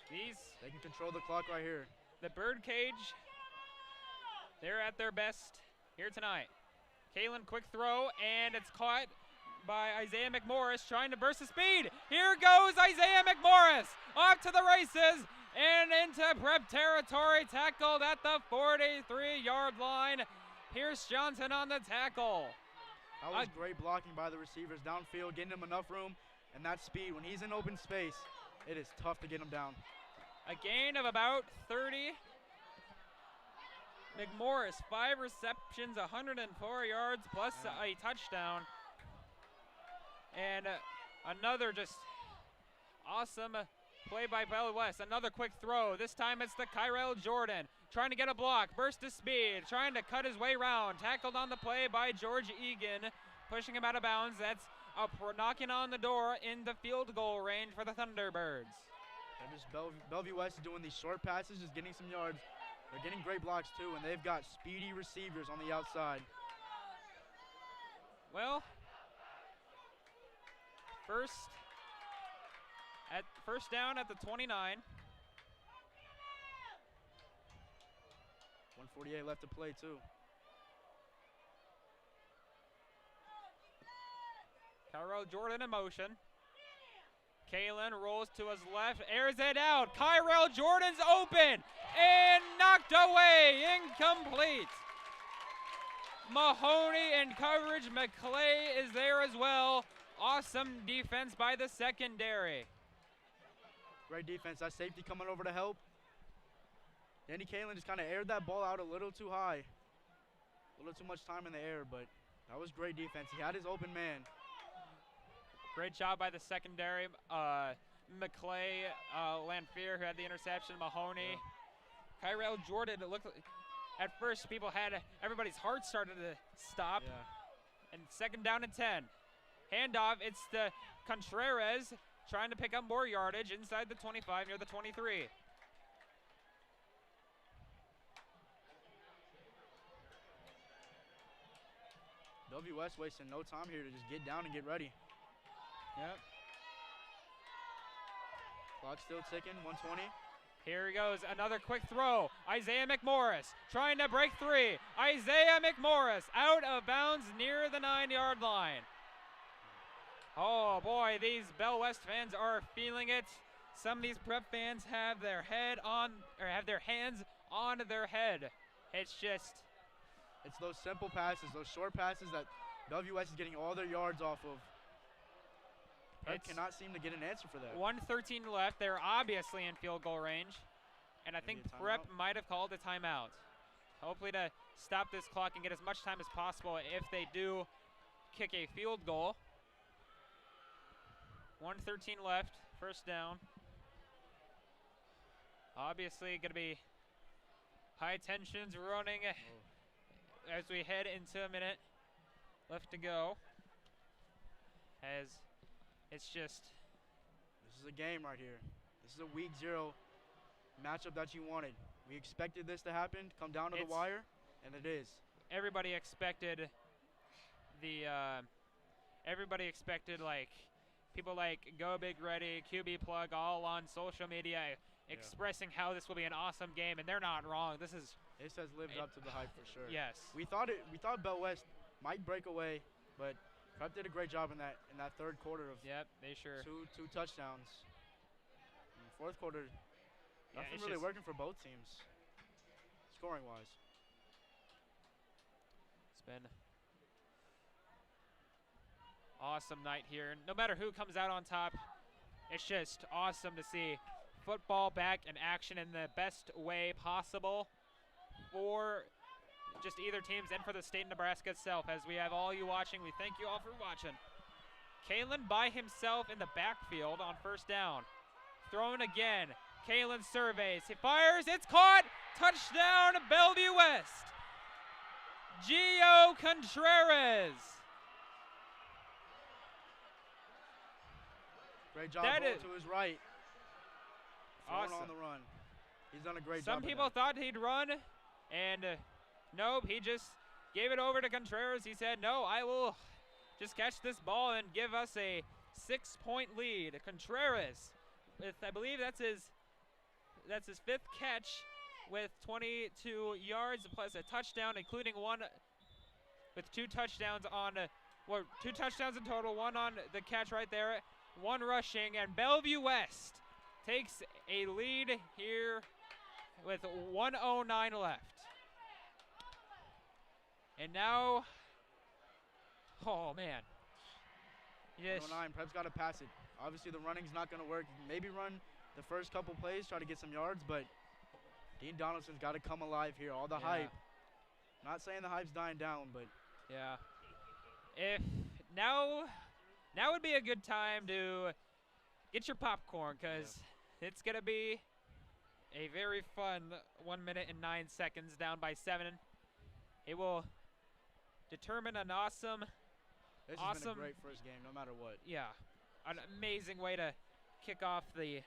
They can control the clock right here. The Birdcage, they're at their best here tonight. Kalen, quick throw, and it's caught by Isaiah McMorris trying to burst the speed. Here goes Isaiah McMorris off to the races and into prep territory, tackled at the 43-yard line. Pierce Johnson on the tackle. That was great blocking by the receivers downfield, getting him enough room and that speed. When he's in open space, it is tough to get him down. A gain of about 30. McMorris, 5 receptions, 104 yards, plus a touchdown. And another just awesome play by Bellevue West. Another quick throw. This time it's the Kyrell Jordan trying to get a block, burst of speed, trying to cut his way around. Tackled on the play by George Egan, pushing him out of bounds. That's knocking on the door in the field goal range for the Thunderbirds. And just Bellevue West is doing these short passes, just getting some yards. They're getting great blocks too, and they've got speedy receivers on the outside. Well, first down at the 29. 148 left to play too. Kyrell Jordan in motion. Kalen rolls to his left, airs it out. Kyrell Jordan's open and knocked away, incomplete. Mahoney in coverage. McClay is there as well. Awesome defense by the secondary. Great defense. That safety coming over to help. Danny Kalen just kind of aired that ball out a little too high. A little too much time in the air, but that was great defense. He had his open man. Great job by the secondary. McClay, Lanfear, who had the interception, Mahoney. Yeah. Kyrell Jordan, it looked like at first everybody's heart started to stop. Yeah. And second down and 10. Handoff, it's the Contreras trying to pick up more yardage inside the 25 near the 23. Bellevue West wasting no time here to just get down and get ready. Yep. Clock still ticking, 120. Here he goes, another quick throw. Isaiah McMorris trying to break free. Isaiah McMorris out of bounds near the 9-yard line. Oh boy, these Bell West fans are feeling it. Some of these prep fans have their hands on their head. It's those simple passes, those short passes that Bellevue West is getting all their yards off of. Prep cannot seem to get an answer for that. 1:13 left. They're obviously in field goal range. And I think Prep might have called a timeout. Hopefully to stop this clock and get as much time as possible if they do kick a field goal. 1:13 left, first down. Obviously going to be high tensions running as we head into a minute left to go. As it's just... This is a game right here. This is a week 0 matchup that you wanted. We expected this to happen, come down to the wire, and it is. Everybody expected like people like Go Big Ready, QB Plug, all on social media expressing how this will be an awesome game, and they're not wrong. This has lived up to the hype for sure. Yes. We thought Bell West might break away, but Prep did a great job in that third quarter of they sure two touchdowns. In the fourth quarter, nothing really working for both teams, scoring wise. It's been awesome night here. No matter who comes out on top, it's just awesome to see football back in action in the best way possible for just either teams and for the state of Nebraska itself. As we have all you watching, we thank you all for watching. Kalen by himself in the backfield on first down. Thrown again. Kalen surveys. He fires. It's caught. Touchdown, Bellevue West. Gio Contreras. Great job That going is to his right. Throwing awesome. on the run. He's done a great job. Some people thought he'd run, and nope, he just gave it over to Contreras. He said, no, I will just catch this ball and give us a 6-point lead. Contreras, with, I believe that's his 5th catch with 22 yards plus a touchdown, including one with 2 touchdowns on, 2 touchdowns in total, 1 on the catch right there, 1 rushing, and Bellevue West takes a lead here with 1:09 left. And now, oh man. Yes. 109, Prep's got to pass it. Obviously the running's not going to work. Maybe run the first couple plays, try to get some yards, but Dean Donaldson's got to come alive here. All the hype. Not saying the hype's dying down, but yeah. If now would be a good time to get your popcorn, because it's going to be a very fun 1 minute and 9 seconds down by 7. It will determine an awesome, this has been a great first game no matter what. Yeah, an amazing way to kick off the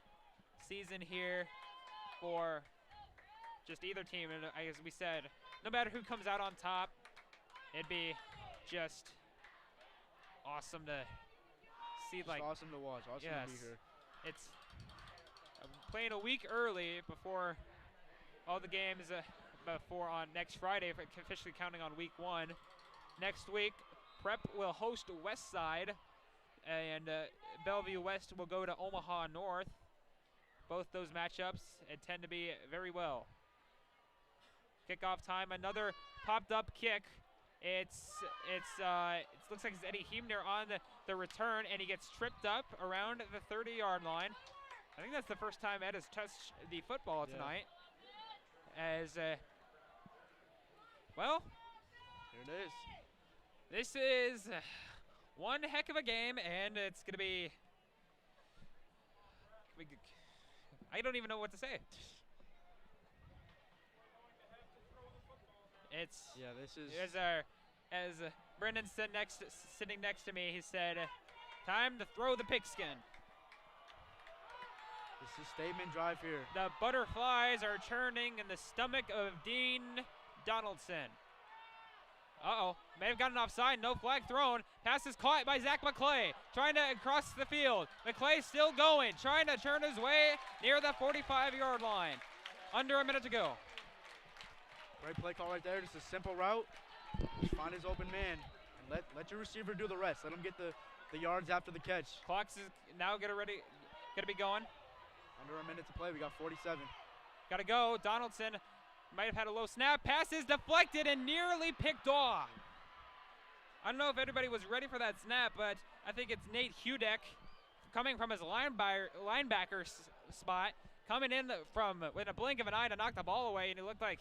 season here for just either team. And as we said, no matter who comes out on top, it'd be just awesome to see. Just like awesome to watch. Awesome to be here. It's playing a week early before all the games before on next Friday, officially counting on week 1. Next week, Prep will host Westside, and Bellevue West will go to Omaha North. Both those matchups tend to be very well. Kickoff time, another popped up kick. It looks like it's Eddie Heemner on the return, and he gets tripped up around the 30-yard line. I think that's the first time Ed has touched the football tonight. As, well, here it is. This is one heck of a game, and it's going to be, I don't even know what to say. It's, this is, as Brendan said sitting next to me, he said, time to throw the pigskin. This is statement drive here. The butterflies are churning in the stomach of Dean Donaldson. Uh-oh, may have gotten offside, no flag thrown. Pass is caught by Zach McClay, trying to cross the field. McClay still going, trying to turn his way near the 45-yard line. Under a minute to go. Great play call right there, just a simple route. Just find his open man, and let your receiver do the rest. Let him get the yards after the catch. Clock's is now gonna be going. Under a minute to play, we got 47. Gotta go, Donaldson might have had a low snap. Pass is deflected and nearly picked off. I don't know if everybody was ready for that snap, but I think it's Nate Hudek coming from his linebacker spot, coming in from with a blink of an eye to knock the ball away, and he looked like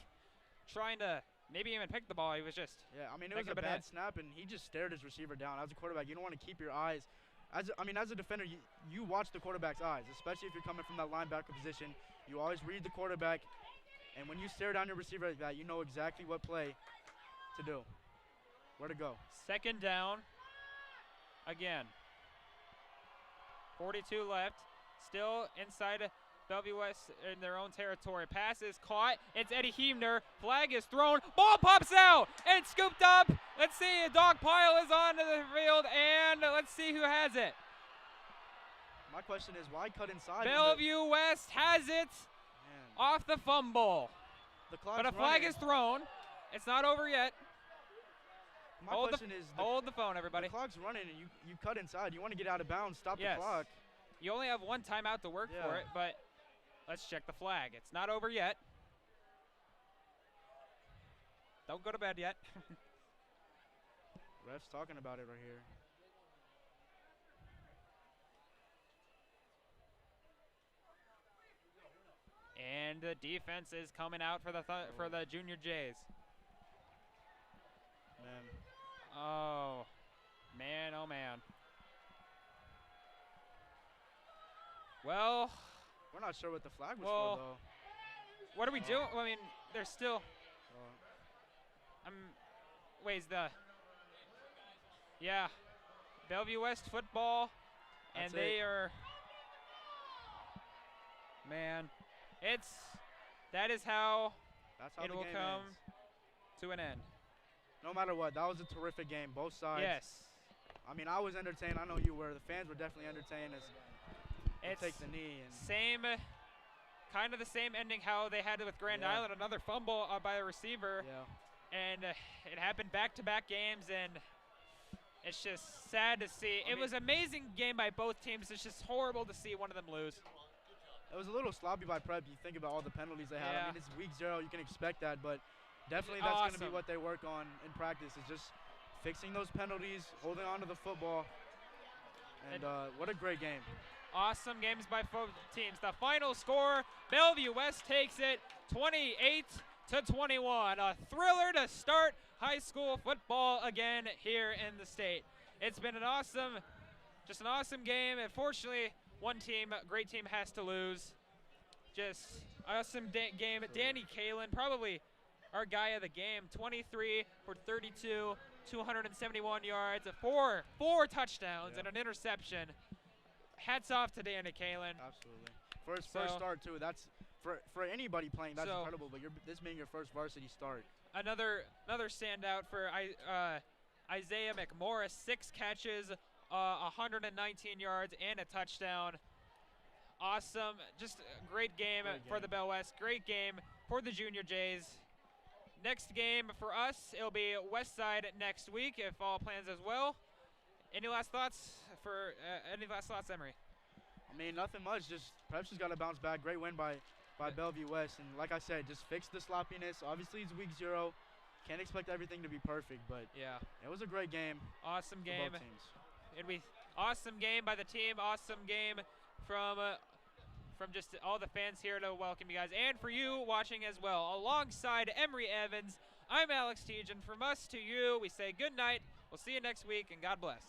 trying to maybe even pick the ball. He was just I mean, it was a bad snap, and he just stared his receiver down. As a quarterback, you don't want to keep your eyes. As a defender, you watch the quarterback's eyes, especially if you're coming from that linebacker position. You always read the quarterback, and when you stare down your receiver like that, you know exactly what play to do, where to go. Second down again. 42 left, still inside Bellevue West in their own territory. Pass is caught. It's Eddie Heemner. Flag is thrown. Ball pops out and scooped up. Let's see. A dog pile is on the field, and let's see who has it. My question is, why cut inside? Bellevue West has it off the fumble. But a flag is thrown. It's not over yet. My question is, hold the phone, everybody. The clock's running, and you cut inside. You want to get out of bounds, stop the clock. You only have one timeout to work for it, but let's check the flag. It's not over yet. Don't go to bed yet. Ref's talking about it right here. And the defense is coming out for the Junior Jays. Man. Oh, man, oh man. Well, We're not sure what the flag was Well, for, though. what are we doing? I mean, there's still. Uh, Wait, yeah, Bellevue West football, and That's they it. are. Man, that is how That's how it the will game come ends. to an end. No matter what, that was a terrific game, both sides. Yes, I mean, I was entertained. I know you were. The fans were definitely entertained as they it's take the knee. And kind of the same ending how they had it with Grand Yeah. Island, another fumble by a receiver, yeah, and it happened back-to-back games, and it's just sad to see. It mean- was an amazing game by both teams. It's just horrible to see one of them lose. it was a little sloppy by Prep. You think about all the penalties they had. Yeah. I mean, it's week 0. You can expect that, but definitely that's going to be Awesome. what they work on in practice is just fixing those penalties, holding on to the football. And what a great game. Awesome games by both teams. The final score, Bellevue West takes it 28-21. A thriller to start high school football again here in the state. It's been an awesome game. Unfortunately, one team, great team, has to lose. Just awesome game. Danny Kalin, probably our guy of the game, 23 for 32, 271 yards, four touchdowns, Yeah. and an interception. Hats off to Danny Kalin. Absolutely. First So- start, too. That's for anybody playing, that's So- incredible, but this being your first varsity start. Another standout for Isaiah McMorris, 6 catches, 119 yards, and a touchdown. Awesome. Just a great game Great for game. the Bell West. Great game for the Junior Jays. Next game for us, it'll be West Side next week if all plans as well. Any last thoughts Emery? I mean, nothing much. Just Prep's just got to bounce back. Great win by Bellevue West. And like I said, just fix the sloppiness. Obviously, it's week 0. Can't expect everything to be perfect, but Yeah. it was a great game Awesome for game. both teams. It'd be awesome game by the team. Awesome game from just all the fans here to welcome you guys, and for you watching as well. Alongside Emery Evans, I'm Alex Tejan. From us to you, we say good night. We'll see you next week, and God bless.